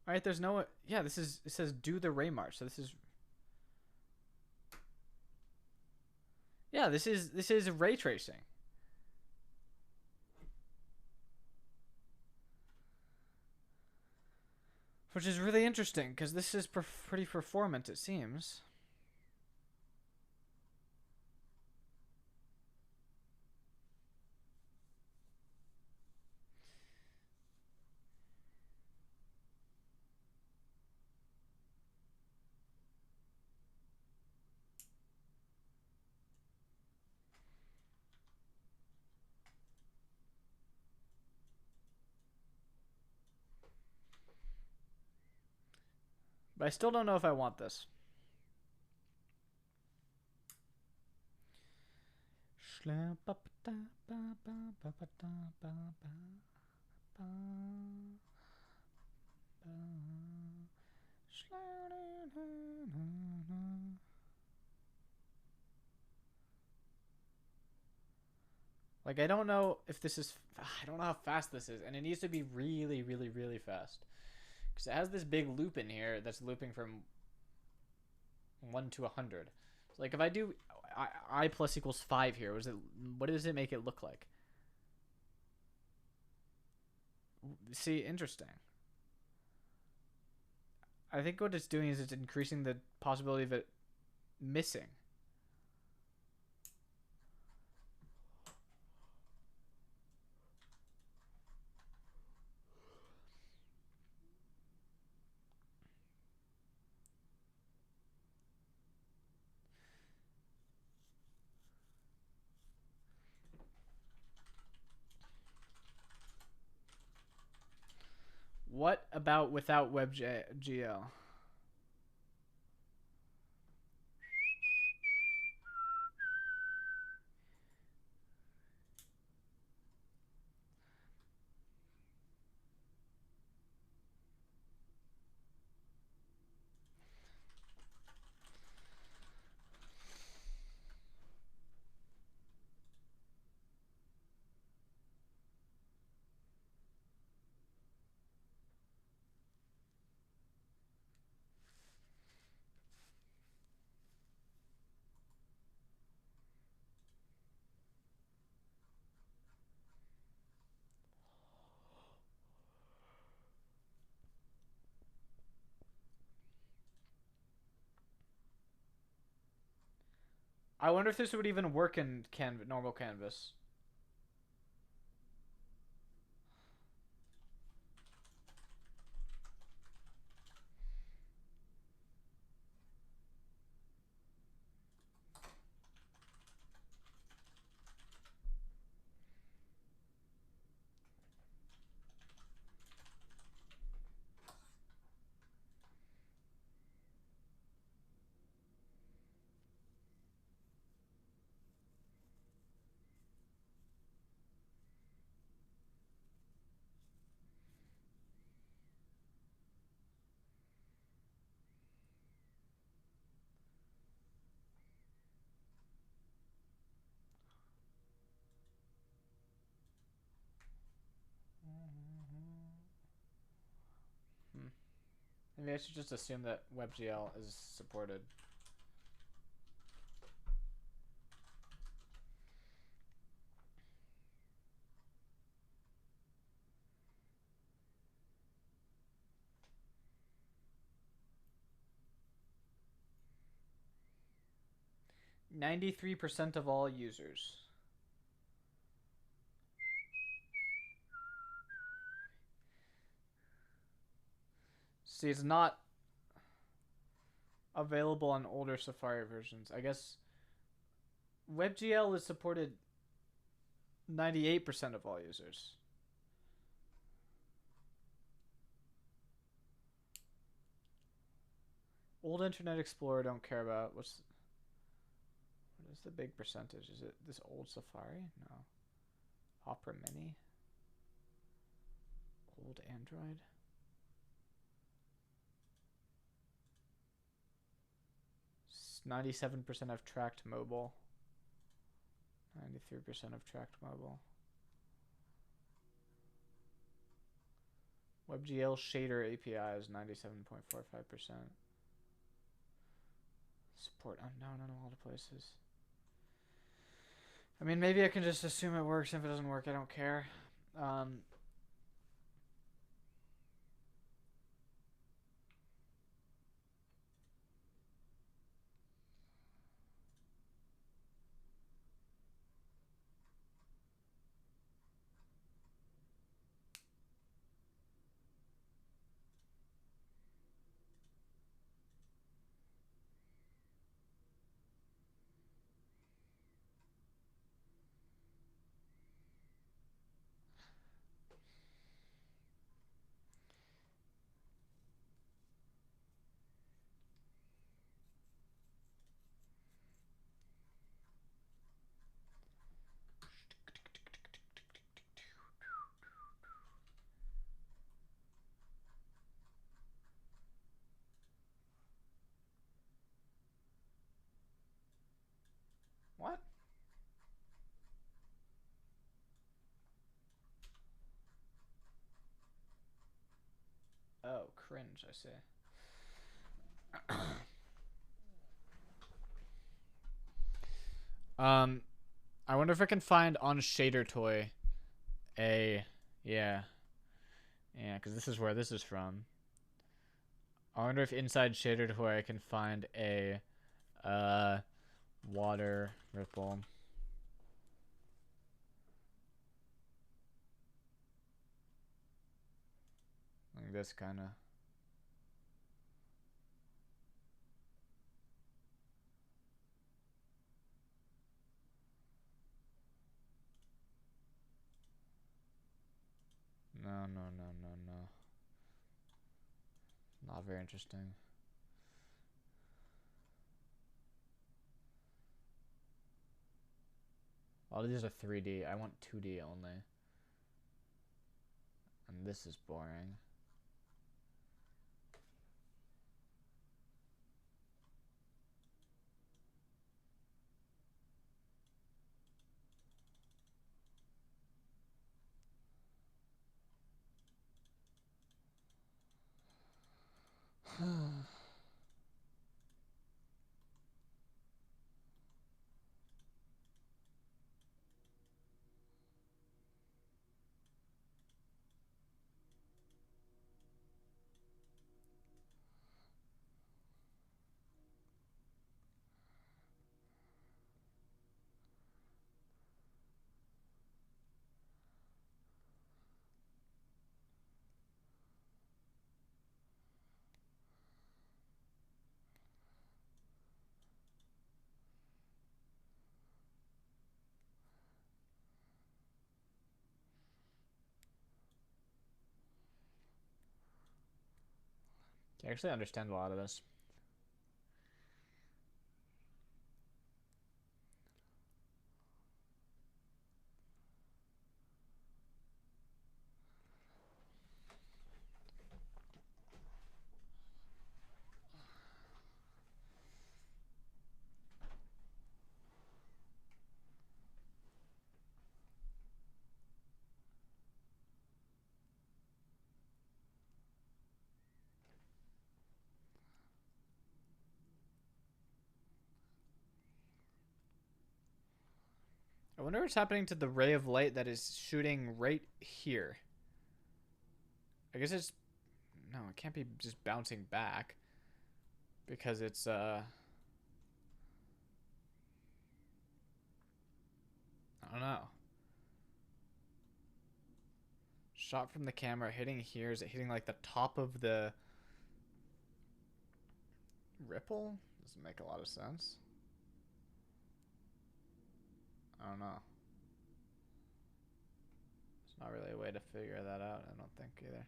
All right, there's no. Yeah, this is. It says do the ray march. So this is. Yeah, this is ray tracing. Which is really interesting because this is pretty performant, it seems. But I still don't know if I want this. Like, I don't know if this is... I don't know how fast this is. And it needs to be really, really, really fast. Because it has this big loop in here that's looping from 1 to 100. So, like, if I do I plus equals 5 here, what does it make it look like? See, interesting. I think what it's doing is it's increasing the possibility of it missing. What about without WebGL? I wonder if this would even work in normal Canvas. Maybe I should just assume that WebGL is supported. %93 of all users. See, it's not available on older Safari versions. I guess WebGL is supported 98% of all users. Old Internet Explorer don't care about. What is the big percentage? Is it this old Safari? No. Opera Mini? Old Android? It's 97% of tracked mobile. 93% of tracked mobile. WebGL shader API is 97.45%. Support unknown in a lot of places. I mean, maybe I can just assume it works. If it doesn't work, I don't care. cringe, I say. I wonder if I can find on Shader Toy a, yeah, because this is where this is from. I wonder if inside Shader Toy I can find a water ripple. Like this kind of. No, no, no, no, no. Not very interesting. A lot of these are 3D. I want 2D only. And this is boring. I actually understand a lot of this. I wonder what's happening to the ray of light that is shooting right here. I guess it's... No, it can't be just bouncing back. Because it's, I don't know. Shot from the camera, hitting here. Is it hitting, like, the top of the ripple? Doesn't make a lot of sense. I don't know. There's not really a way to figure that out, I don't think, either.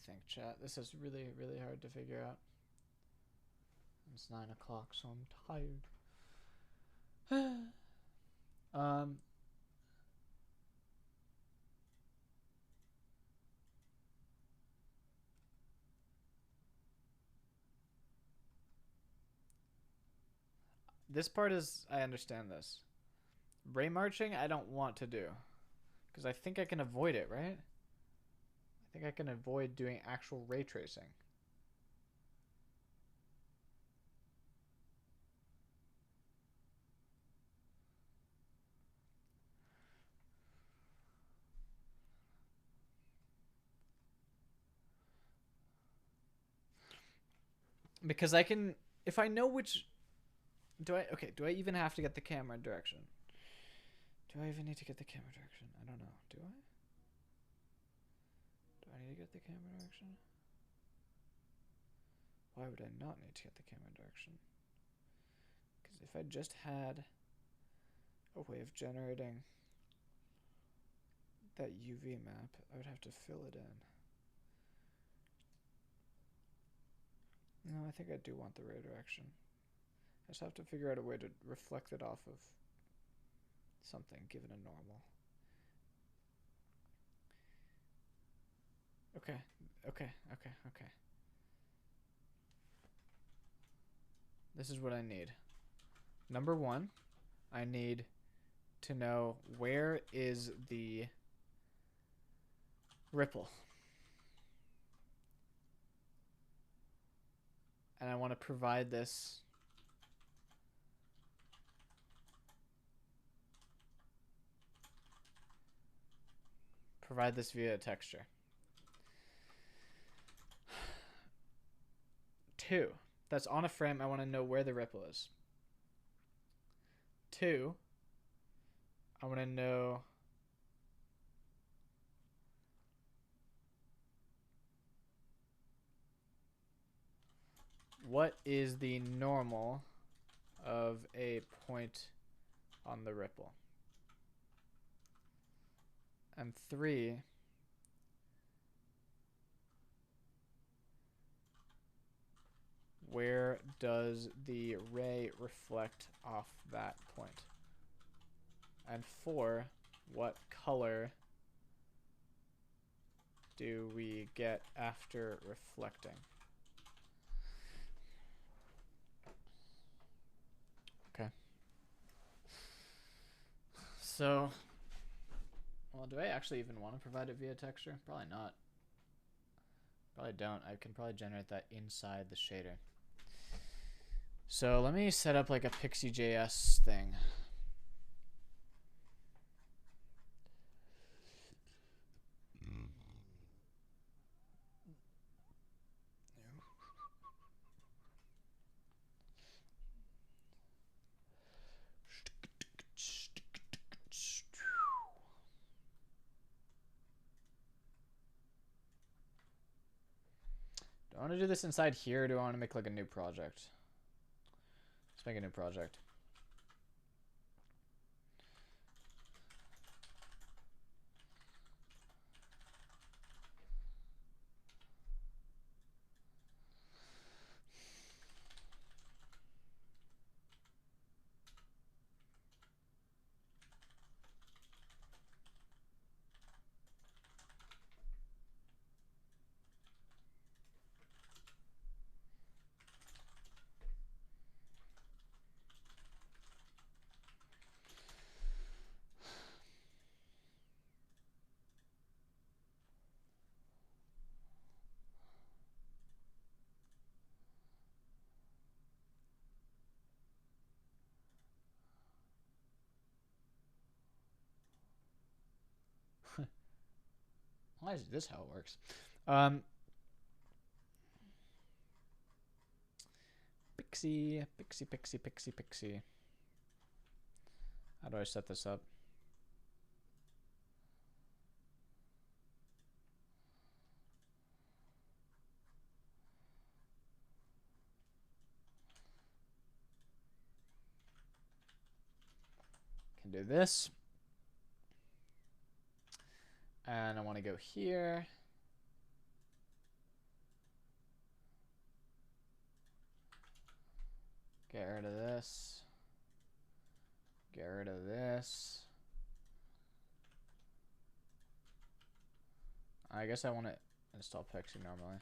Think, chat. This is really, really hard to figure out. It's 9 o'clock, so I'm tired. This part is, I understand this. Ray marching, I don't want to do. Because I think I can avoid it, right? I think I can avoid doing actual ray tracing. Because I can, if I know which, do I even have to get the camera direction? Do I even need to get the camera direction? I don't know. Do I? Do I need to get the camera direction? Why would I not need to get the camera direction? Because If I just had a way of generating that UV map, I would have to fill it in. No, I think I do want the ray direction. I just have to figure out a way to reflect it off of something given a normal. Okay. This is what I need. Number one, I need to know where is the ripple. And I want to provide this via a texture. 2, that's on a frame. I want to know where the ripple is. 2, I want to know what is the normal of a point on the ripple. And 3, where does the ray reflect off that point? And 4, what color do we get after reflecting? Okay. So, well, do I actually even want to provide it via texture? Probably not. Probably don't. I can probably generate that inside the shader. So let me set up like a Pixie.js thing. Do I want to do this inside here, or do I want to make like a new project? Let's make a new project. Why is this how it works? Pixie. How do I set this up? Can do this. And I want to go here. Get rid of this. Get rid of this. I guess I want to install Pixie normally.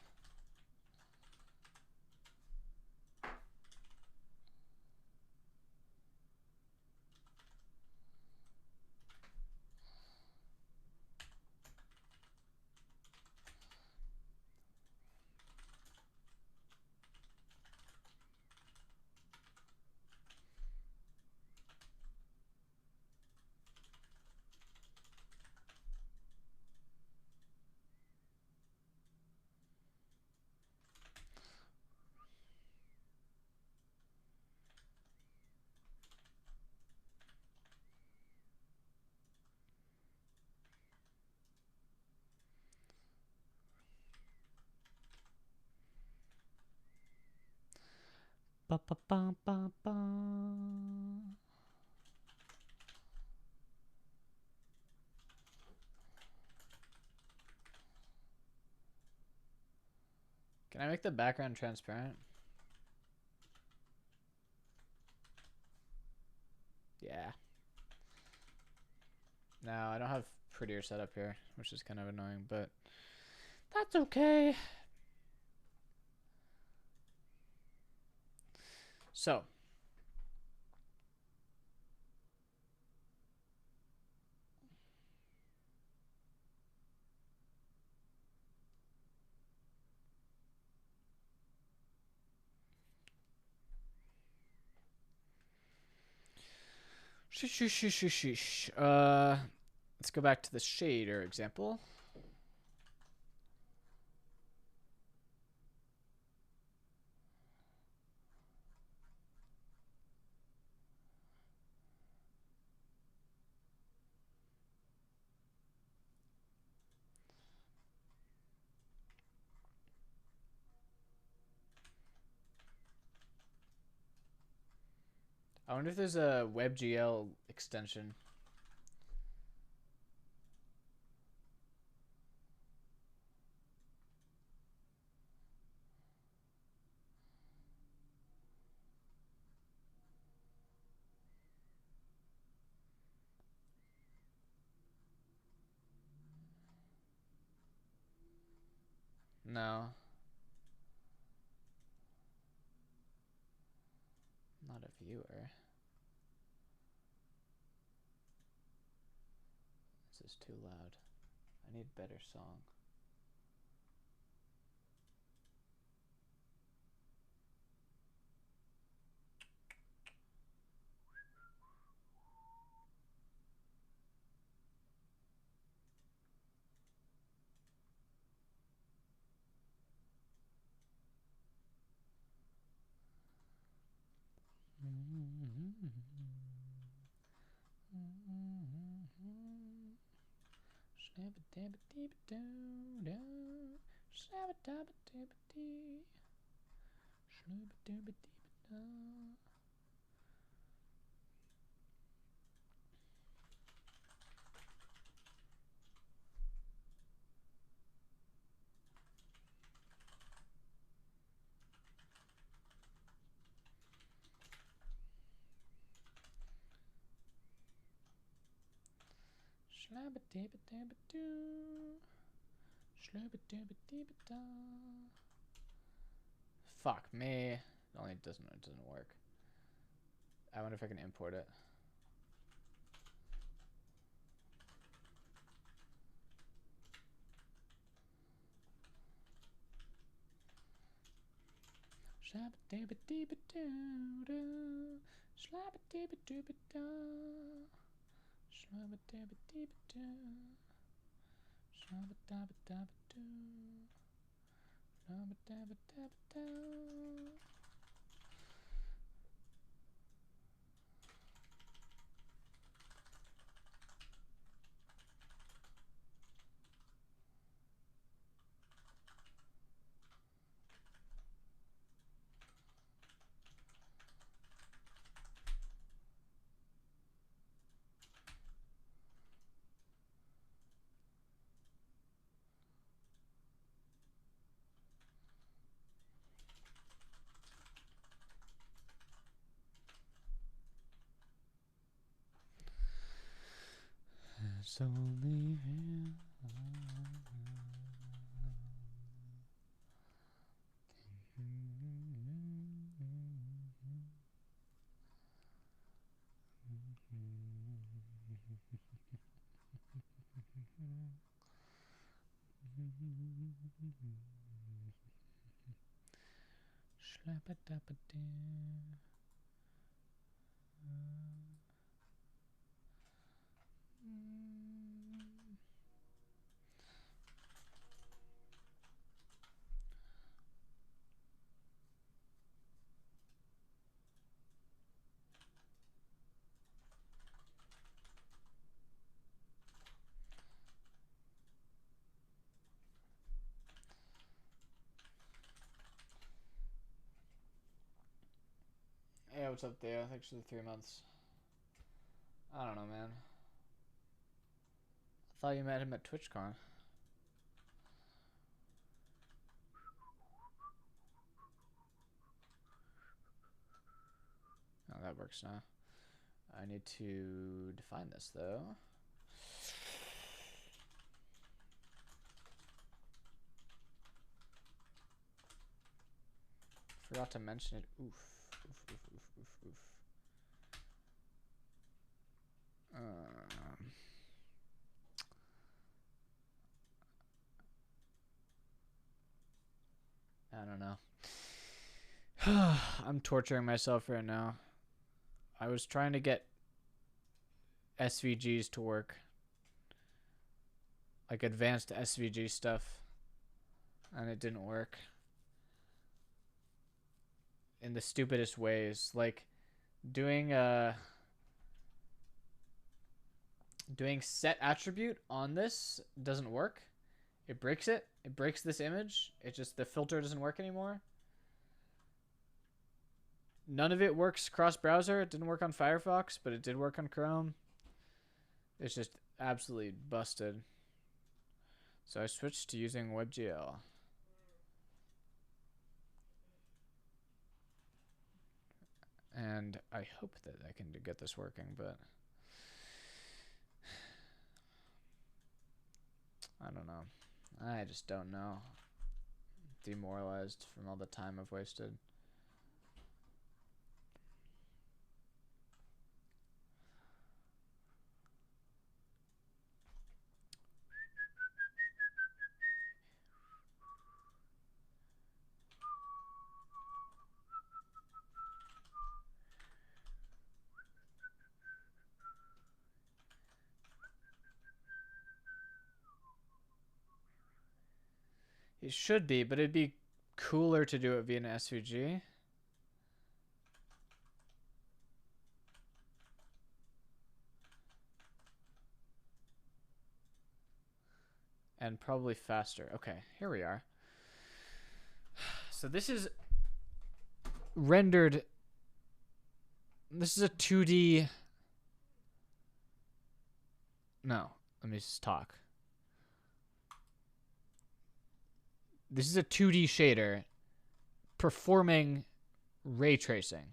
Ba, ba, ba, ba, ba. Can I make the background transparent? Yeah. No, I don't have prettier setup here, which is kind of annoying, but that's okay. So. Let's go back to the shader example. I wonder if there's a WebGL extension. No. Not a viewer. This is too loud. I need better song. Fuck me. It only doesn't work. I wonder if I can import it. It's only real. Yeah, what's up, Theo? Thanks for the 3 months. I don't know, man. I thought you met him at TwitchCon. Oh, that works now. I need to define this, though. Forgot to mention it. Oof. Oof, oof, oof, oof, oof. I don't know. I'm torturing myself right now. I was trying to get SVGs to work. Like advanced SVG stuff. And it didn't work. In the stupidest ways. Like doing set attribute on this doesn't work. It breaks it. It breaks this image. It just, the filter doesn't work anymore. None of it works cross-browser. It didn't work on Firefox, but it did work on Chrome. It's just absolutely busted. So I switched to using WebGL. And I hope that I can get this working, but I don't know. I just don't know. Demoralized from all the time I've wasted. It should be, but it'd be cooler to do it via an SVG. And probably faster. Okay, here we are. So this is rendered. This is a 2D. No, let me just talk. This is a 2D shader performing ray tracing.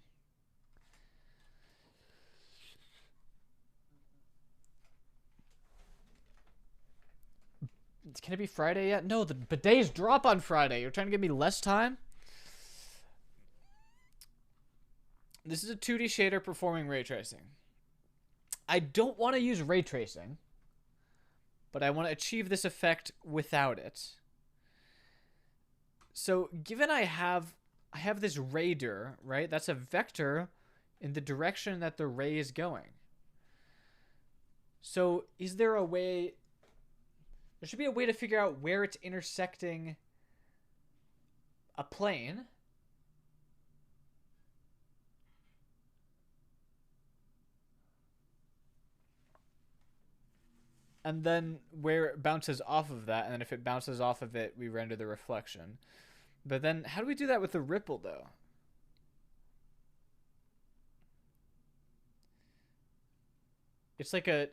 Can it be Friday yet? No, the bidets drop on Friday. You're trying to give me less time? This is a 2D shader performing ray tracing. I don't want to use ray tracing, but I want to achieve this effect without it. So given I have this radar, right? That's a vector in the direction that the ray is going. So is there a way... There should be a way to figure out where it's intersecting a plane. And then where it bounces off of that, and then if it bounces off of it, we render the reflection. But then how do we do that with the ripple, though? It's like a...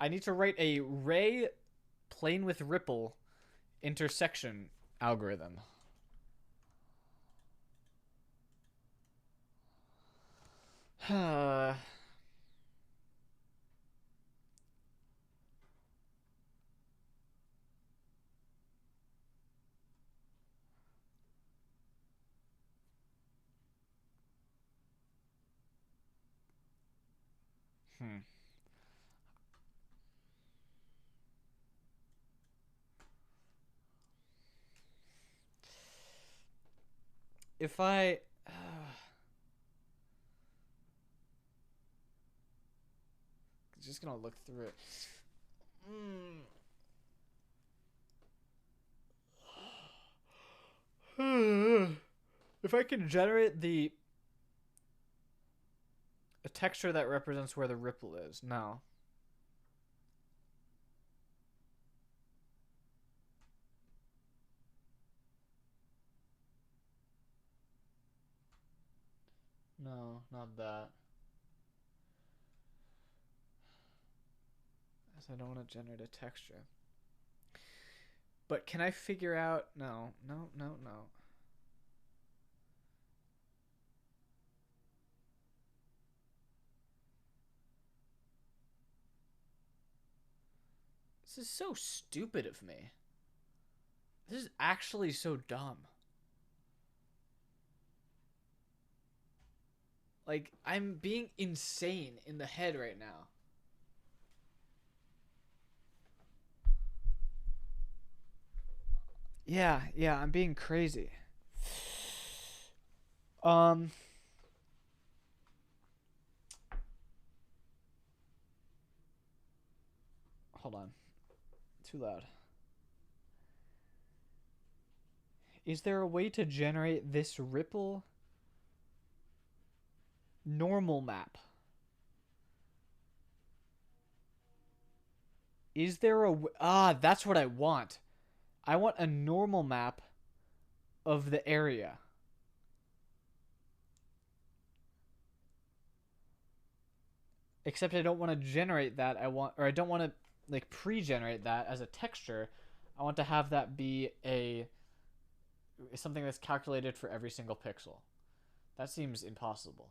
I need to write a ray plane with ripple intersection algorithm. If I... just gonna look through it. If I can generate a texture that represents where the ripple is. No. No, not that. As I don't want to generate a texture. But can I figure out... No, no, no, no. This is so stupid of me. This is actually so dumb. Like, I'm being insane in the head right now. Yeah, I'm being crazy. Hold on. Too loud. Is there a way to generate this ripple normal map? Is there a... that's what I want. I want a normal map of the area. Except I don't want to generate that. I don't want to like pre-generate that as a texture. I want to have that be something that's calculated for every single pixel. That seems impossible.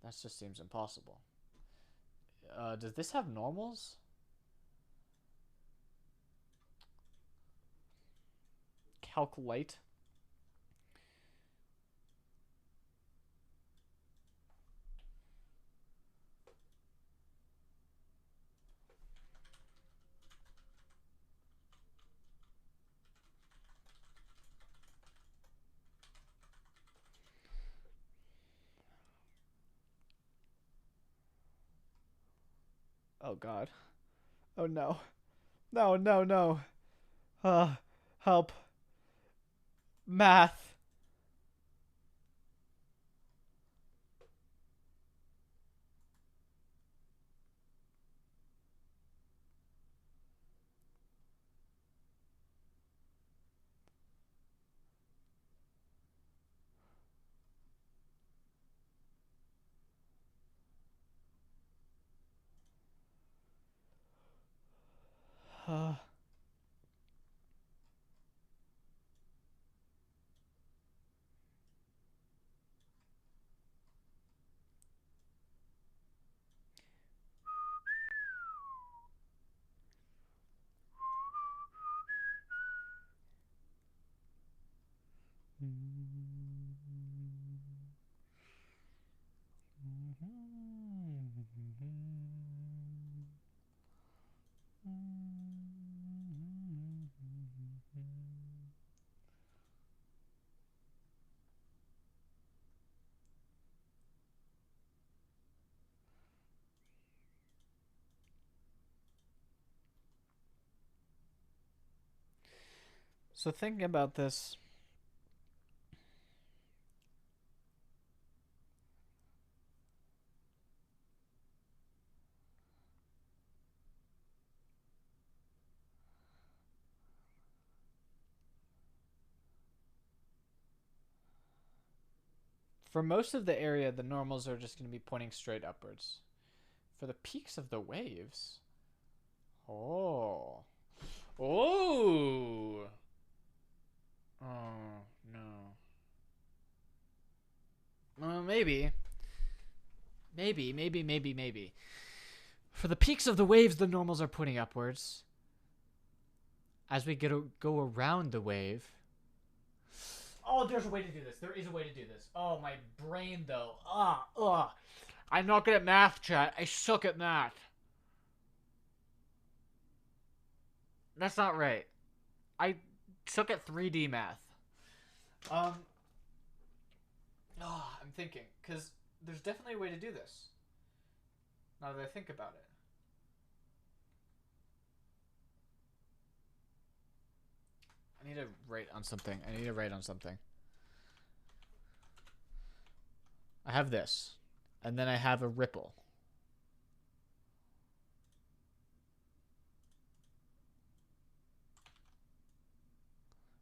That just seems impossible. Does this have normals? Calculate. Oh god. Oh no. No, no, no. Help. Math. So thinking about this, for most of the area, the normals are just going to be pointing straight upwards. For the peaks of the waves, oh, oh, oh no. Maybe. For the peaks of the waves, the normals are pointing upwards. As we go around the wave. Oh, there's a way to do this. There is a way to do this. Oh, my brain, though. I'm not good at math, chat. I suck at math. That's not right. I suck at 3D math. I'm thinking. Because there's definitely a way to do this. Now that I think about it. I need to write on something. I have this. And then I have a ripple.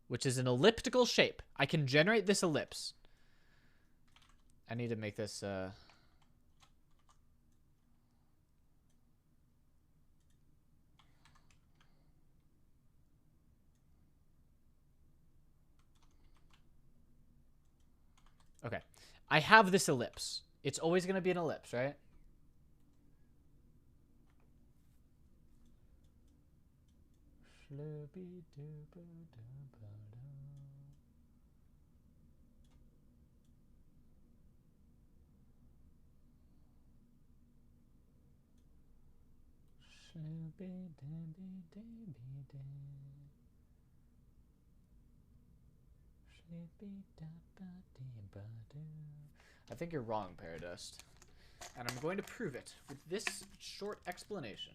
which is an elliptical shape. I can generate this ellipse. I need to make this... Okay. I have this ellipse. It's always going to be an ellipse, right? I think you're wrong, Paradust. And I'm going to prove it with this short explanation.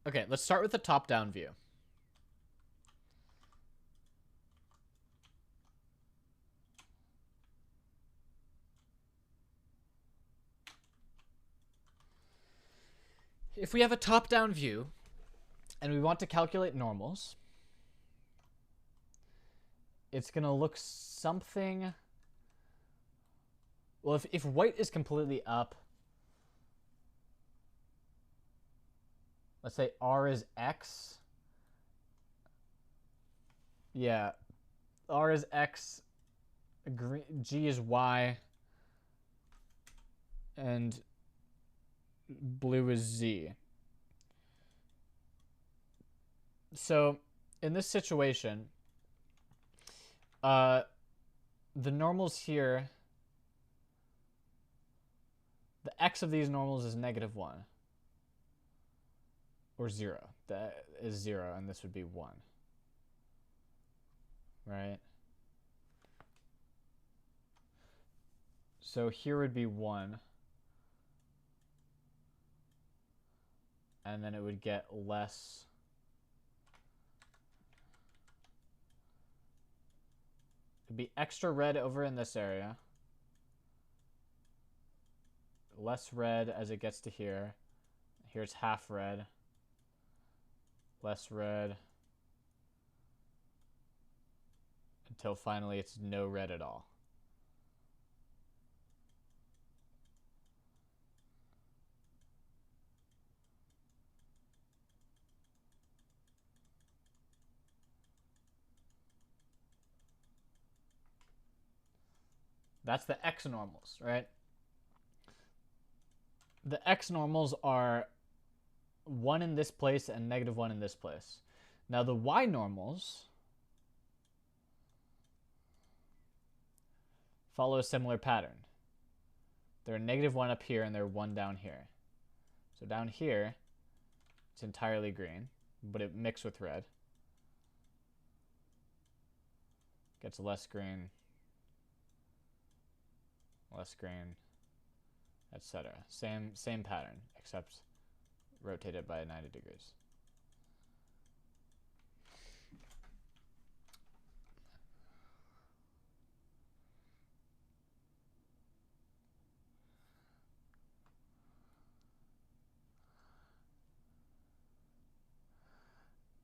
Okay, let's start with the top-down view. If we have a top-down view and we want to calculate normals, it's going to look something... Well, if white is completely up, let's say R is X. Yeah, R is X, G is Y, and blue is Z. So in this situation, the normals here, the X of these normals is -1. Or 0. That is 0, and this would be 1. Right? So here would be 1. And then it would get less. It'd be extra red over in this area. Less red as it gets to here. Here's half red. Less red. Until finally it's no red at all. That's the X normals, right? The X normals are 1 in this place and -1 in this place. Now the Y normals follow a similar pattern. They're -1 up here and they're 1 down here. So down here, it's entirely green, but it mixed with red. Gets less green, etc. Same pattern, except rotated by 90 degrees.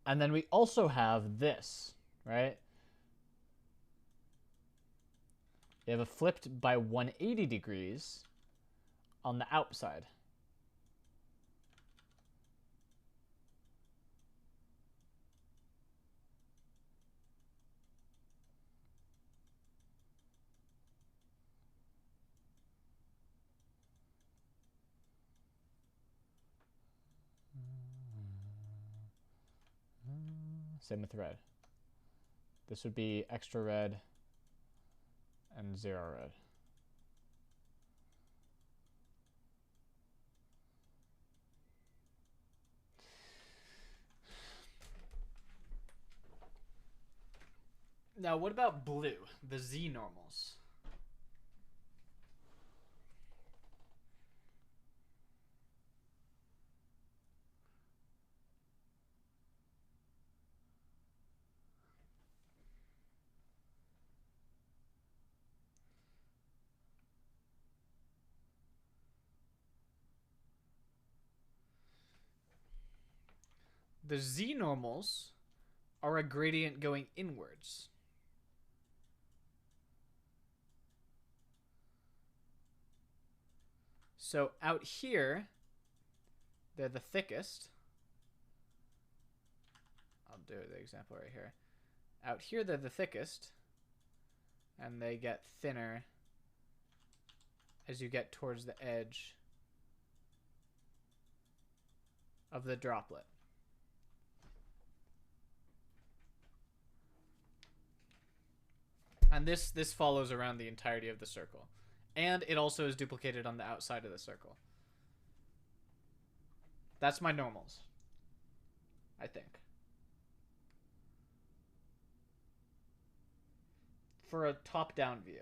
And then we also have this, right? They have a flipped by 180 degrees on the outside. Same with red. This would be extra red and 0 red. Now, what about blue, the Z normals? The z-normals are a gradient going inwards. So out here, they're the thickest. I'll do the example right here. Out here, they're the thickest, and they get thinner as you get towards the edge of the droplet. And this follows around the entirety of the circle. And it also is duplicated on the outside of the circle. That's my normals, I think. For a top-down view.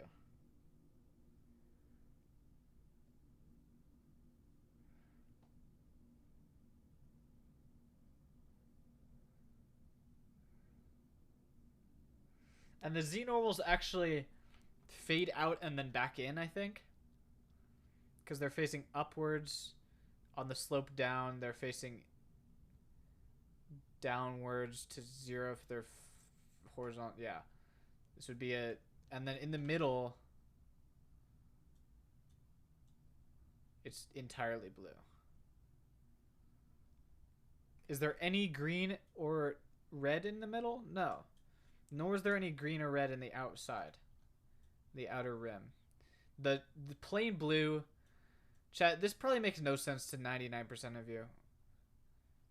And the z-normals actually fade out and then back in, I think. Because they're facing upwards. On the slope down, they're facing downwards to 0 if they're horizontal. Yeah. This would be a... And then in the middle, it's entirely blue. Is there any green or red in the middle? No. Nor is there any green or red in the outside. The outer rim. The plain blue... Chat, this probably makes no sense to 99% of you.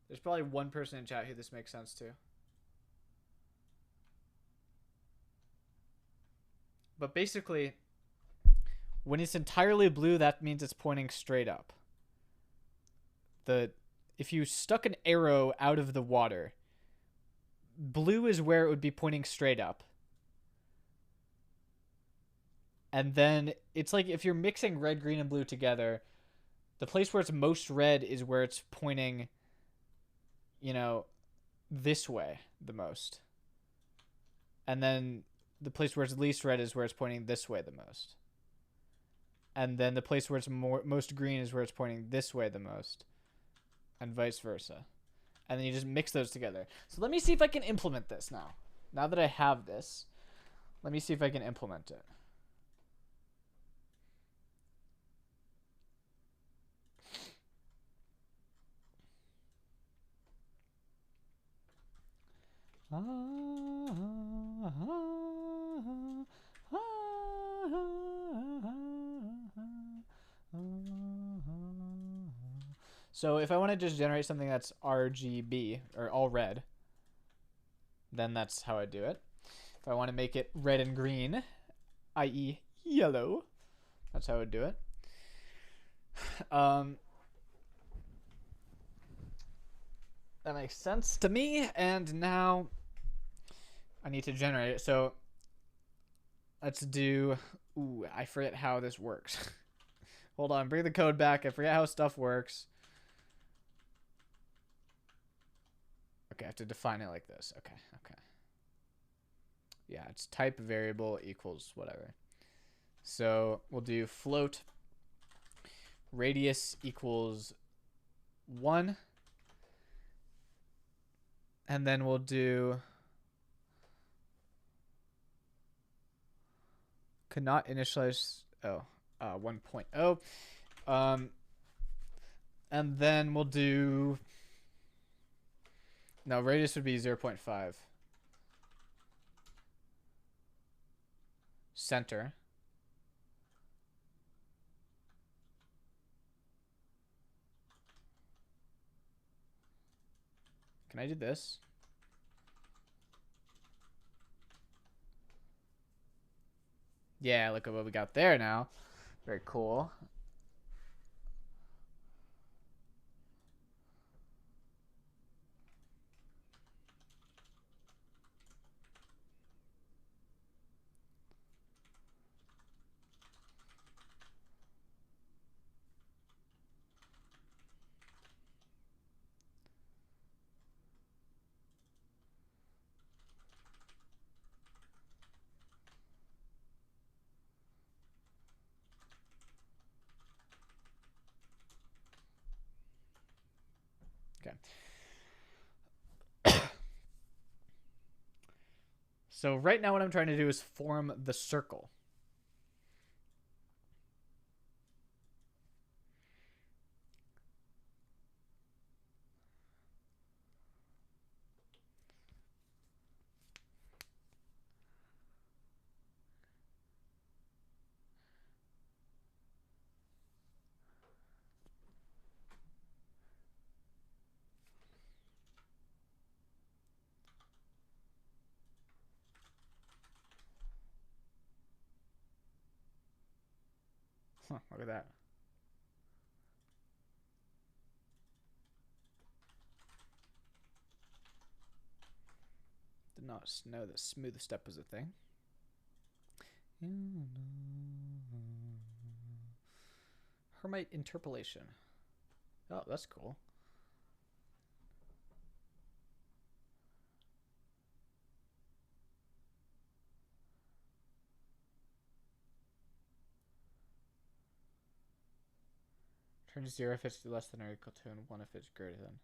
There's probably one person in chat who this makes sense to. But basically, when it's entirely blue, that means it's pointing straight up. If you stuck an arrow out of the water, blue is where it would be pointing straight up. And then it's like if you're mixing red, green, and blue together, the place where it's most red is where it's pointing, you know, this way the most. And then the place where it's least red is where it's pointing this way the most. And then the place where it's most green is where it's pointing this way the most. And vice versa. And then you just mix those together. So let me see if I can implement this now. Now that I have this, let me see if I can implement it. So if I want to just generate something that's RGB, or all red, then that's how I do it. If I want to make it red and green, i.e. yellow, that's how I would do it. That makes sense to me, and now I need to generate it. So let's do... Ooh, I forget how this works. Hold on, bring the code back. I forget how stuff works. Okay, I have to define it like this. Okay. Yeah, it's type variable equals whatever. So we'll do float radius equals 1. And then we'll do cannot initialize 1.0. And then we'll do radius would be 0.5. Center. Can I do this? Yeah, look at what we got there now. Very cool. Okay. So right now what I'm trying to do is form the circle. Huh, look at that. Did not know that smooth step was a thing. Hermite interpolation. Oh, that's cool. Turn to 0 if it's less than or equal to, and 1 if it's greater than.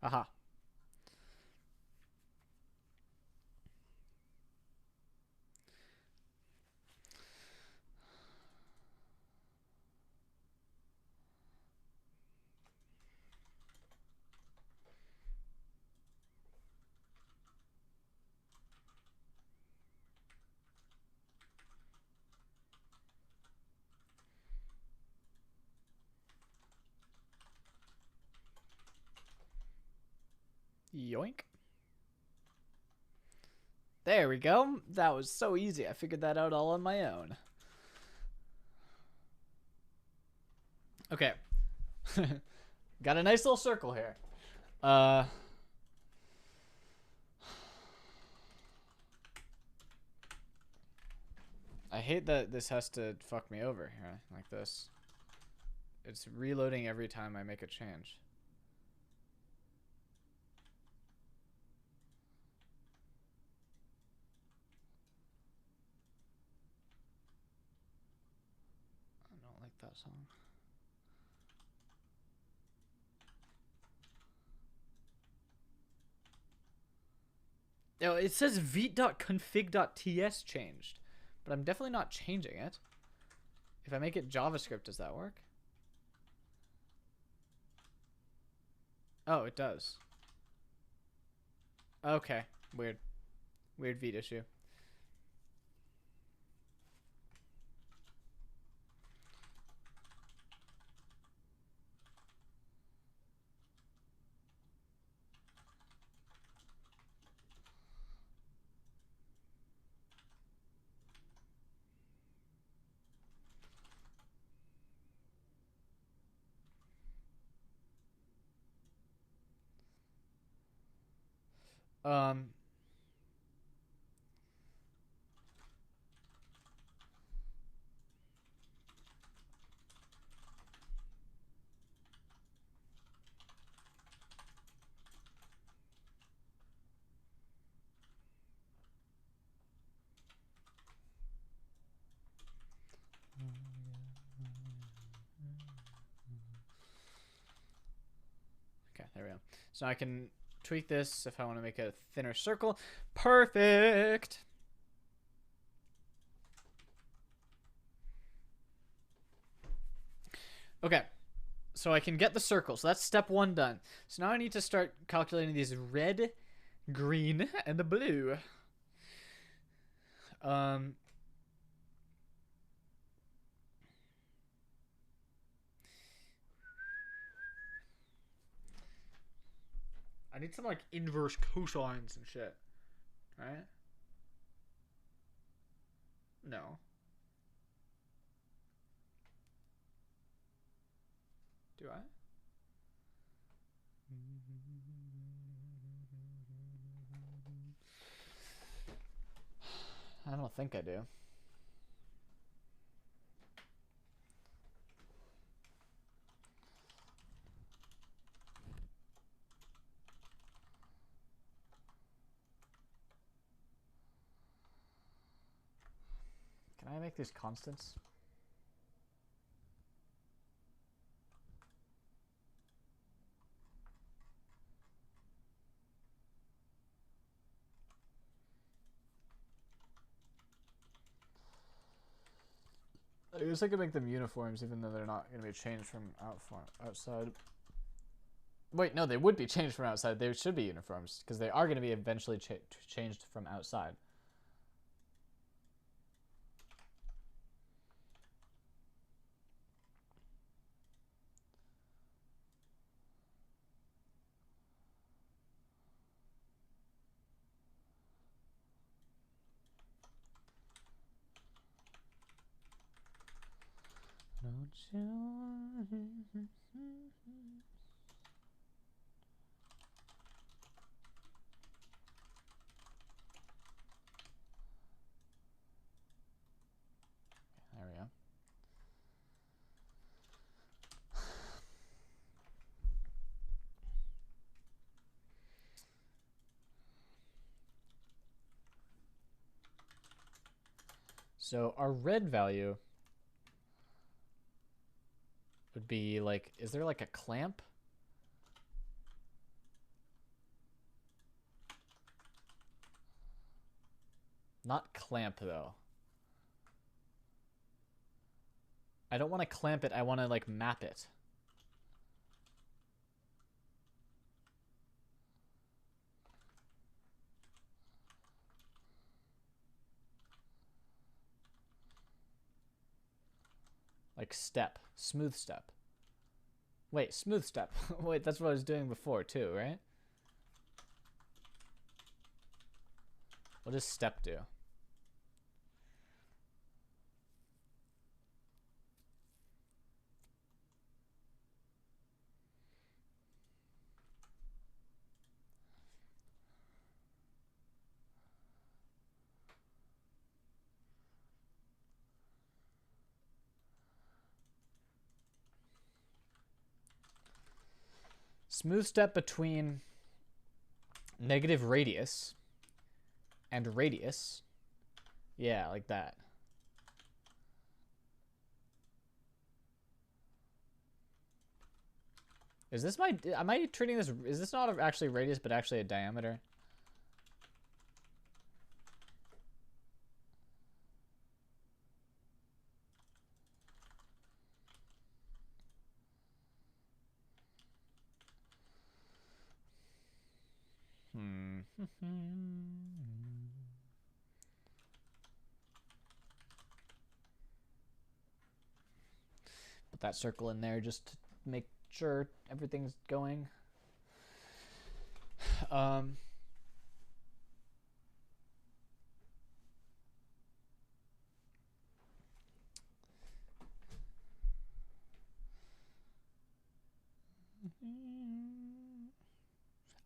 Aha. Yoink. There we go. That was so easy. I figured that out all on my own. Okay. Got a nice little circle here. I hate that this has to fuck me over here like this. It's reloading every time I make a change. I don't like that song. Oh, it says vite.config.ts changed, but I'm definitely not changing it. If I make it JavaScript, does that work? Oh, it does. Okay, weird. Weird Vite issue. Um, okay, there we go. So I can tweak this if I want to make a thinner circle. Perfect. Okay, so I can get the circle. So that's step 1 done. So now I need to start calculating these red, green, and the blue. I need some like inverse cosines and shit, right? No. Do I? I don't think I do. Can I make these constants? I guess I could make them uniforms even though they're not going to be changed from outside. Wait, no, they would be changed from outside. They should be uniforms because they are going to be eventually changed from outside. Don't you? There we go. So our red value would be like, is there like a clamp? Not clamp though. I don't want to clamp it. I want to like map it. Like step, smooth step. Wait, smooth step. Wait, that's what I was doing before too, right? What does step do? Smooth step between negative radius and radius. Yeah, like that. Is this my, am I treating this, is this not actually radius but actually a diameter? Put that circle in there just to make sure everything's going.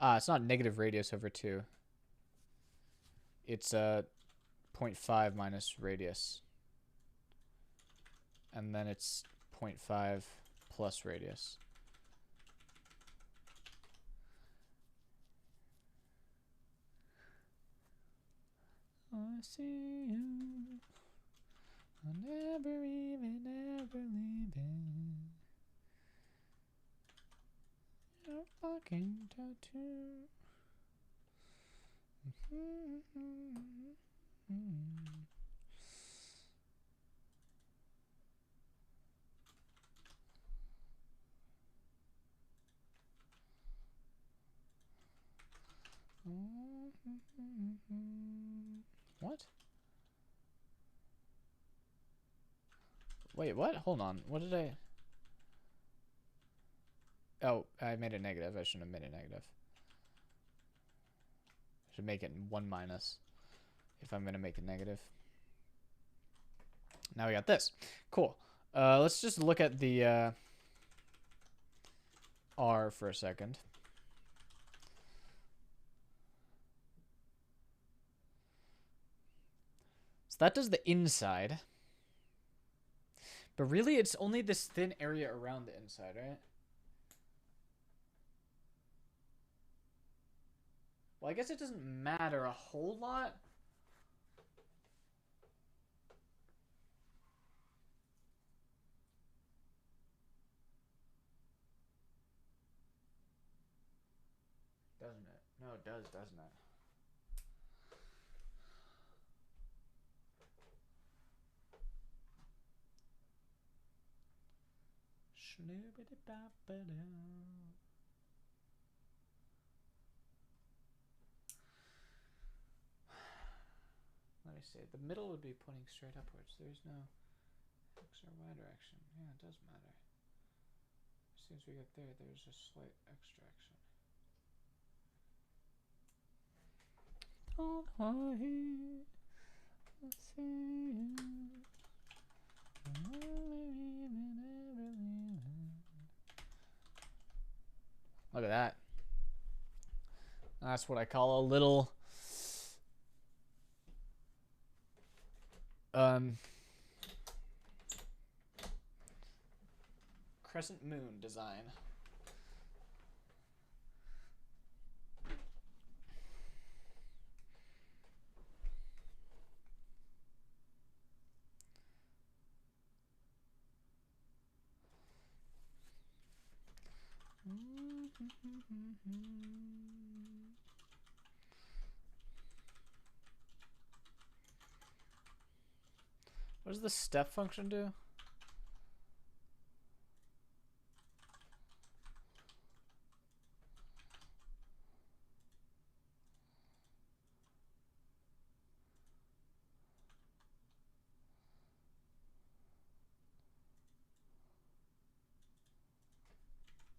It's not negative radius over 2. It's 0.5 minus radius. And then it's 0.5 plus radius. I see you. I'll never even ever leaving. Your fucking tattoo. What? Wait, what? Hold on. What did I... Oh, I made it negative. I shouldn't have made it negative. I should make it 1 minus if I'm going to make it negative. Now we got this. Cool. Let's just look at the R for a second. So that does the inside. But really, it's only this thin area around the inside, right? Well, I guess it doesn't matter a whole lot. Doesn't it? No, it does, doesn't it? Let me see. The middle would be pointing straight upwards. There's no X or Y direction. Yeah, it does matter. As soon as we get there, there's a slight X direction. Look at that. That's what I call a little crescent moon design. What does the step function do?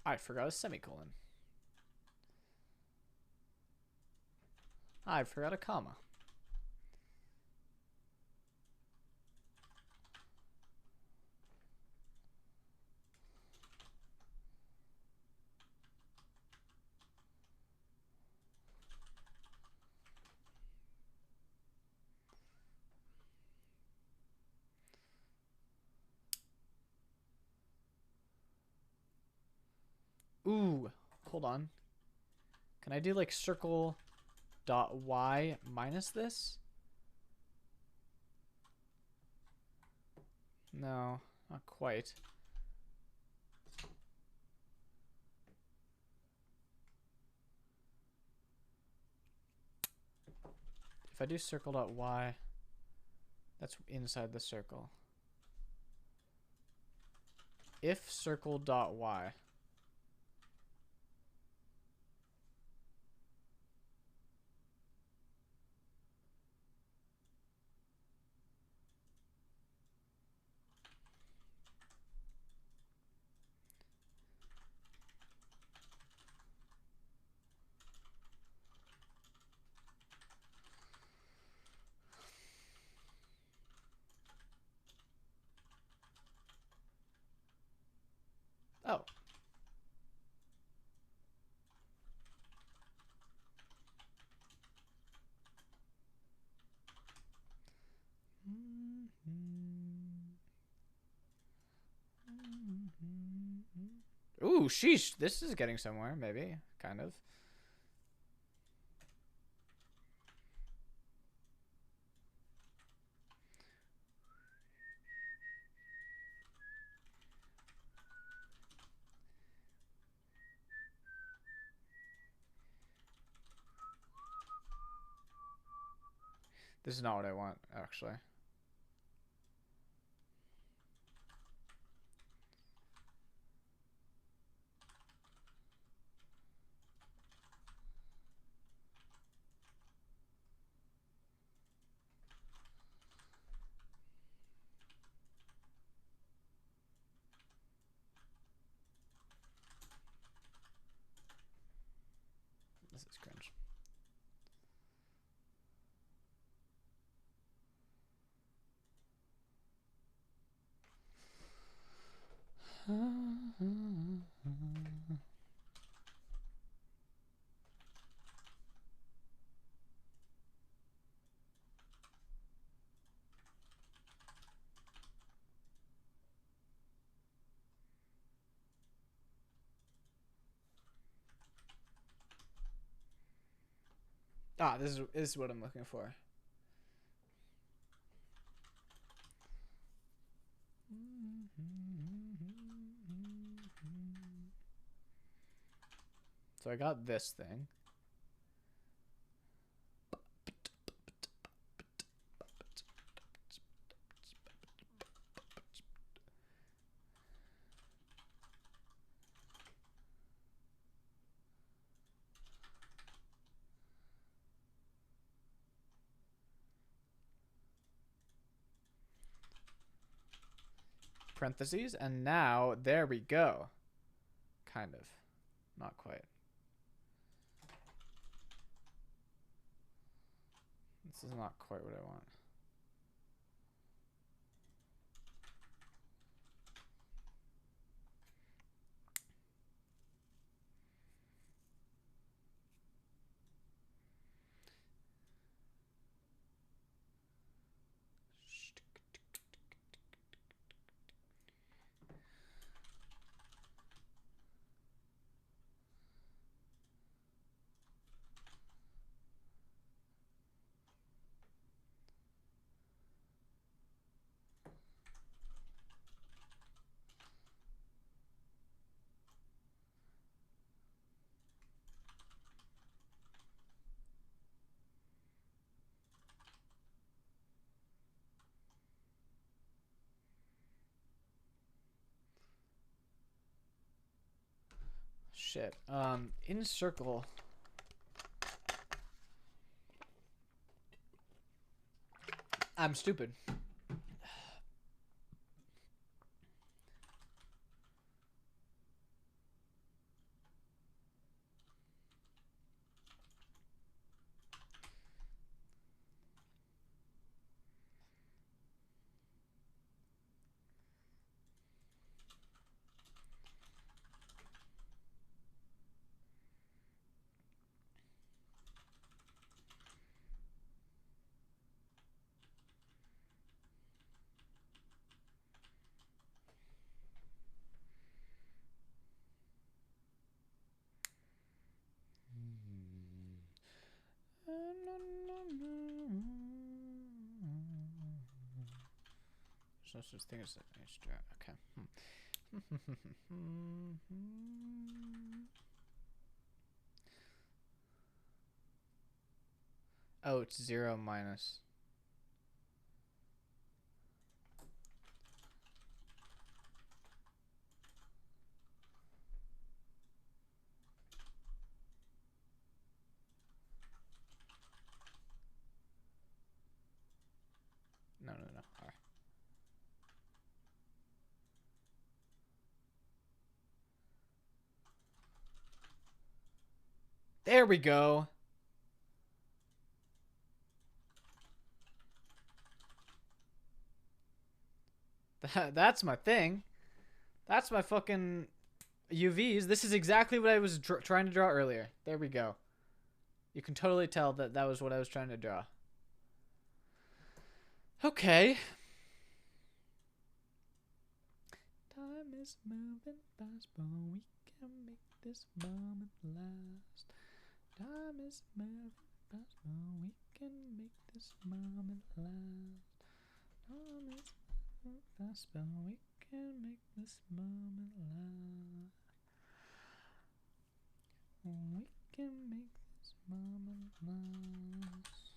I forgot a semicolon. I forgot a comma. Ooh, hold on. Can I do like circle dot y minus this? No, not quite. If I do circle dot y, that's inside the circle. If circle dot y. Oh. Ooh, sheesh. This is getting somewhere, maybe. Kind of. This is not what I want, actually. This is cringe. Ah, this is what I'm looking for. So I got this thing. Parentheses, and now there we go. Kind of. Not quite. This is not quite what I want. Shit. In circle. I'm stupid. There's no such thing as an extra. Okay. Oh, it's 0 minus. No. All right. There we go. That's my thing. That's my fucking UVs. This is exactly what I was trying to draw earlier. There we go. You can totally tell that that was what I was trying to draw. Okay. Time is moving fast, but we can make this moment last. Time is moving fast, but we can make this moment last. Time is moving fast, but we can make this moment last. We can make this moment last.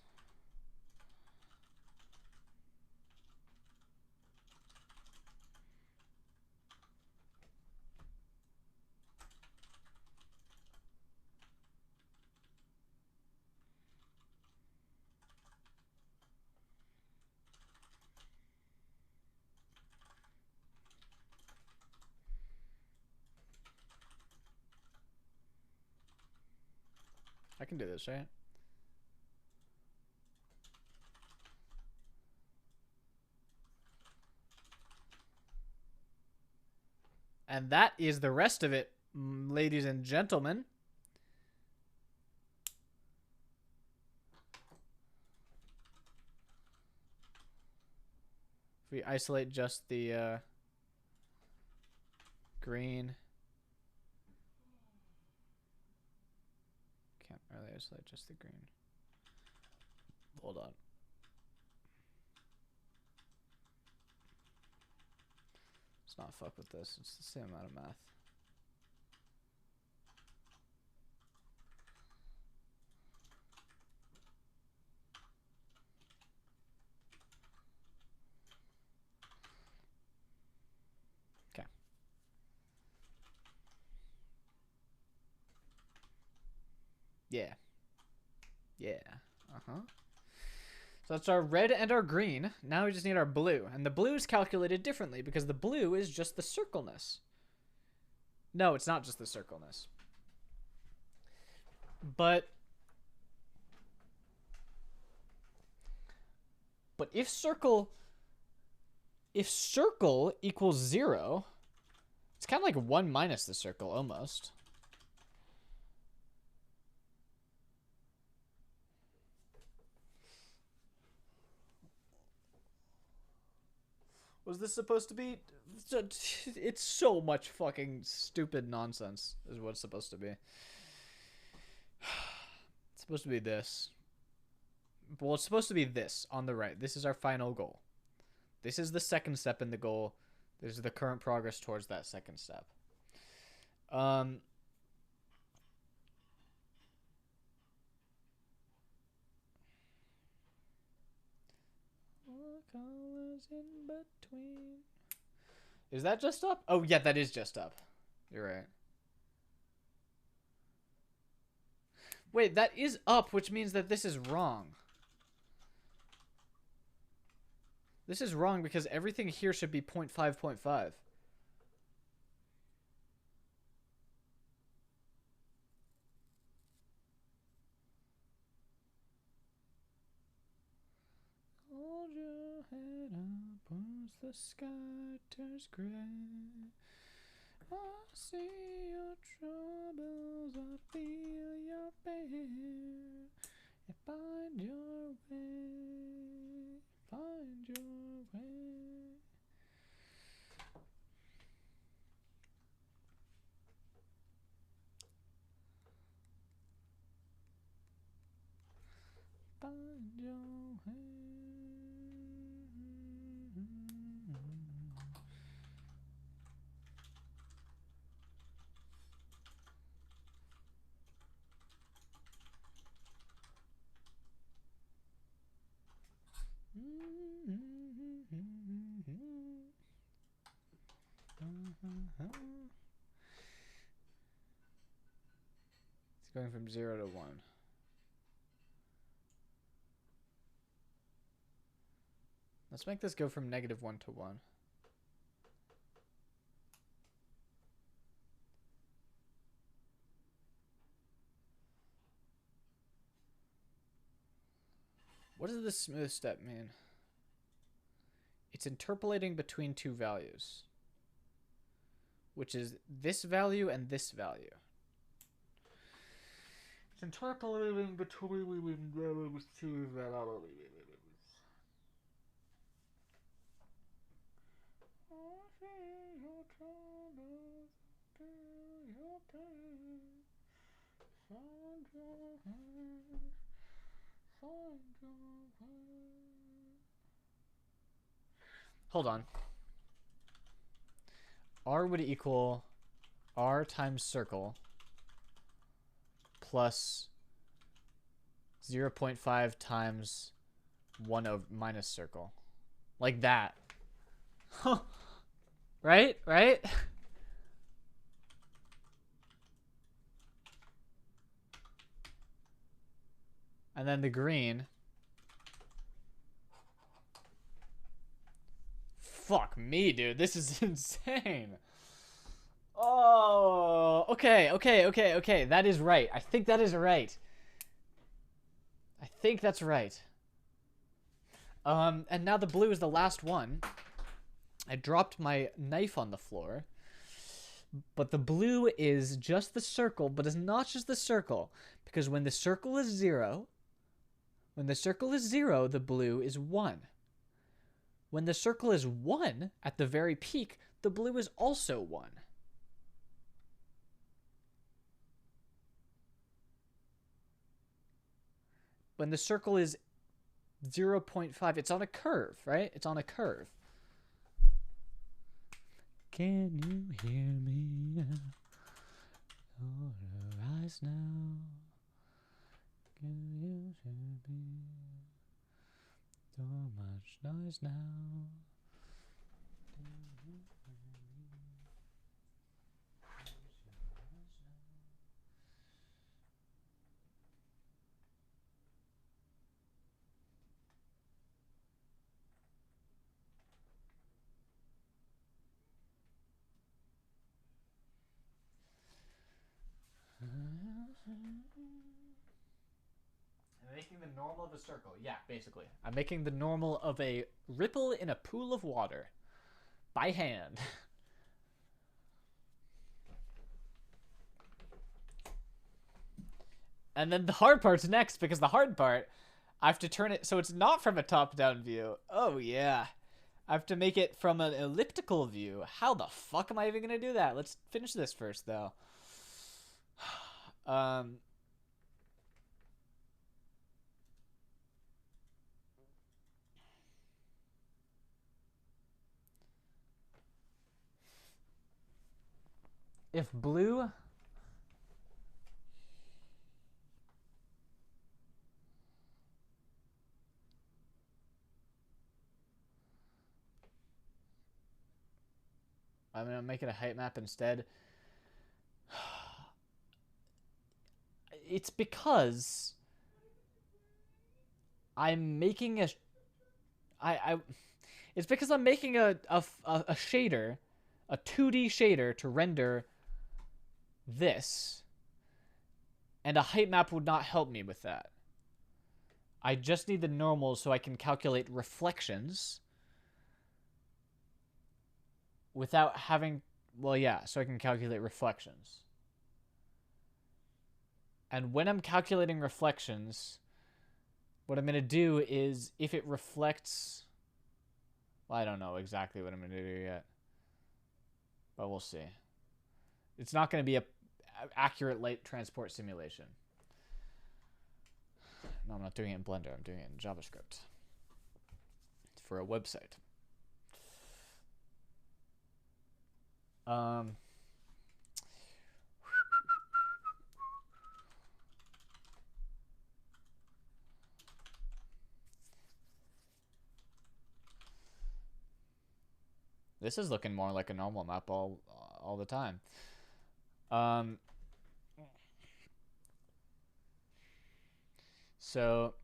I can do this, right? And that is the rest of it, ladies and gentlemen. If we isolate just the green. Can't really isolate just the green. Hold on. Let's not fuck with this. It's the same amount of math. Okay. Yeah. Yeah. Uh-huh. So that's our red and our green. Now we just need our blue. And the blue is calculated differently because the blue is just the circleness. No, it's not just the circleness. But if circle equals 0, it's kind of like 1 minus the circle almost. Was this supposed to be? It's so much fucking stupid nonsense is what it's supposed to be. It's supposed to be this. Well, it's supposed to be this on the right. This is our final goal. This is the second step in the goal. This is the current progress towards that second step. What colors in between? Is that just up? Oh, yeah, that is just up. You're right. Wait, that is up, which means that this is wrong. This is wrong because everything here should be 0.5, 0.5. Hold your head up as the sky turns gray. I see your troubles, I feel your pain. You find your way, find your way. Find your way. It's going from 0 to 1. Let's make this go from -1 to 1. What does this smooth step mean? It's interpolating between two values, which is this value and this value. It's interpolating between two values. Hold on. R would equal R times circle plus 0.5 times 1 over minus circle. Like that. Right? Right? And then the green. Fuck me, dude. This is insane. Oh, okay. That is right. I think that is right. think that's right. And now the blue is the last one. I dropped my knife on the floor. But the blue is just the circle, but it's not just the circle. Because when the circle is 0, the blue is 1. When the circle is 1 at the very peak, the blue is also 1. When the circle is 0.5, it's on a curve, right? It's on a curve. Can you hear me? Arise now. Can you hear me? So much noise now. I'm making the normal of a circle. Yeah, basically. I'm making the normal of a ripple in a pool of water. By hand. And then the hard part's next, because the hard part, I have to turn it so it's not from a top-down view. Oh, yeah. I have to make it from an elliptical view. How the fuck am I even going to do that? Let's finish this first, though. If blue... I'm going to make it a height map instead. It's because I'm making a... It's because I'm making a shader, a 2D shader to render this. And a height map would not help me with that. I just need the normals so I can calculate reflections without having... Well, yeah, so I can calculate reflections. And when I'm calculating reflections, what I'm going to do is, if it reflects... Well, I don't know exactly what I'm going to do yet. But we'll see. It's not going to be a accurate light transport simulation. No, I'm not doing it in Blender. I'm doing it in JavaScript. It's for a website. This is looking more like a normal map all the time. So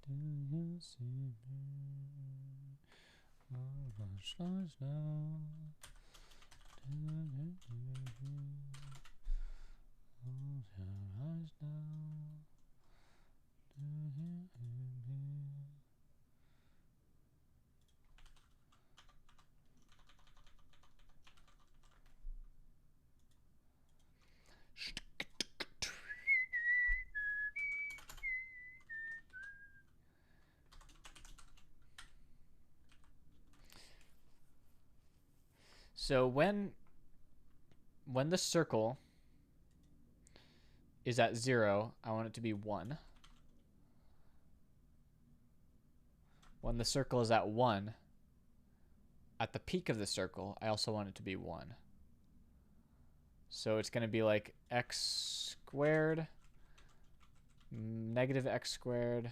do you see me? Oh, much noise now. Do you hear me? Close your eyes now. Do you hear me? So when the circle is at 0, I want it to be 1. When the circle is at 1, at the peak of the circle, I also want it to be 1. So it's going to be like x squared, negative x squared,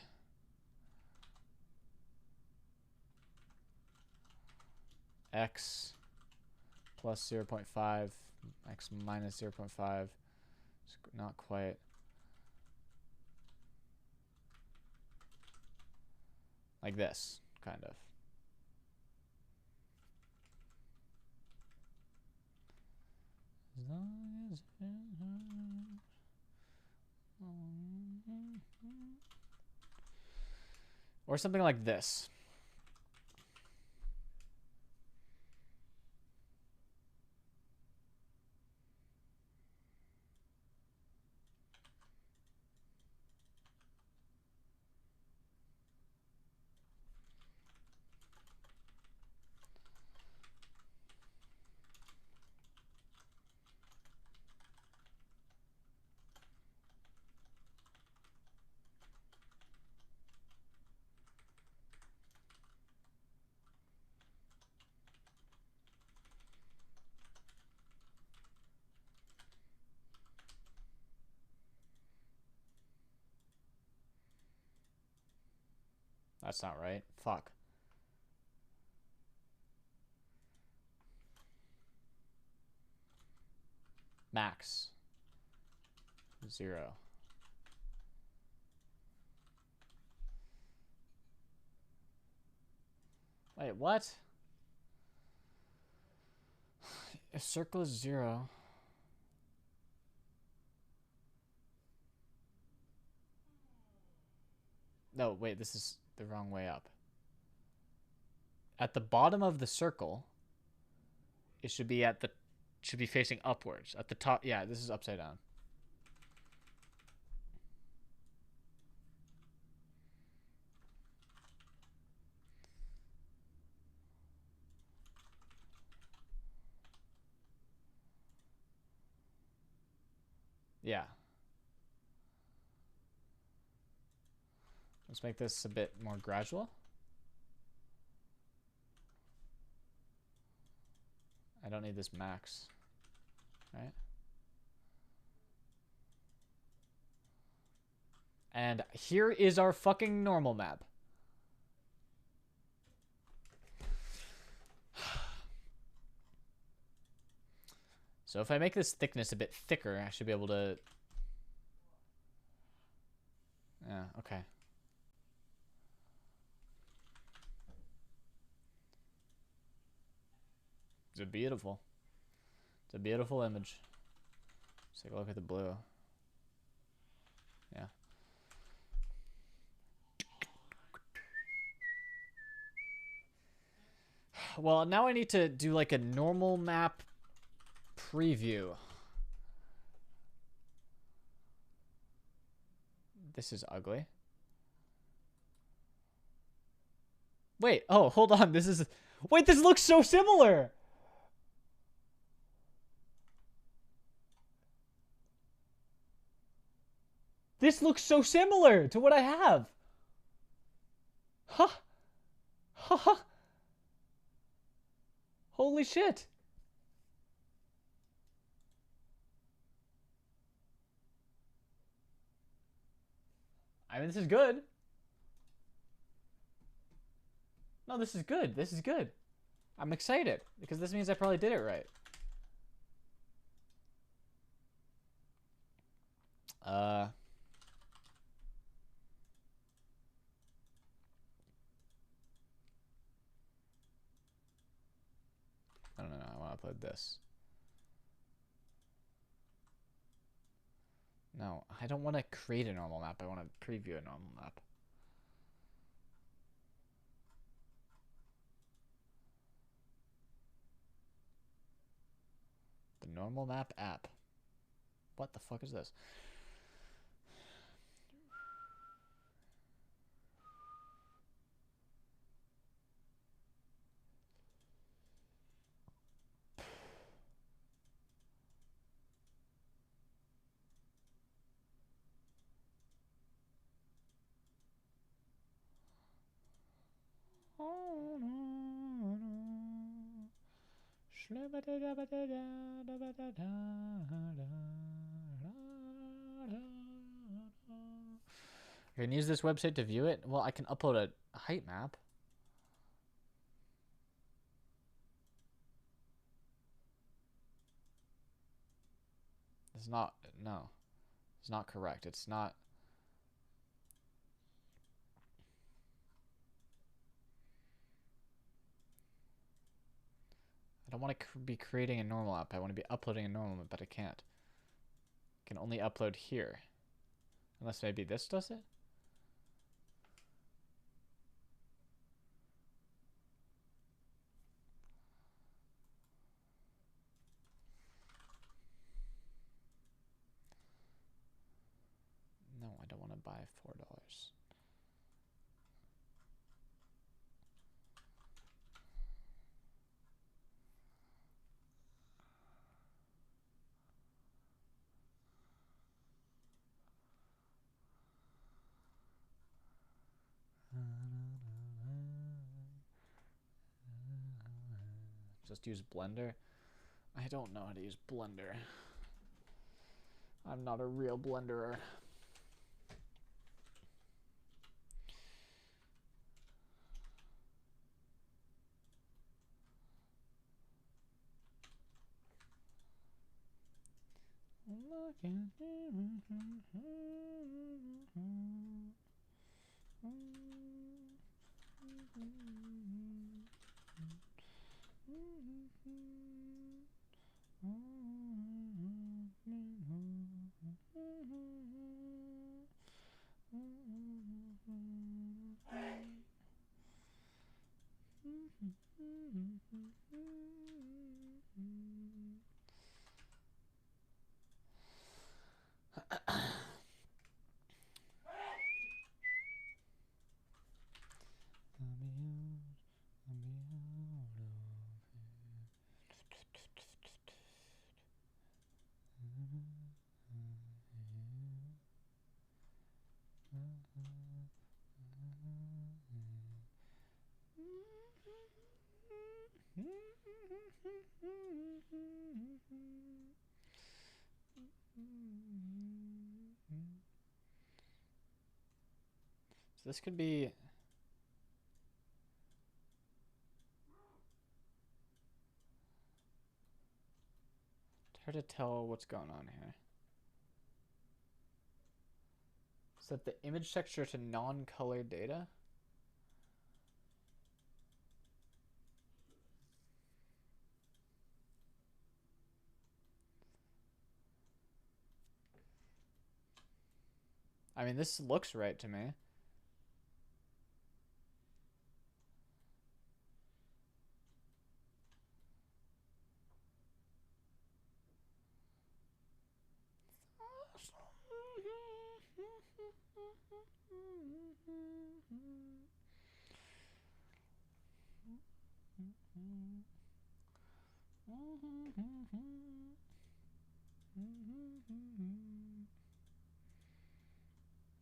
x plus 0.5, x minus 0.5. Not quite. Like this, kind of. long as or something like this. That's not right. Fuck. Max. 0. Wait, what? If circle is 0. No, wait, this is the wrong way up. At the bottom of the circle, it should be facing upwards. At the top, yeah, this is upside down. Yeah. Let's make this a bit more gradual. I don't need this max, right? And here is our fucking normal map. So if I make this thickness a bit thicker, I should be able to... Yeah, okay. It's a beautiful image. Let's take a look at the blue. Yeah. Well, now I need to do like a normal map preview. This is ugly. Wait, oh, hold on. Wait, this looks so similar. This looks so similar to what I have. Huh. Huh. Holy shit. I mean, this is good. No, this is good. This is good. I'm excited because this means I probably did it right. I don't know. I want to upload this. No, I don't want to create a normal map. I want to preview a normal map. The normal map app. What the fuck is this? You can use this website to view it? Well, I can upload a height map. It's not, no. It's not correct. It's not. I don't want to be creating a normal map. I want to be uploading a normal map, but I can't. I can only upload here. Unless maybe this does it? No, I don't want to buy $4. Just use Blender? I don't know how to use Blender. I'm not a real Blenderer. So this could be... It's hard to tell what's going on here. Set the image texture to non-color data. I mean, this looks right to me.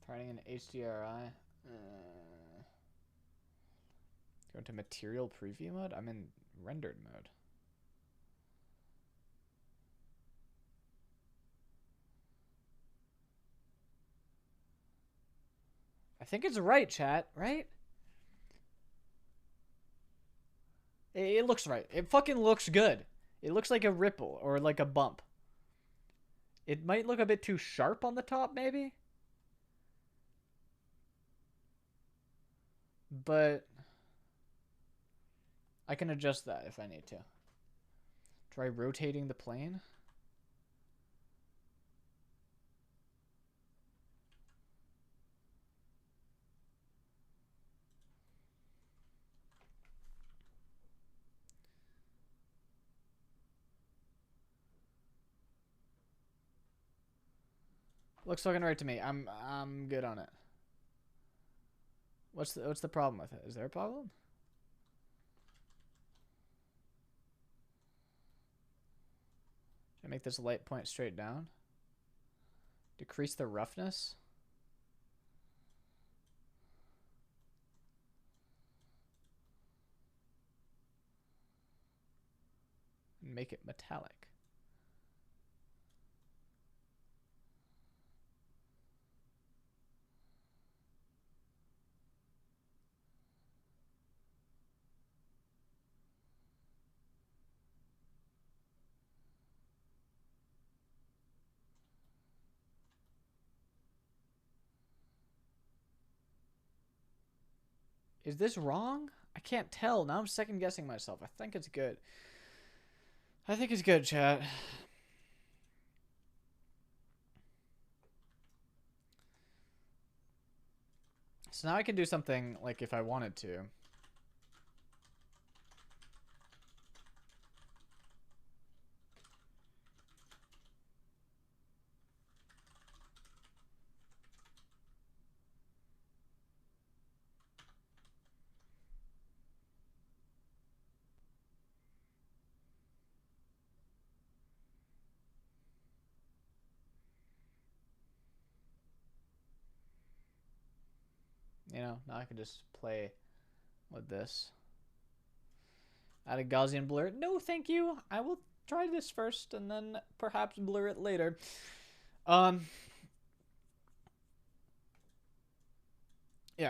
Turning an HDRI. Go into material preview mode? I'm in rendered mode. I think it's right, chat, right? It looks right. It fucking looks good. It looks like a ripple or like a bump. It might look a bit too sharp on the top, maybe. But I can adjust that if I need to. Try rotating the plane. Looks fucking right to me. I'm good on it. What's the problem with it? Is there a problem? Should I make this light point straight down? Decrease the roughness? And make it metallic. Is this wrong? I can't tell. Now I'm second guessing myself. I think it's good. I think it's good, chat. So now I can do something like if I wanted to. You know, now I can just play with this. Add a Gaussian blur. No, thank you. I will try this first and then perhaps blur it later. Yeah,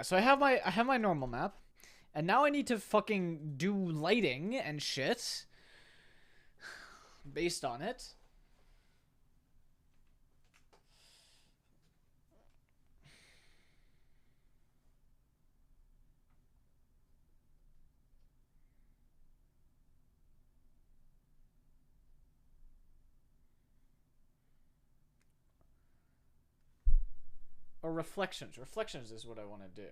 so I have my normal map. And now I need to fucking do lighting and shit based on it. Or reflections. Reflections is what I want to do.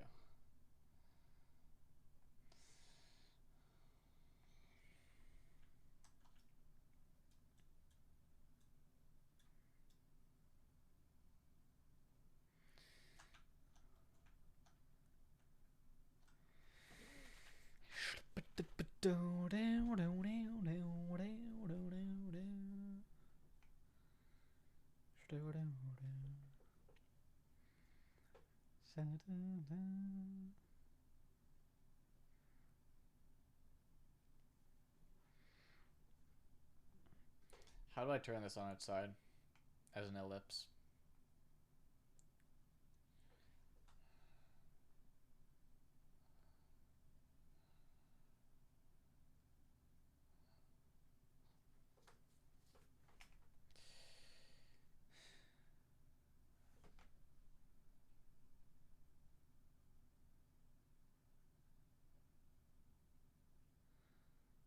How do I turn this on its side as an ellipse?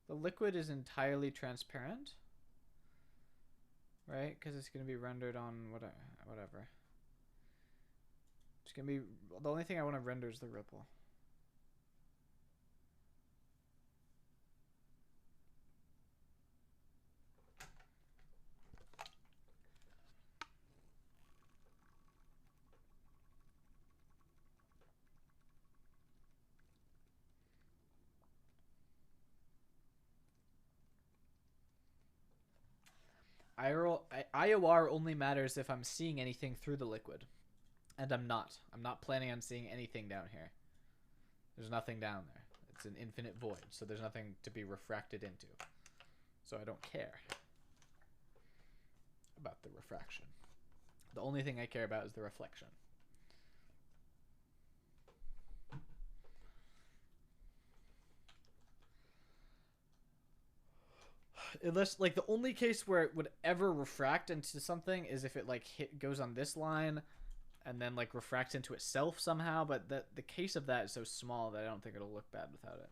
The liquid is entirely transparent, right? Because it's going to be rendered on whatever. It's going to be... The only thing I want to render is the ripple. IOR only matters if I'm seeing anything through the liquid. And I'm not. I'm not planning on seeing anything down here. There's nothing down there. It's an infinite void, so there's nothing to be refracted into. So I don't care about the refraction. The only thing I care about is the reflection. Unless, like, the only case where it would ever refract into something is if it, like, goes on this line and then, like, refracts into itself somehow, but the case of that is so small that I don't think it'll look bad without it.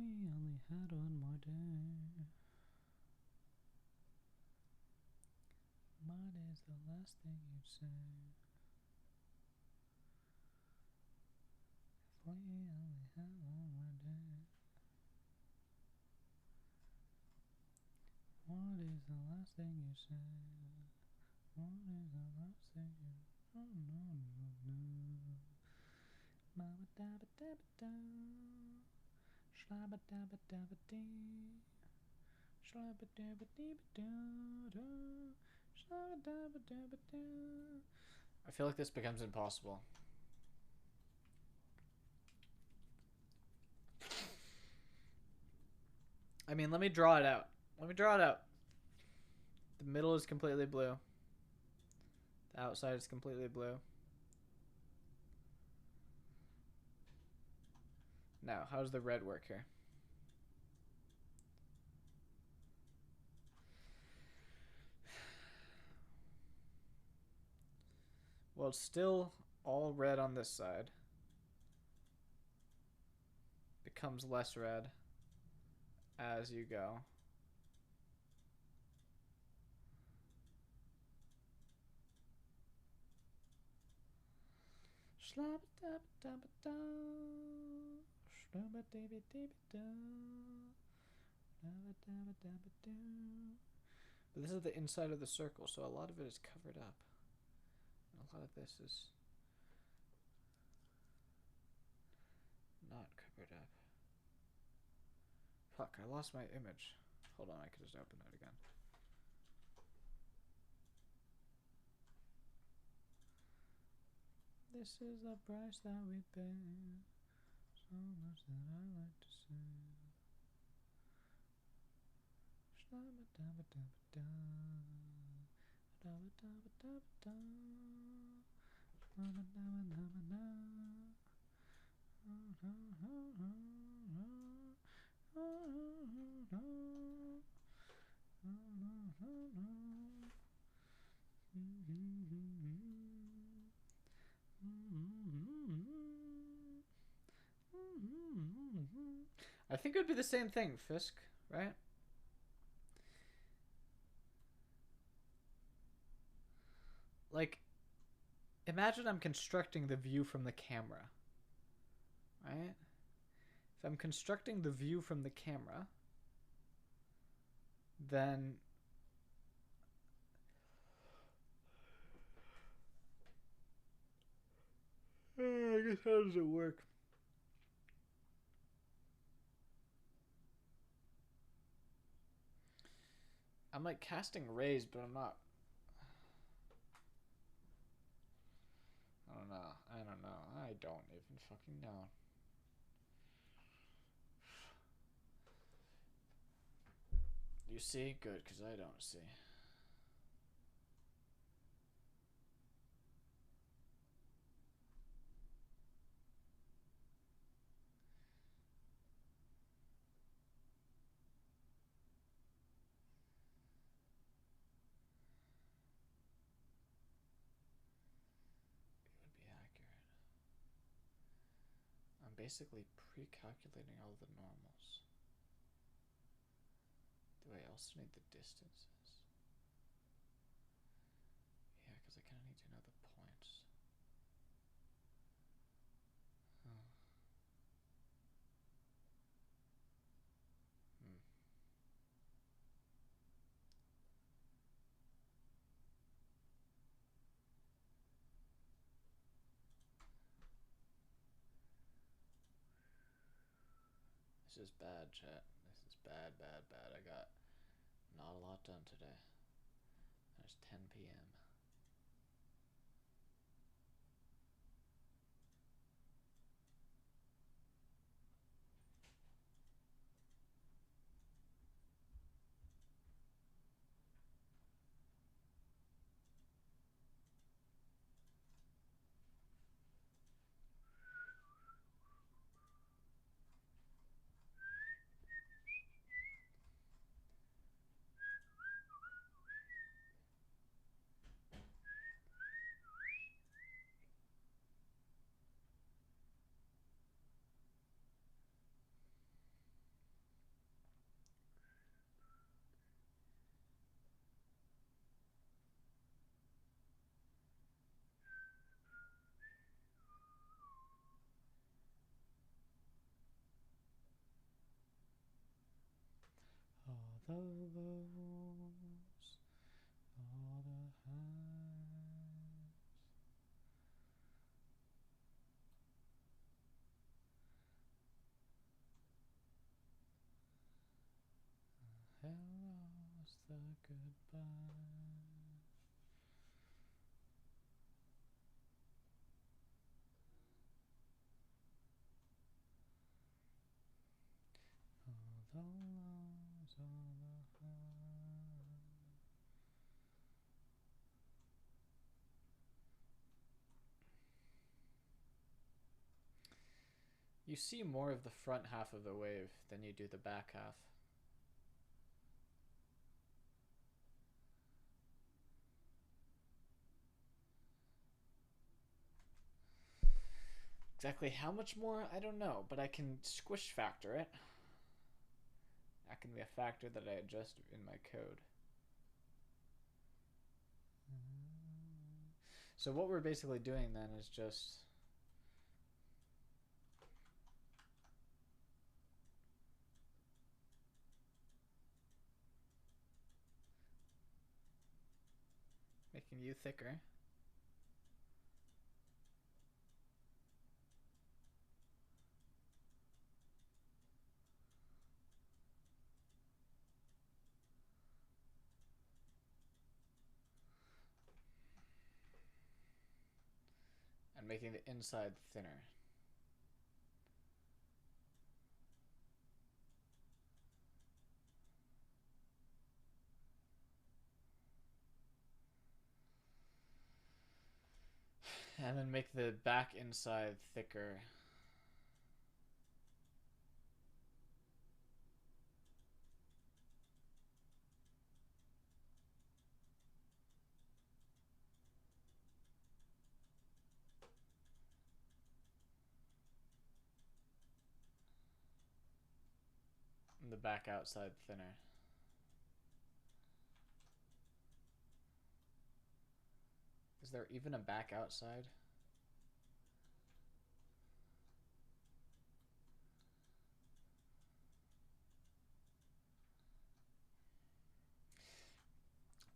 If we only had one more day. What is the last thing you'd say? If we only had one more day. What is the last thing you say? What is the last thing you... Oh, no, no, no. Ba-ba-da-ba-da-ba-da. I feel like this becomes impossible. I mean, let me draw it out. Let me draw it out. The middle is completely blue. The outside is completely blue. Now, how does the red work here? Well, it's still all red on this side. Becomes less red as you go. But this is the inside of the circle, so a lot of it is covered up. And a lot of this is not covered up. Fuck, I lost my image. Hold on, I could just open that again. This is the price that we pay. So much that I like to say. I think it would be the same thing, Fisk, right? Like, imagine I'm constructing the view from the camera, right? If I'm constructing the view from the camera, then I guess how does it work? I'm like casting rays, but I'm not. I don't know. I don't know. I don't even fucking know. You see? Good, because I don't see. It would be accurate. I'm basically pre-calculating all the normals. Do I also need the distances? Yeah, because I kind of need to know the points. Oh. This is bad, chat. This is bad, bad, bad. I got not a lot done today. It's 10 p.m. All the lows, all the highs. the goodbye. All the loves, all the heart. You see more of the front half of the wave than you do the back half. Exactly how much more, I don't know, but I can squish factor it. That can be a factor that I adjust in my code. So what we're basically doing then is just making you thicker. And making the inside thinner. And then make the back inside thicker. And the back outside thinner. Is there even a back outside?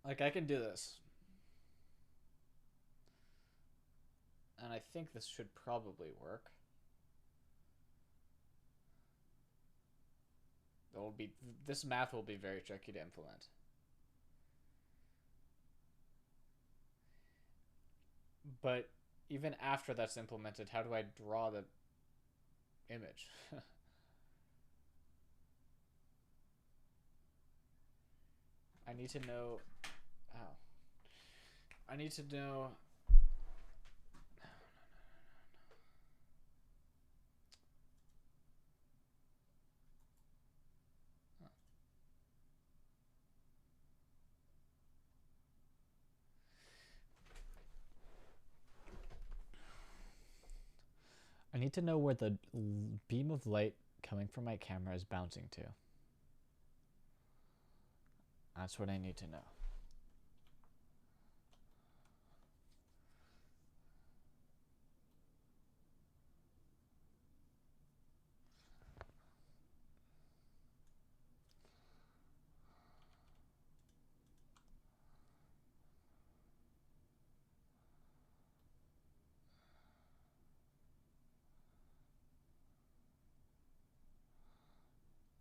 Like, I can do this. And I think this should probably work. This math will be very tricky to implement. But even after that's implemented, how do I draw the image? I need to know. Oh. I need to know. I need to know where the beam of light coming from my camera is bouncing to. That's what I need to know.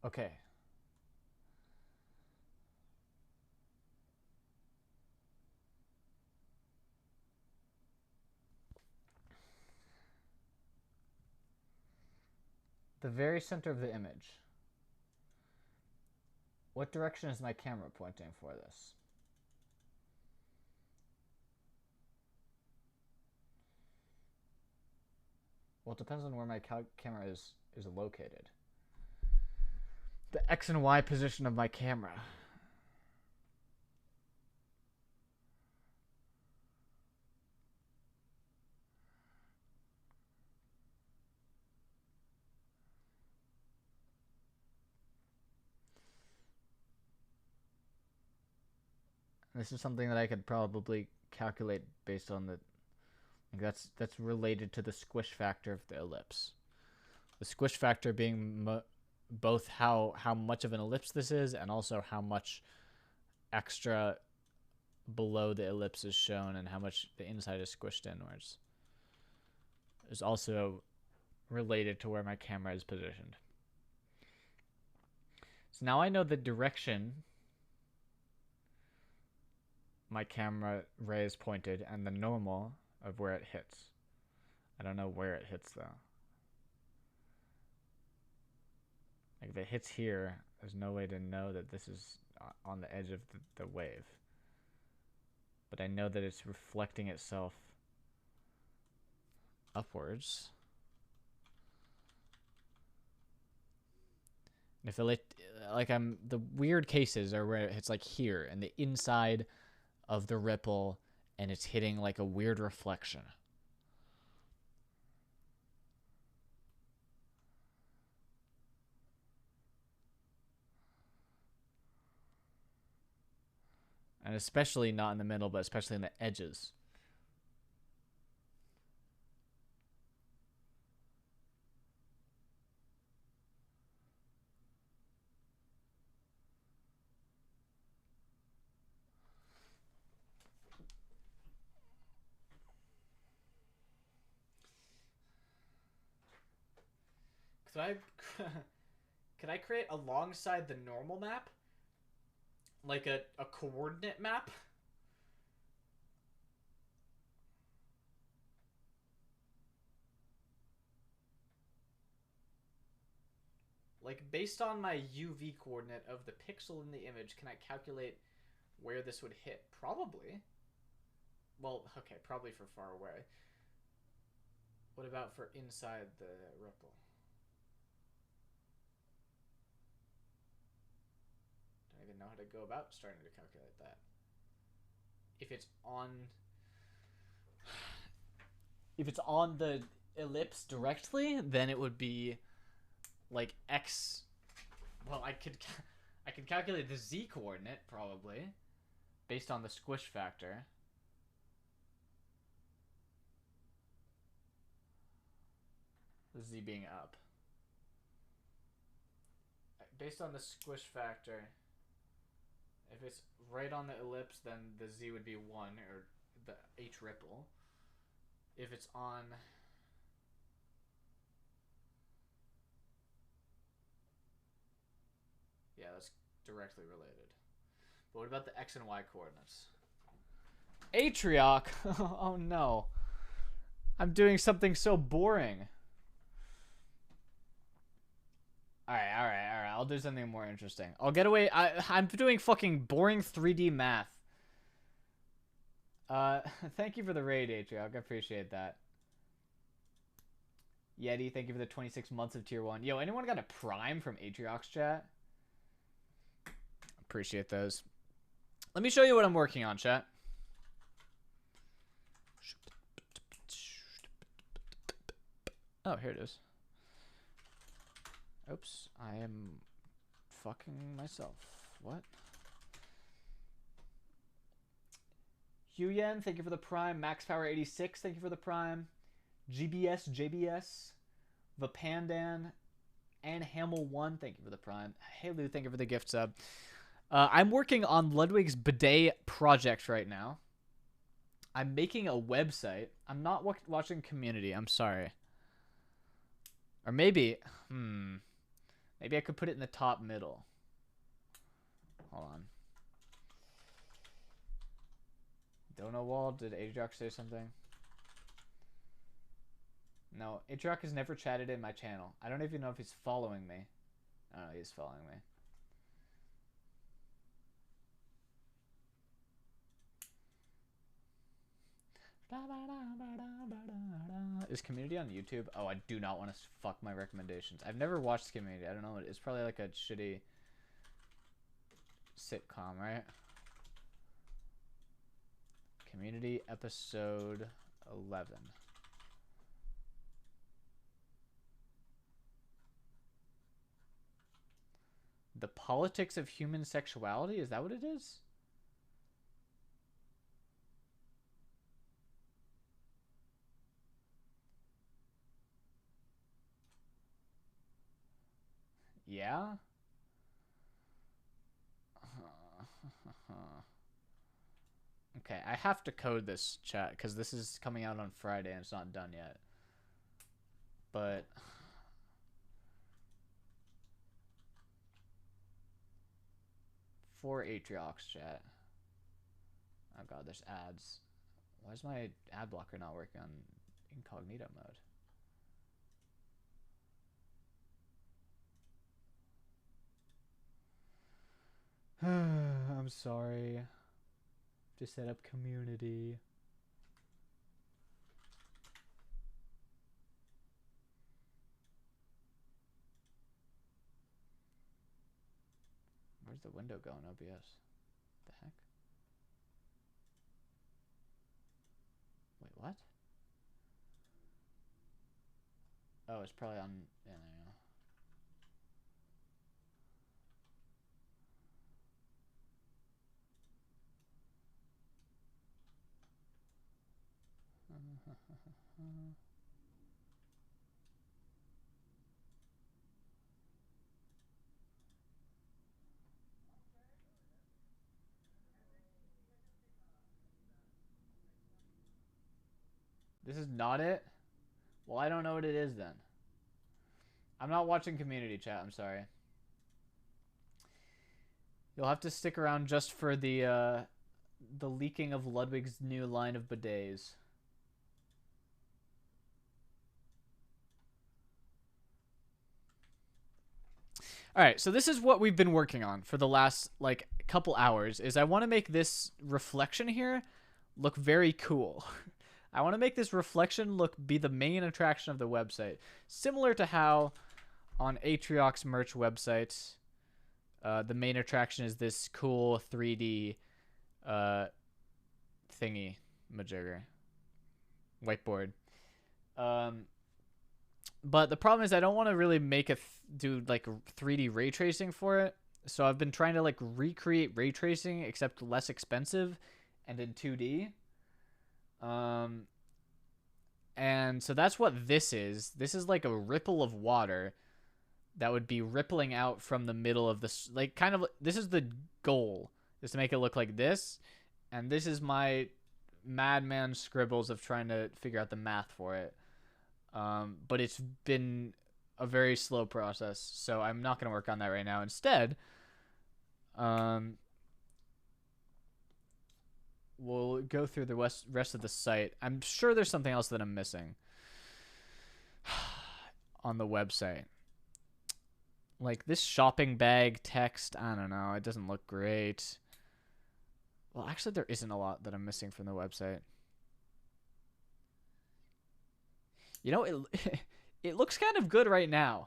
Okay. The very center of the image. What direction is my camera pointing for this? Well, it depends on where my camera is located. The X and Y position of my camera. This is something that I could probably calculate based on the. That's related to the squish factor of the ellipse. The squish factor being both how much of an ellipse this is and also how much extra below the ellipse is shown and how much the inside is squished inwards is also related to where my camera is positioned. So now I know the direction my camera ray is pointed and the normal of where it hits. I don't know where it hits though. Like if it hits here, there's no way to know that this is on the edge of the wave. But I know that it's reflecting itself upwards. And if it like the weird cases are where it's like here and the inside of the ripple and it's hitting like a weird reflection. And especially not in the middle, but especially in the edges. Could I could I create alongside the normal map like a coordinate map? Like based on my UV coordinate of the pixel in the image, can I calculate where this would hit? Probably. Well, okay, probably for far away. What about for inside the ripple? Don't even know how to go about starting to calculate that. If it's on the ellipse directly, then it would be like x. Well, I could calculate the z coordinate probably based on the squish factor. The z being up. Based on the squish factor, if it's right on the ellipse, then the z would be 1, or the h ripple. If it's on... Yeah, that's directly related. But what about the x and y coordinates? Atrioc! Oh no. I'm doing something so boring. Alright. I'll do something more interesting. I'll get away. I'm doing fucking boring 3D math. Thank you for the raid, Atrioc. I appreciate that. Yeti, thank you for the 26 months of tier 1. Yo, anyone got a prime from Atrioc's chat? Appreciate those. Let me show you what I'm working on, chat. Oh, here it is. Oops, I am fucking myself. What? Huyen, thank you for the prime. Max Power 86, thank you for the prime. JBS, Vapandan, and Hamel1, thank you for the prime. Hey Lou, thank you for the gift sub. I'm working on Ludwig's bidet project right now. I'm making a website. I'm not watching Community. I'm sorry. Or maybe, maybe I could put it in the top middle. Hold on. Dono Wall, did Atrioc say something? No, Atrioc has never chatted in my channel. I don't even know if he's following me. Oh, he's following me. Is Community on YouTube? Oh, I do not want to fuck my recommendations. I've never watched Community. I don't know. It's probably like a shitty sitcom, right? Community episode 11. The politics of human sexuality? Is that what it is? Yeah? Okay, I have to code this, chat, because this is coming out on Friday and it's not done yet. But... for Atrioc's chat. god, there's ads. Why is my ad blocker not working on incognito mode? I'm sorry. To set up community. Where's the window going, OBS? The heck? Wait, what? Oh, it's probably on. Yeah, there you go. This is not it? Well, I don't know what it is then. I'm not watching community chat, I'm sorry. You'll have to stick around just for the leaking of Ludwig's new line of bidets. All right, so this is what we've been working on for the last like couple hours. Is I want to make this reflection here look very cool. I want to make this reflection be the main attraction of the website, similar to how on Atriox merch website, the main attraction is this cool 3D thingy majigger whiteboard. But the problem is I don't want to really make do like 3D ray tracing for it. So I've been trying to like recreate ray tracing except less expensive and in 2D. And so that's what this is. This is like a ripple of water that would be rippling out from the middle of this, like kind of, this is the goal, is to make it look like this. And this is my madman scribbles of trying to figure out the math for it. But it's been a very slow process, so I'm not going to work on that right now. Instead, we'll go through the rest of the site. I'm sure there's something else that I'm missing on the website. Like this shopping bag text, I don't know. It doesn't look great. Well, actually, there isn't a lot that I'm missing from the website. You know, it looks kind of good right now.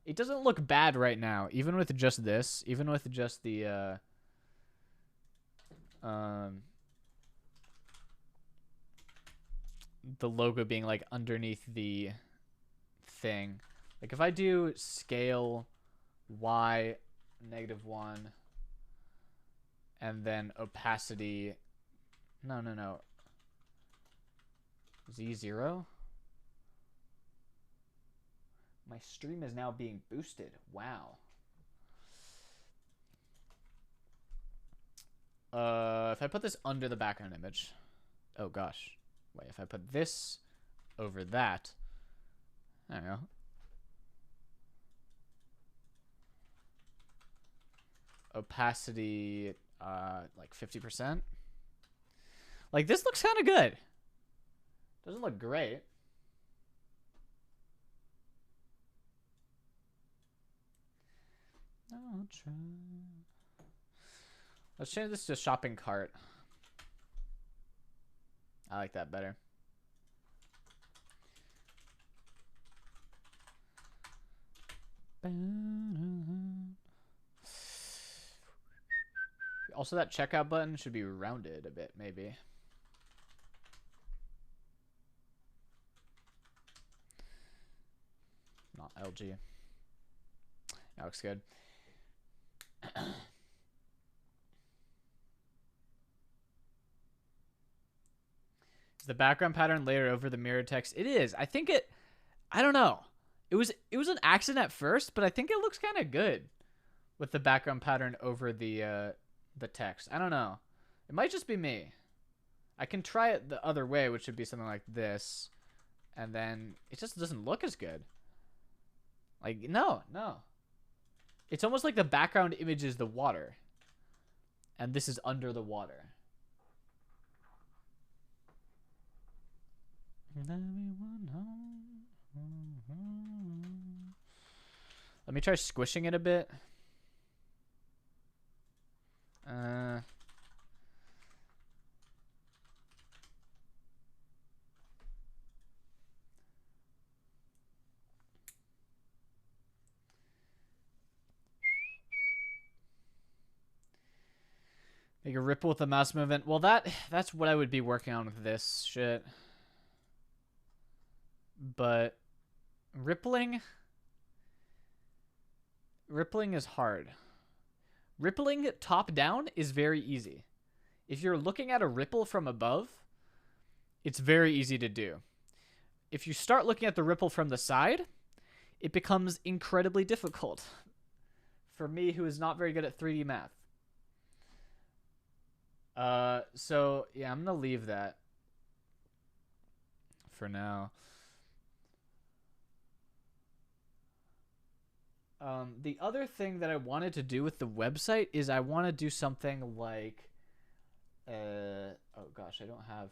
It doesn't look bad right now, even with just this, even with just the logo being like underneath the thing. Like if I do scale Y -1 and then opacity, no, Z0. My stream is now being boosted. Wow. If I put this under the background image. Oh, gosh. Wait, if I put this over that. I don't know. Opacity, like 50%. Like, this looks kind of good. Doesn't look great. I'll try. Let's change this to shopping cart. I like that better. Also, that checkout button should be rounded a bit, maybe. Not LG. That looks good. Is the background pattern layered over the mirror text? It is. I think it. I don't know. It was an accident at first, but I think it looks kind of good with the background pattern over the text. I don't know. It might just be me. I can try it the other way, which would be something like this, and then it just doesn't look as good. Like no. It's almost like the background image is the water, and this is under the water. Let me try squishing it a bit. Make a ripple with the mouse movement. Well, that's what I would be working on with this shit. But rippling is hard. Rippling top down is very easy. If you're looking at a ripple from above, it's very easy to do. If you start looking at the ripple from the side, it becomes incredibly difficult for me, who is not very good at 3D math. So yeah, I'm gonna leave that for now. The other thing that I wanted to do with the website is I want to do something like, oh gosh, I don't have.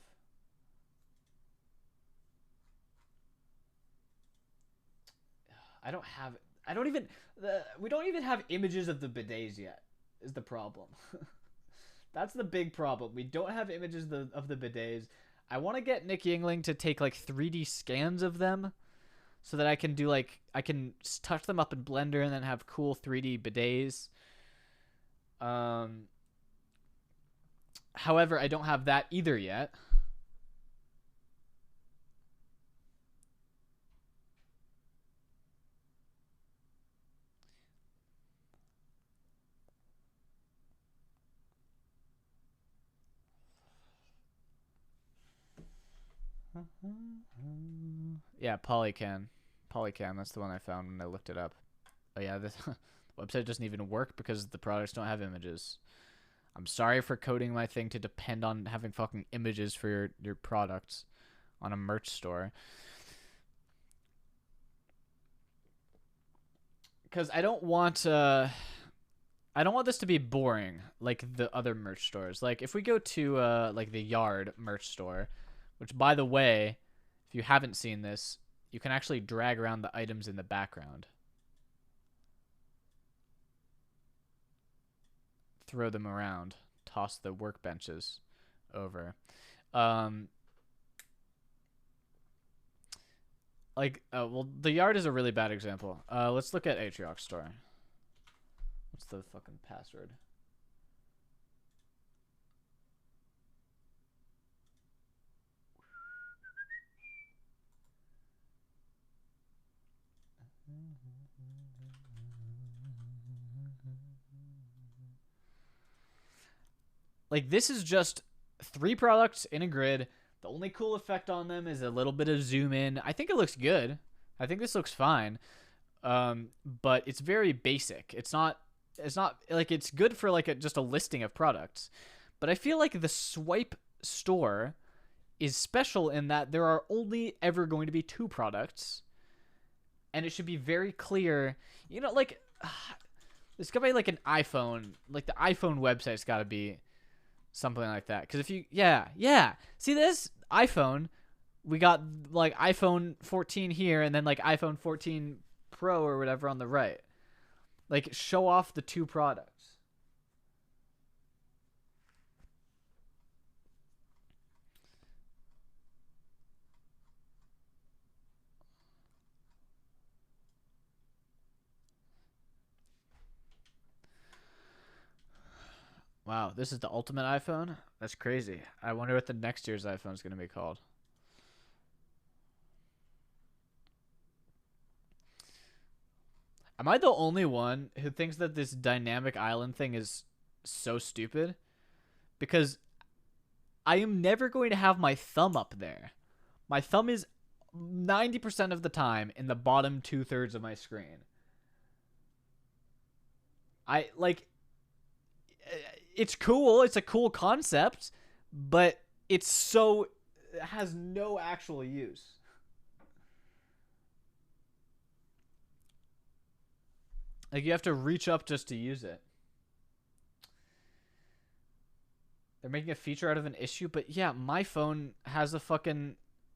We don't even have images of the bidets yet, is the problem. That's the big problem. We don't have images of the bidets. I want to get Nick Yingling to take like 3D scans of them so that I can do like, I can touch them up in Blender and then have cool 3D bidets. However, I don't have that either yet. Yeah, Polycan. Polycan, that's the one I found when I looked it up. Oh yeah, this website doesn't even work because the products don't have images. I'm sorry for coding my thing to depend on having fucking images for your products on a merch store. Because I don't want this to be boring like the other merch stores. Like if we go to like the Yard merch store, which by the way, if you haven't seen this, you can actually drag around the items in the background. Throw them around, toss the workbenches over. Well, the Yard is a really bad example. Let's look at Atriox store. What's the fucking password? Like, this is just 3 products in a grid. The only cool effect on them is a little bit of zoom in. I think it looks good. I think this looks fine. But it's very basic. It's not like, it's good for like just a listing of products. But I feel like the Swipe store is special in that there are only ever going to be 2 products. And it should be very clear. You know, like, there's gotta be like an iPhone. Like, the iPhone website's gotta be something like that. Because if you, yeah. See this? iPhone. We got like iPhone 14 here and then like iPhone 14 Pro or whatever on the right. Like, show off the 2 products. Wow, this is the ultimate iPhone? That's crazy. I wonder what the next year's iPhone is going to be called. Am I the only one who thinks that this dynamic island thing is so stupid? Because I am never going to have my thumb up there. My thumb is 90% of the time in the bottom 2/3 of my screen. It's cool. It's a cool concept, but it has no actual use. Like, you have to reach up just to use it. They're making a feature out of an issue, but yeah, my phone has a fucking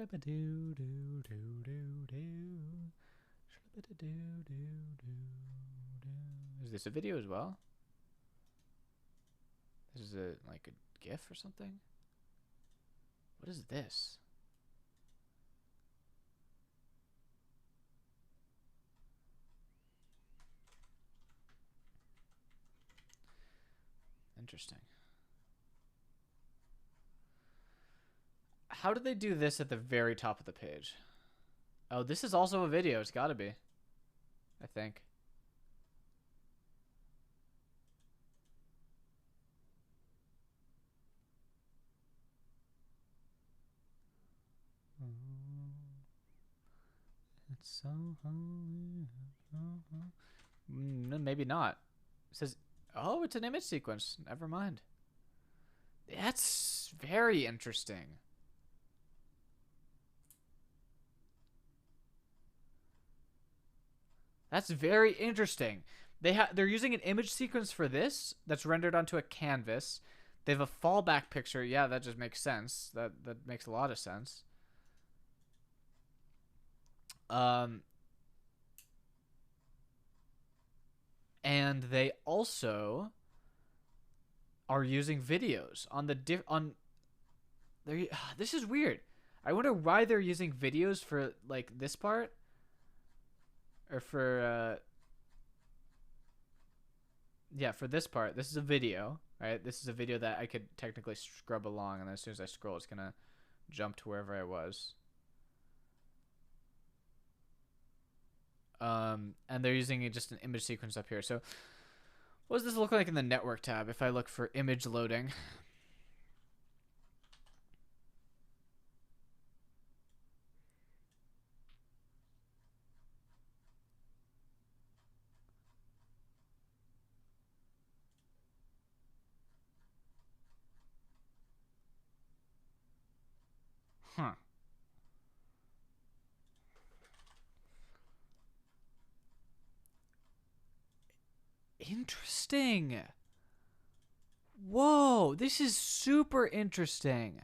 Is this a video as well? This is a like a GIF or something? What is this? Interesting. How did they do this at the very top of the page? Oh, this is also a video. It's gotta be. I think. It's so holy. Maybe not. It says, oh, it's an image sequence. Never mind. That's very interesting. That's very interesting. They're using an image sequence for this that's rendered onto a canvas. They have a fallback picture. Yeah, that just makes sense. That makes a lot of sense. And they also are using videos on the this is weird. I wonder why they're using videos for like this part or for yeah, for this part. This is a video, right? This is a video that I could technically scrub along, and then as soon as I scroll, it's gonna jump to wherever I was. And they're using just an image sequence up here. So what does this look like in the network tab if I look for image loading? Huh. Interesting. Whoa, this is super interesting.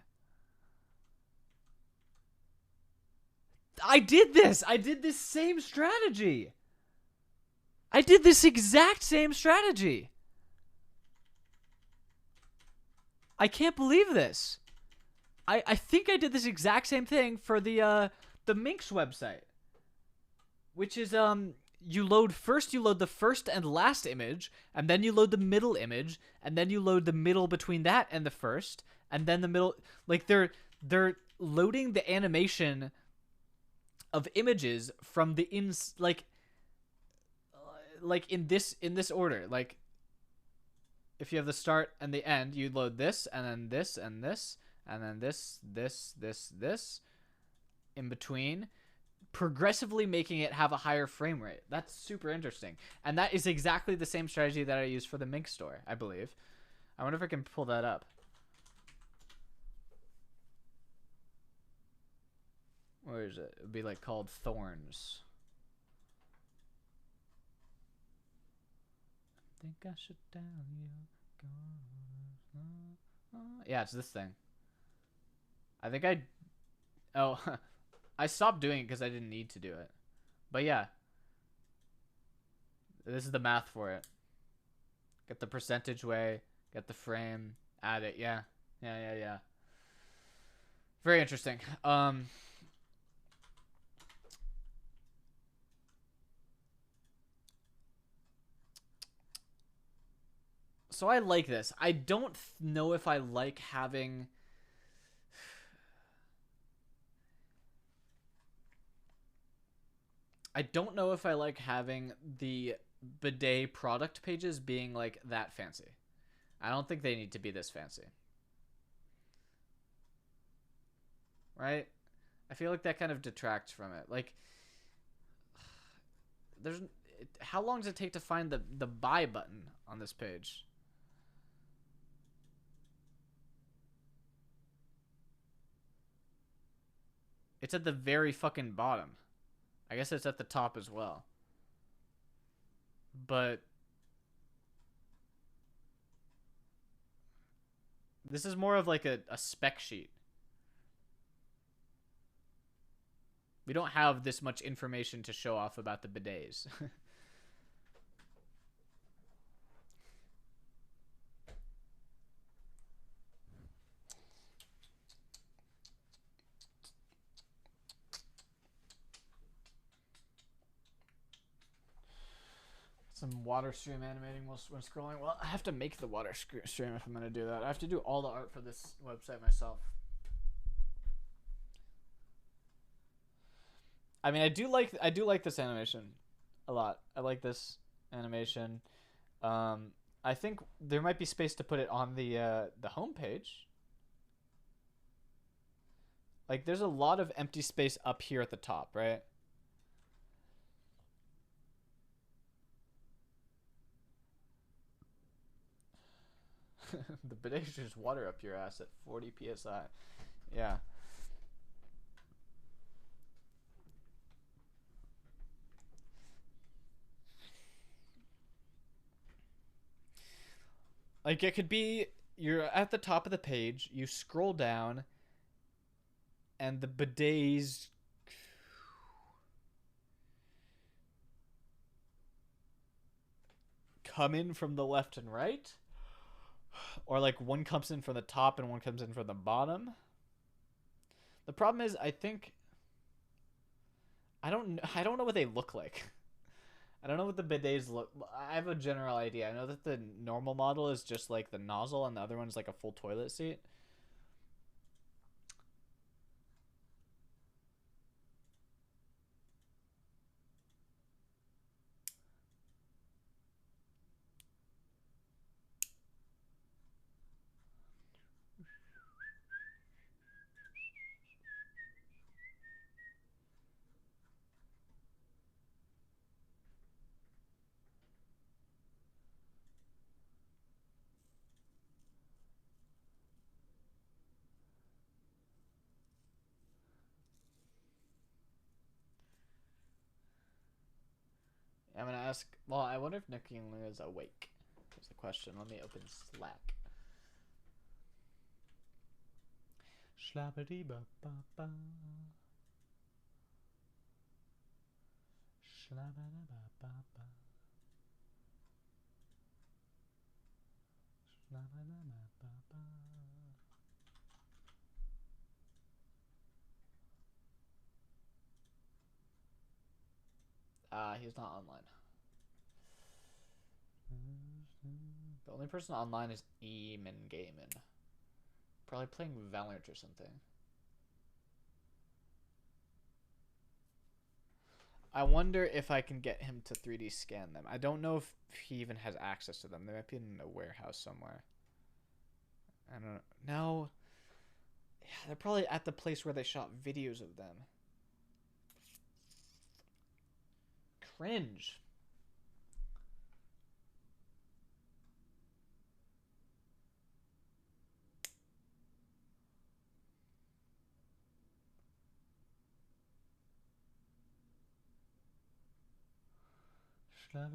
I did this. I did this same strategy. I did this exact same strategy. I can't believe this. I think I did this exact same thing for the Minx website, which is you load the first and last image, and then you load the middle image, and then you load the middle between that and the first, and then the middle. Like they're loading the animation of images from the like in this order. Like if you have the start and the end, you load this and then this and this and then this in between, progressively making it have a higher frame rate. That's super interesting. And that is exactly the same strategy that I used for the Minx store, I believe. I wonder if I can pull that up. Where is it? It would be like called Thorns. I think I should tell you. Yeah, it's this thing. I think oh, I stopped doing it because I didn't need to do it. But yeah, this is the math for it. Get the percentage way, get the frame, add it. Yeah. Very interesting. So I like this. I don't know if I like having... I don't know if I like having the bidet product pages being like that fancy. I don't think they need to be this fancy. Right? I feel like that kind of detracts from it. Like, how long does it take to find the buy button on this page? It's at the very fucking bottom. I guess it's at the top as well. But this is more of like a spec sheet. We don't have this much information to show off about the bidets. Some water stream animating when scrolling. Well, I have to make the water stream if I'm going to do that. I have to do all the art for this website myself. I mean, I do like this animation a lot. I like this animation. I think there might be space to put it on the homepage. Like, there's a lot of empty space up here at the top, right? The bidet shoots water up your ass at 40 psi. Yeah. Like, it could be you're at the top of the page, you scroll down, and the bidets come in from the left and right, or like one comes in from the top and one comes in from the bottom. The problem is, I think I don't know what they look like. I don't know what the bidets look. I have a general idea. I know that the normal model is just like the nozzle, and the other one's like a full toilet seat. I'm gonna ask. Well, I wonder if Nicky is awake. Is the question. Let me open Slack. Shlabbity ba ba ba. Shlabbity ba ba ba. Shlabbity ba ba ba. He's not online. The only person online is Eamon Gaiman. Probably playing Valorant or something. I wonder if I can get him to 3D scan them. I don't know if he even has access to them. They might be in a warehouse somewhere. I don't know. Yeah, they're probably at the place where they shot videos of them. Cringe. Now,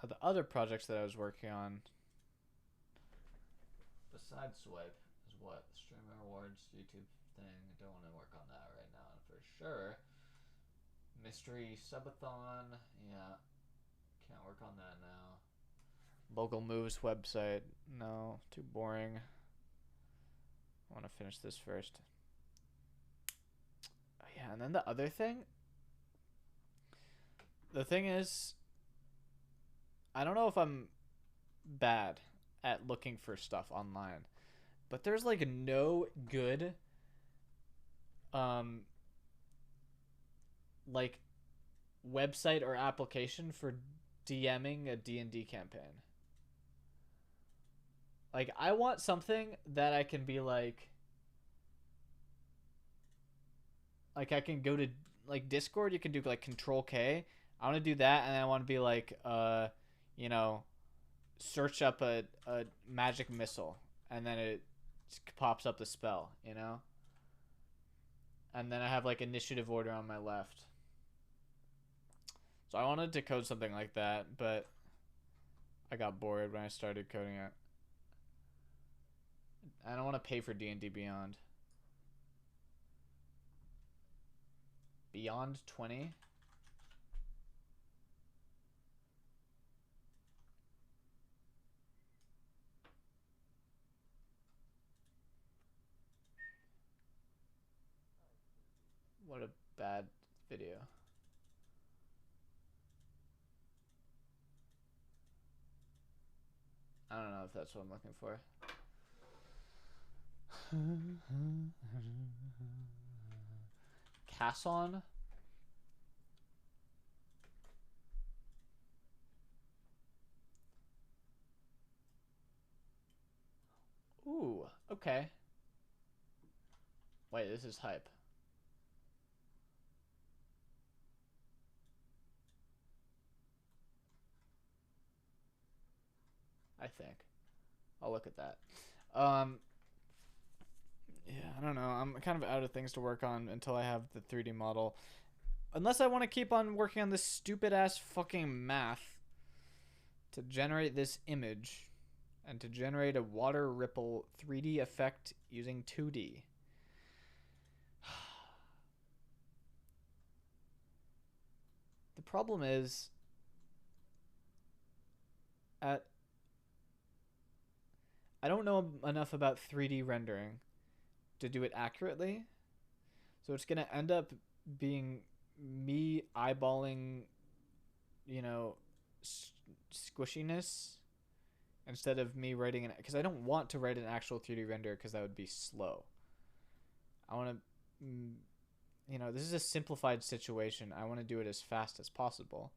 the other projects that I was working on, besides Swipe, is what? The Streamer Awards YouTube thing. I don't want to work on that right now for sure. Mystery Subathon, yeah. Can't work on that now. Local Moves website, no, too boring. I want to finish this first. Oh, yeah, and then the other thing. The thing is, I don't know if I'm bad at looking for stuff online, but there's like no good like website or application for DMing a D&D campaign. Like, I want something that I can be like I can go to like Discord, you can do like Control K. I want to do that, and I want to be like you know, search up a magic missile, and then it pops up the spell, you know? And then I have like initiative order on my left. So I wanted to code something like that, but I got bored when I started coding it. I don't want to pay for D&D Beyond. beyond 20. What a bad video. I don't know if that's what I'm looking for. Casson? Ooh, okay. Wait, this is hype. I think. I'll look at that. Yeah, I don't know. I'm kind of out of things to work on until I have the 3D model. Unless I want to keep on working on this stupid ass fucking math to generate this image and to generate a water ripple 3D effect using 2D. The problem is I don't know enough about 3D rendering to do it accurately. So it's going to end up being me eyeballing, you know, squishiness instead of me writing it, because I don't want to write an actual 3D render because that would be slow. I want to, you know, this is a simplified situation. I want to do it as fast as possible.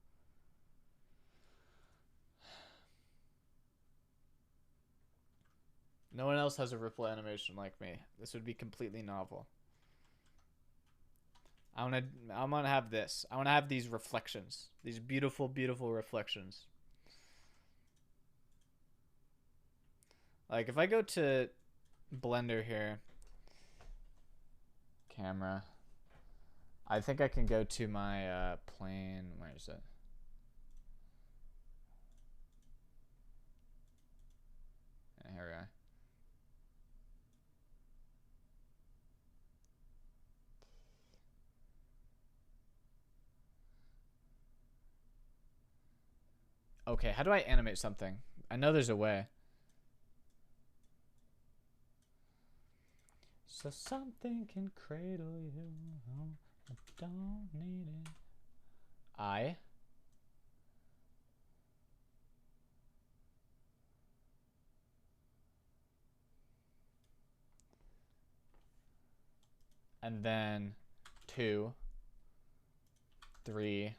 No one else has a ripple animation like me. This would be completely novel. I want to have this. I want to have these reflections. These beautiful, beautiful reflections. Like if I go to Blender here, camera, I think I can go to my plane. Where is it? Here we are. Okay, how do I animate something? I know there's a way. So something can cradle you. I don't need it. And then 2, 3,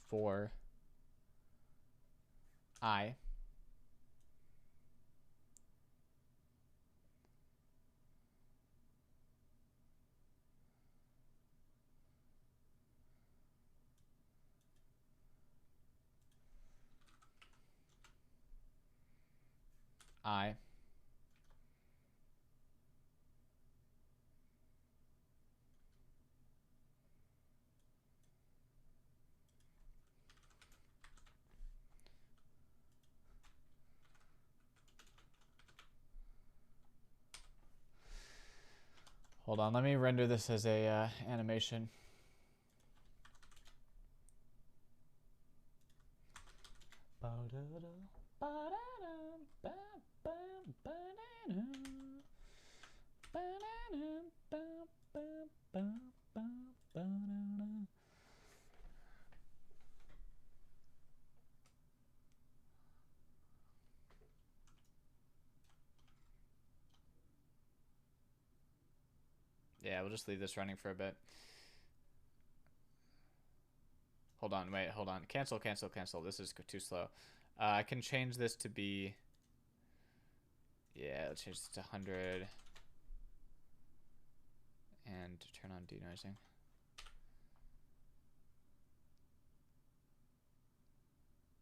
4, I. Hold on, let me render this as a animation. Yeah, we'll just leave this running for a bit. Hold on, wait, hold on. Cancel, cancel, cancel. This is too slow. I can change this to be... Yeah, let's change this to 100. And turn on denoising.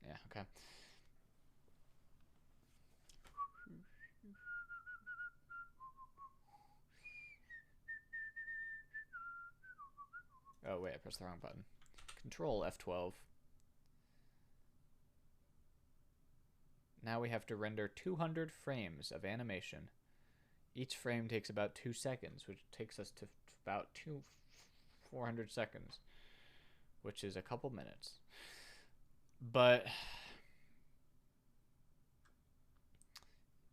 Yeah, okay. Oh, wait, I pressed the wrong button. Control F12. Now we have to render 200 frames of animation Each frame takes about 2 seconds, which takes us to about 400 seconds, which is a couple minutes. But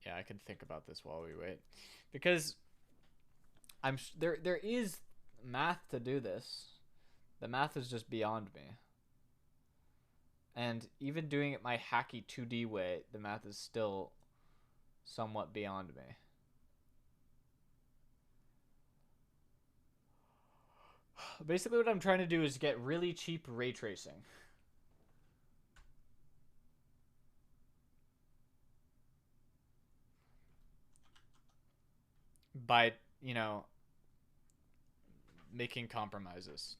yeah, I can think about this while we wait, because there is math to do this. The math is just beyond me. And even doing it my hacky 2D way, the math is still somewhat beyond me. Basically what I'm trying to do is get really cheap ray tracing. By, you know, making compromises.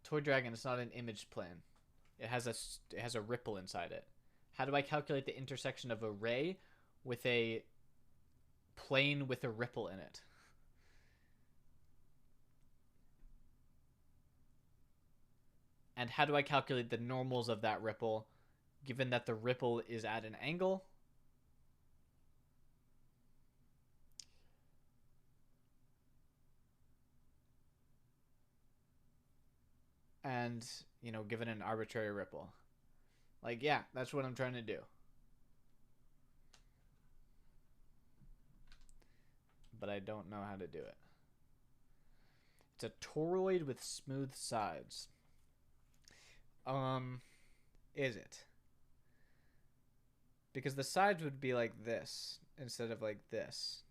Toy Dragon is not an image plane. It has a ripple inside it. How do I calculate the intersection of a ray with a plane with a ripple in it? And how do I calculate the normals of that ripple, given that the ripple is at an angle? And, you know, given an arbitrary ripple. Like, yeah, that's what I'm trying to do. But I don't know how to do it. It's a toroid with smooth sides. Is it? Because the sides would be like this instead of like this.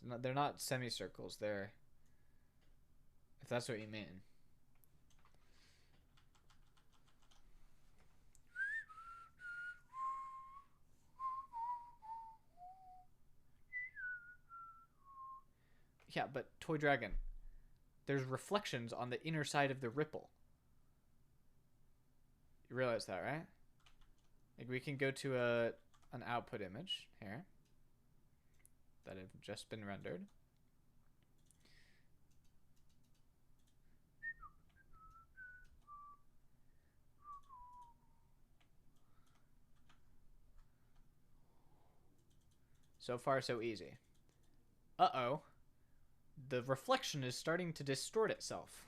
They're not semicircles. They're, if that's what you mean. Yeah, but Toy Dragon, there's reflections on the inner side of the ripple. You realize that, right? Like, we can go to an output image here that have just been rendered. So far, so easy. Uh-oh. The reflection is starting to distort itself.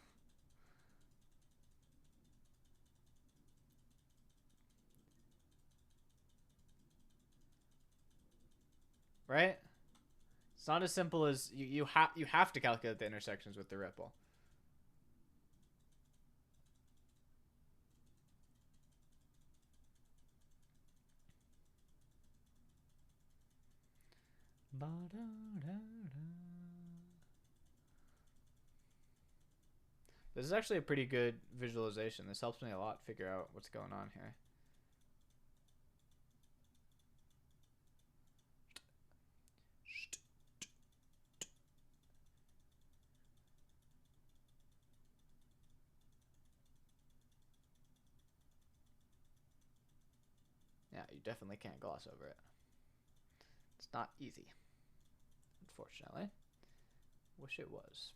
Right? It's not as simple as you have to calculate the intersections with the ripple. This is actually a pretty good visualization. This helps me a lot figure out what's going on here. Yeah, you definitely can't gloss over it. It's not easy, unfortunately. Wish it was.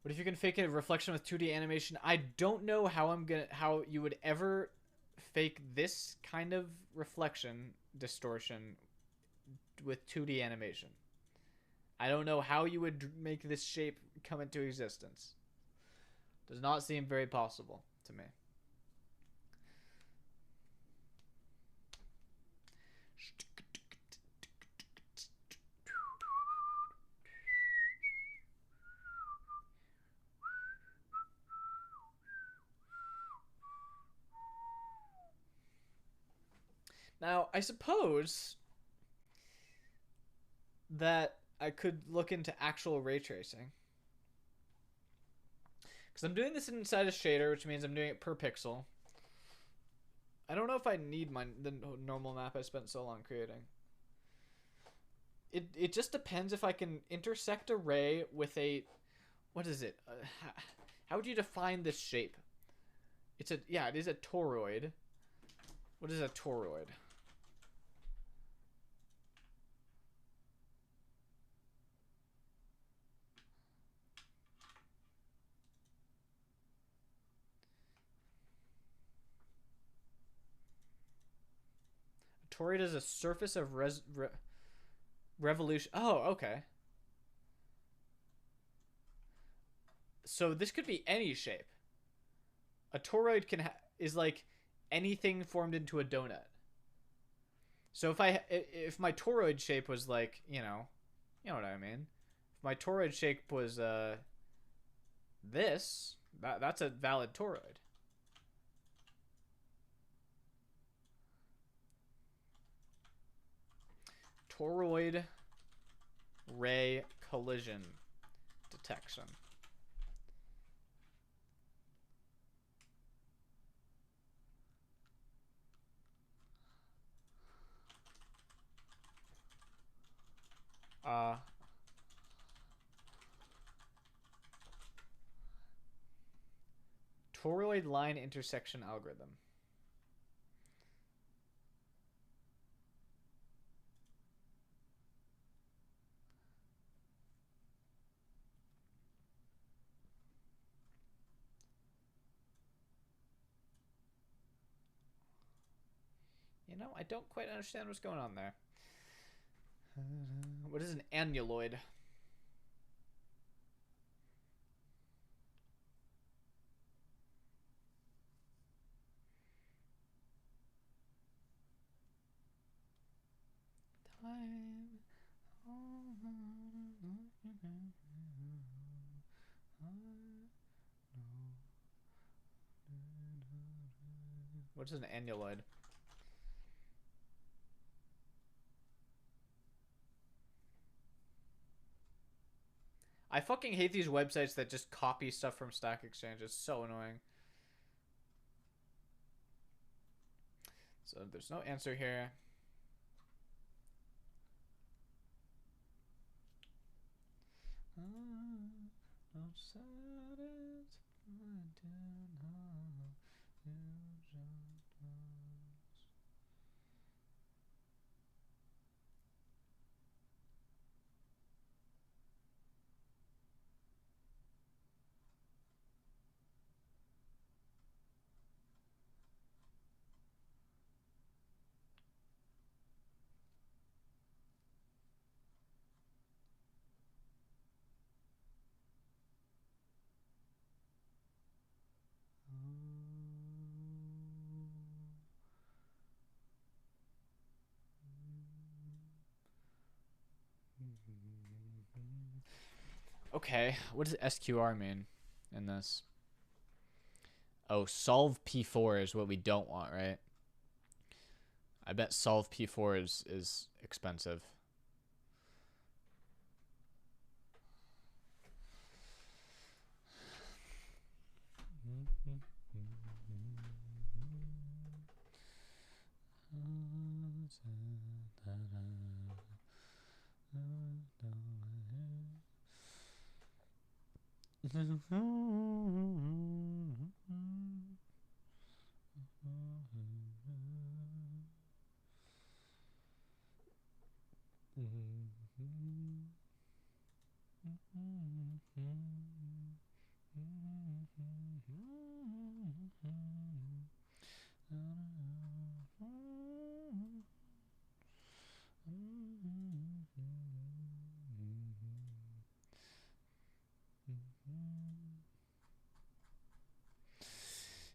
What if you can fake a reflection with 2D animation? I don't know how you would ever fake this kind of reflection distortion with 2D animation. I don't know how you would make this shape come into existence. Does not seem very possible to me. Now, I suppose that I could look into actual ray tracing. Because I'm doing this inside a shader, which means I'm doing it per pixel. I don't know if I need the normal map I spent so long creating. It just depends if I can intersect a ray with a... What is it? How would you define this shape? It is a toroid. What is a toroid? toroid is a surface of revolution. Oh, okay. So this could be any shape. A toroid is like anything formed into a donut. So if my toroid shape was like, you know what I mean. If my toroid shape was this, that's a valid toroid. Toroid ray collision detection. Toroid line intersection algorithm. You know, I don't quite understand what's going on there. What is an annuloid? Time. What is an annuloid? I fucking hate these websites that just copy stuff from Stack Exchange. It's so annoying. So there's no answer here. Okay, what does SQR mean in this? Oh, solve P4 is what we don't want, right? I bet solve P4 is expensive.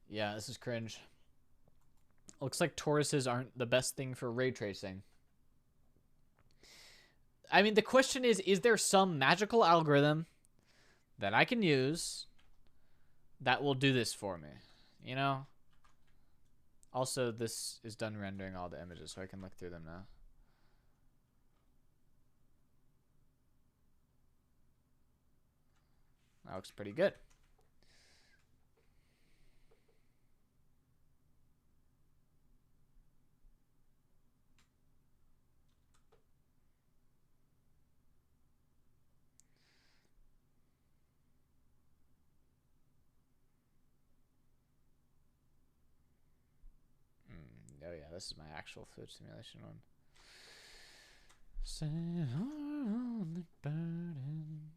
Yeah, this is cringe. Looks like toruses aren't the best thing for ray tracing. I mean, the question is there some magical algorithm that I can use that will do this for me? You know? Also, this is done rendering all the images, so I can look through them now. That looks pretty good. Oh yeah, this is my actual food simulation one. Say on the burden.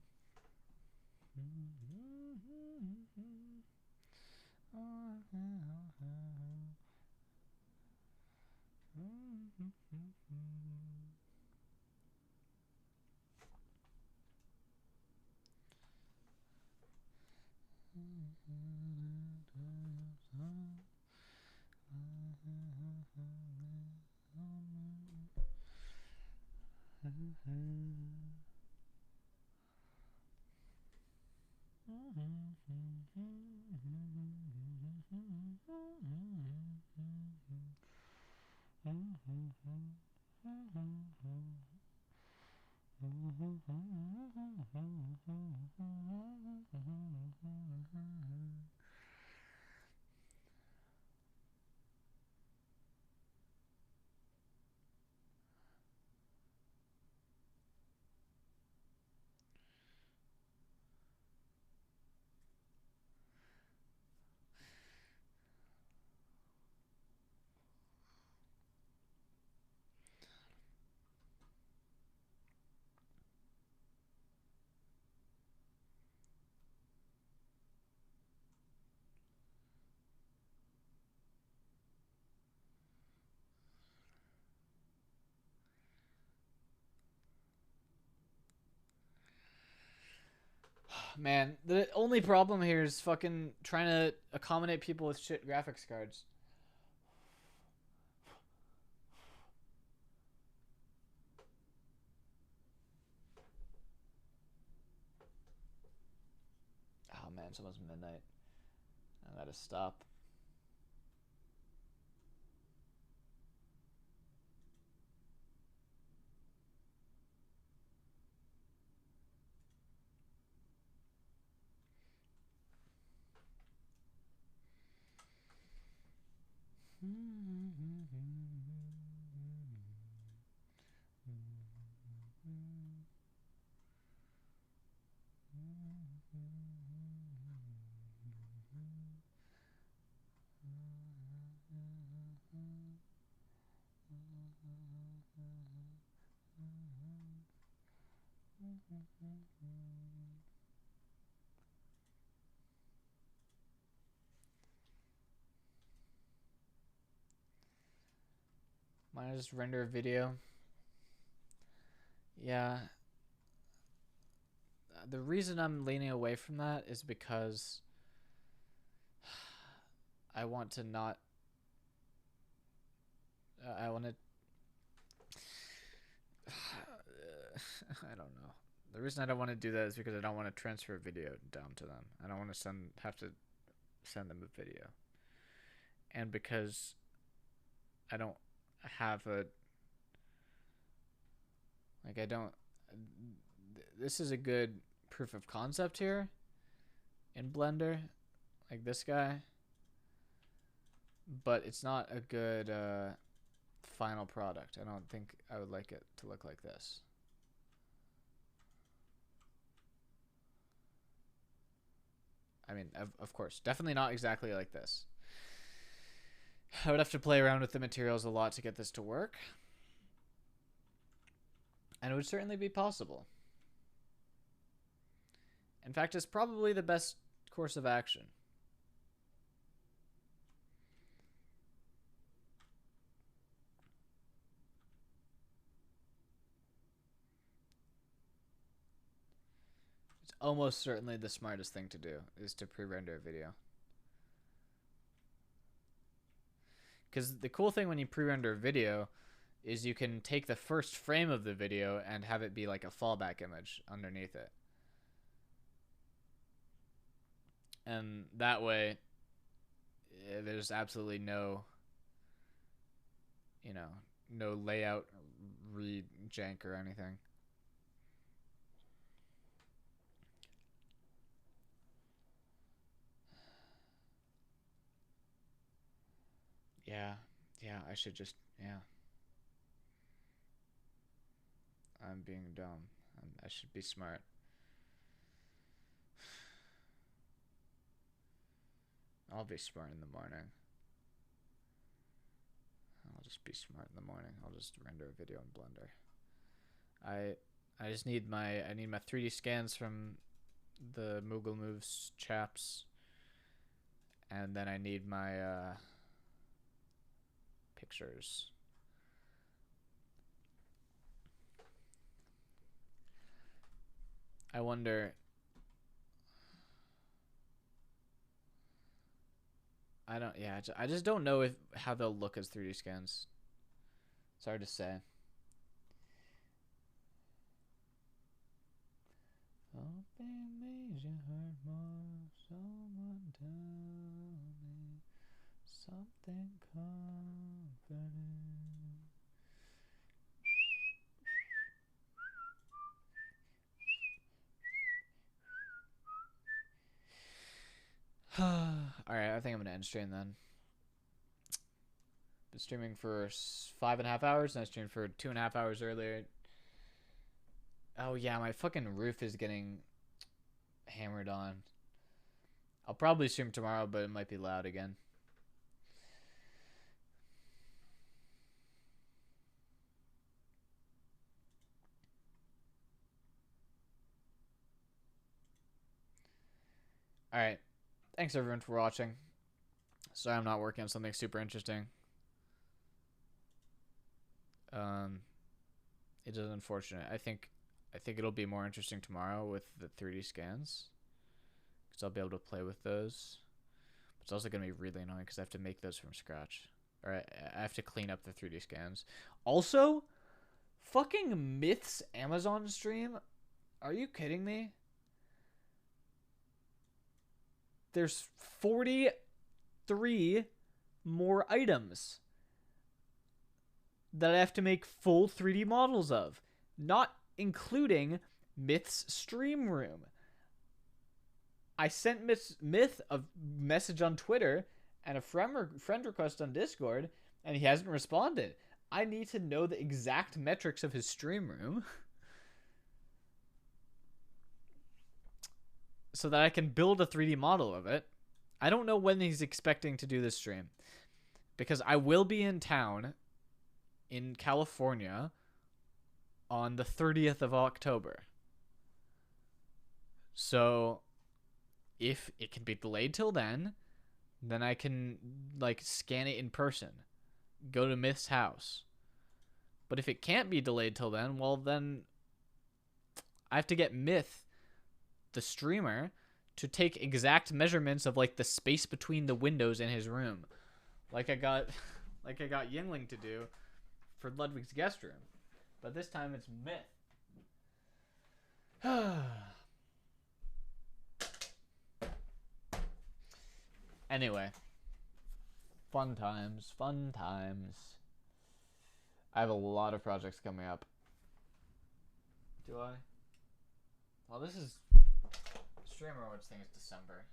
Man, the only problem here is fucking trying to accommodate people with shit graphics cards. Oh man, it's almost midnight. I gotta stop. Might I just render a video? Yeah. The reason I'm leaning away from that is because I want to not. I want to. I don't know. The reason I don't want to do that is because I don't want to transfer a video down to them. I don't want to have to send them a video, and because I don't have a like I don't. This is a good proof of concept here in Blender, like this guy, but it's not a good final product. I don't think I would like it to look like this. I mean, of course, definitely not exactly like this. I would have to play around with the materials a lot to get this to work. And it would certainly be possible. In fact, it's probably the best course of action. It's almost certainly the smartest thing to do, is to pre-render a video. Because the cool thing when you pre-render a video is you can take the first frame of the video and have it be like a fallback image underneath it. And that way, there's absolutely no, no layout jank or anything. Yeah, I should just, yeah. I'm being dumb. I should be smart. I'll be smart in the morning. I'll just be smart in the morning. I'll just render a video in Blender. I just need my 3D scans from the Moogle Moves chaps, and then I need my pictures. I wonder. I don't. Yeah, I just don't know if how they'll look as 3D scans. It's hard to say. Something made you hurt more. Someone tell me something comforting. Alright, I think I'm gonna end stream then. Been streaming for 5.5 hours, and I streamed for 2.5 hours earlier. Oh yeah, my fucking roof is getting hammered on. I'll probably stream tomorrow, but it might be loud again. Alright. Thanks everyone for watching. Sorry I'm not working on something super interesting. It is unfortunate. I think it'll be more interesting tomorrow with the 3D scans, because I'll be able to play with those. But it's also gonna be really annoying because I have to make those from scratch, or I have to clean up the 3D scans. Also, fucking Myth's Amazon stream. Are you kidding me? There's 43 more items that I have to make full 3D models of, not including Myth's stream room. I sent Myth a message on Twitter and a friend request on Discord, and he hasn't responded. I need to know the exact metrics of his stream room so that I can build a 3D model of it. I don't know when he's expecting to do this stream, because I will be in town in California on the 30th of October. So if it can be delayed till then I can like scan it in person, go to Myth's house. But if it can't be delayed till then, well then I have to get Myth, the streamer, to take exact measurements of like the space between the windows in his room, like I got Yingling to do for Ludwig's guest room, but this time it's Myth. Anyway, fun times. I have a lot of projects coming up. Do I? Well, this is Streamer Awards thing is December,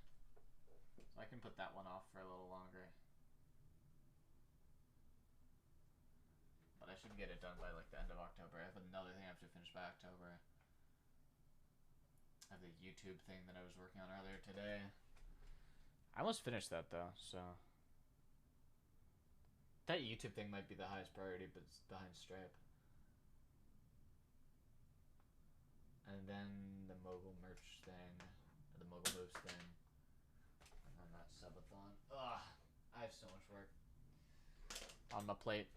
so I can put that one off for a little longer. But I should get it done by like the end of October. I have another thing I have to finish by October. I have the YouTube thing that I was working on earlier today. I almost finished that though, so that YouTube thing might be the highest priority, but it's behind Stripe. And then the Mogul merch thing, the Mogul moves thing, and then that subathon. Ugh, I have so much work on my plate.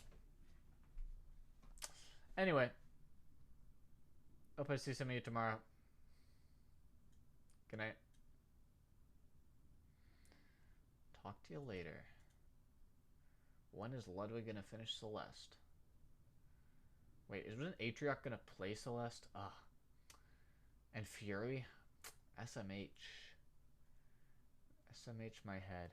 Anyway, hope I see some of you tomorrow. Good night. Talk to you later. When is Ludwig gonna finish Celeste? Wait, isn't Atrioc gonna play Celeste? Ugh. And Fury? SMH. SMH my head.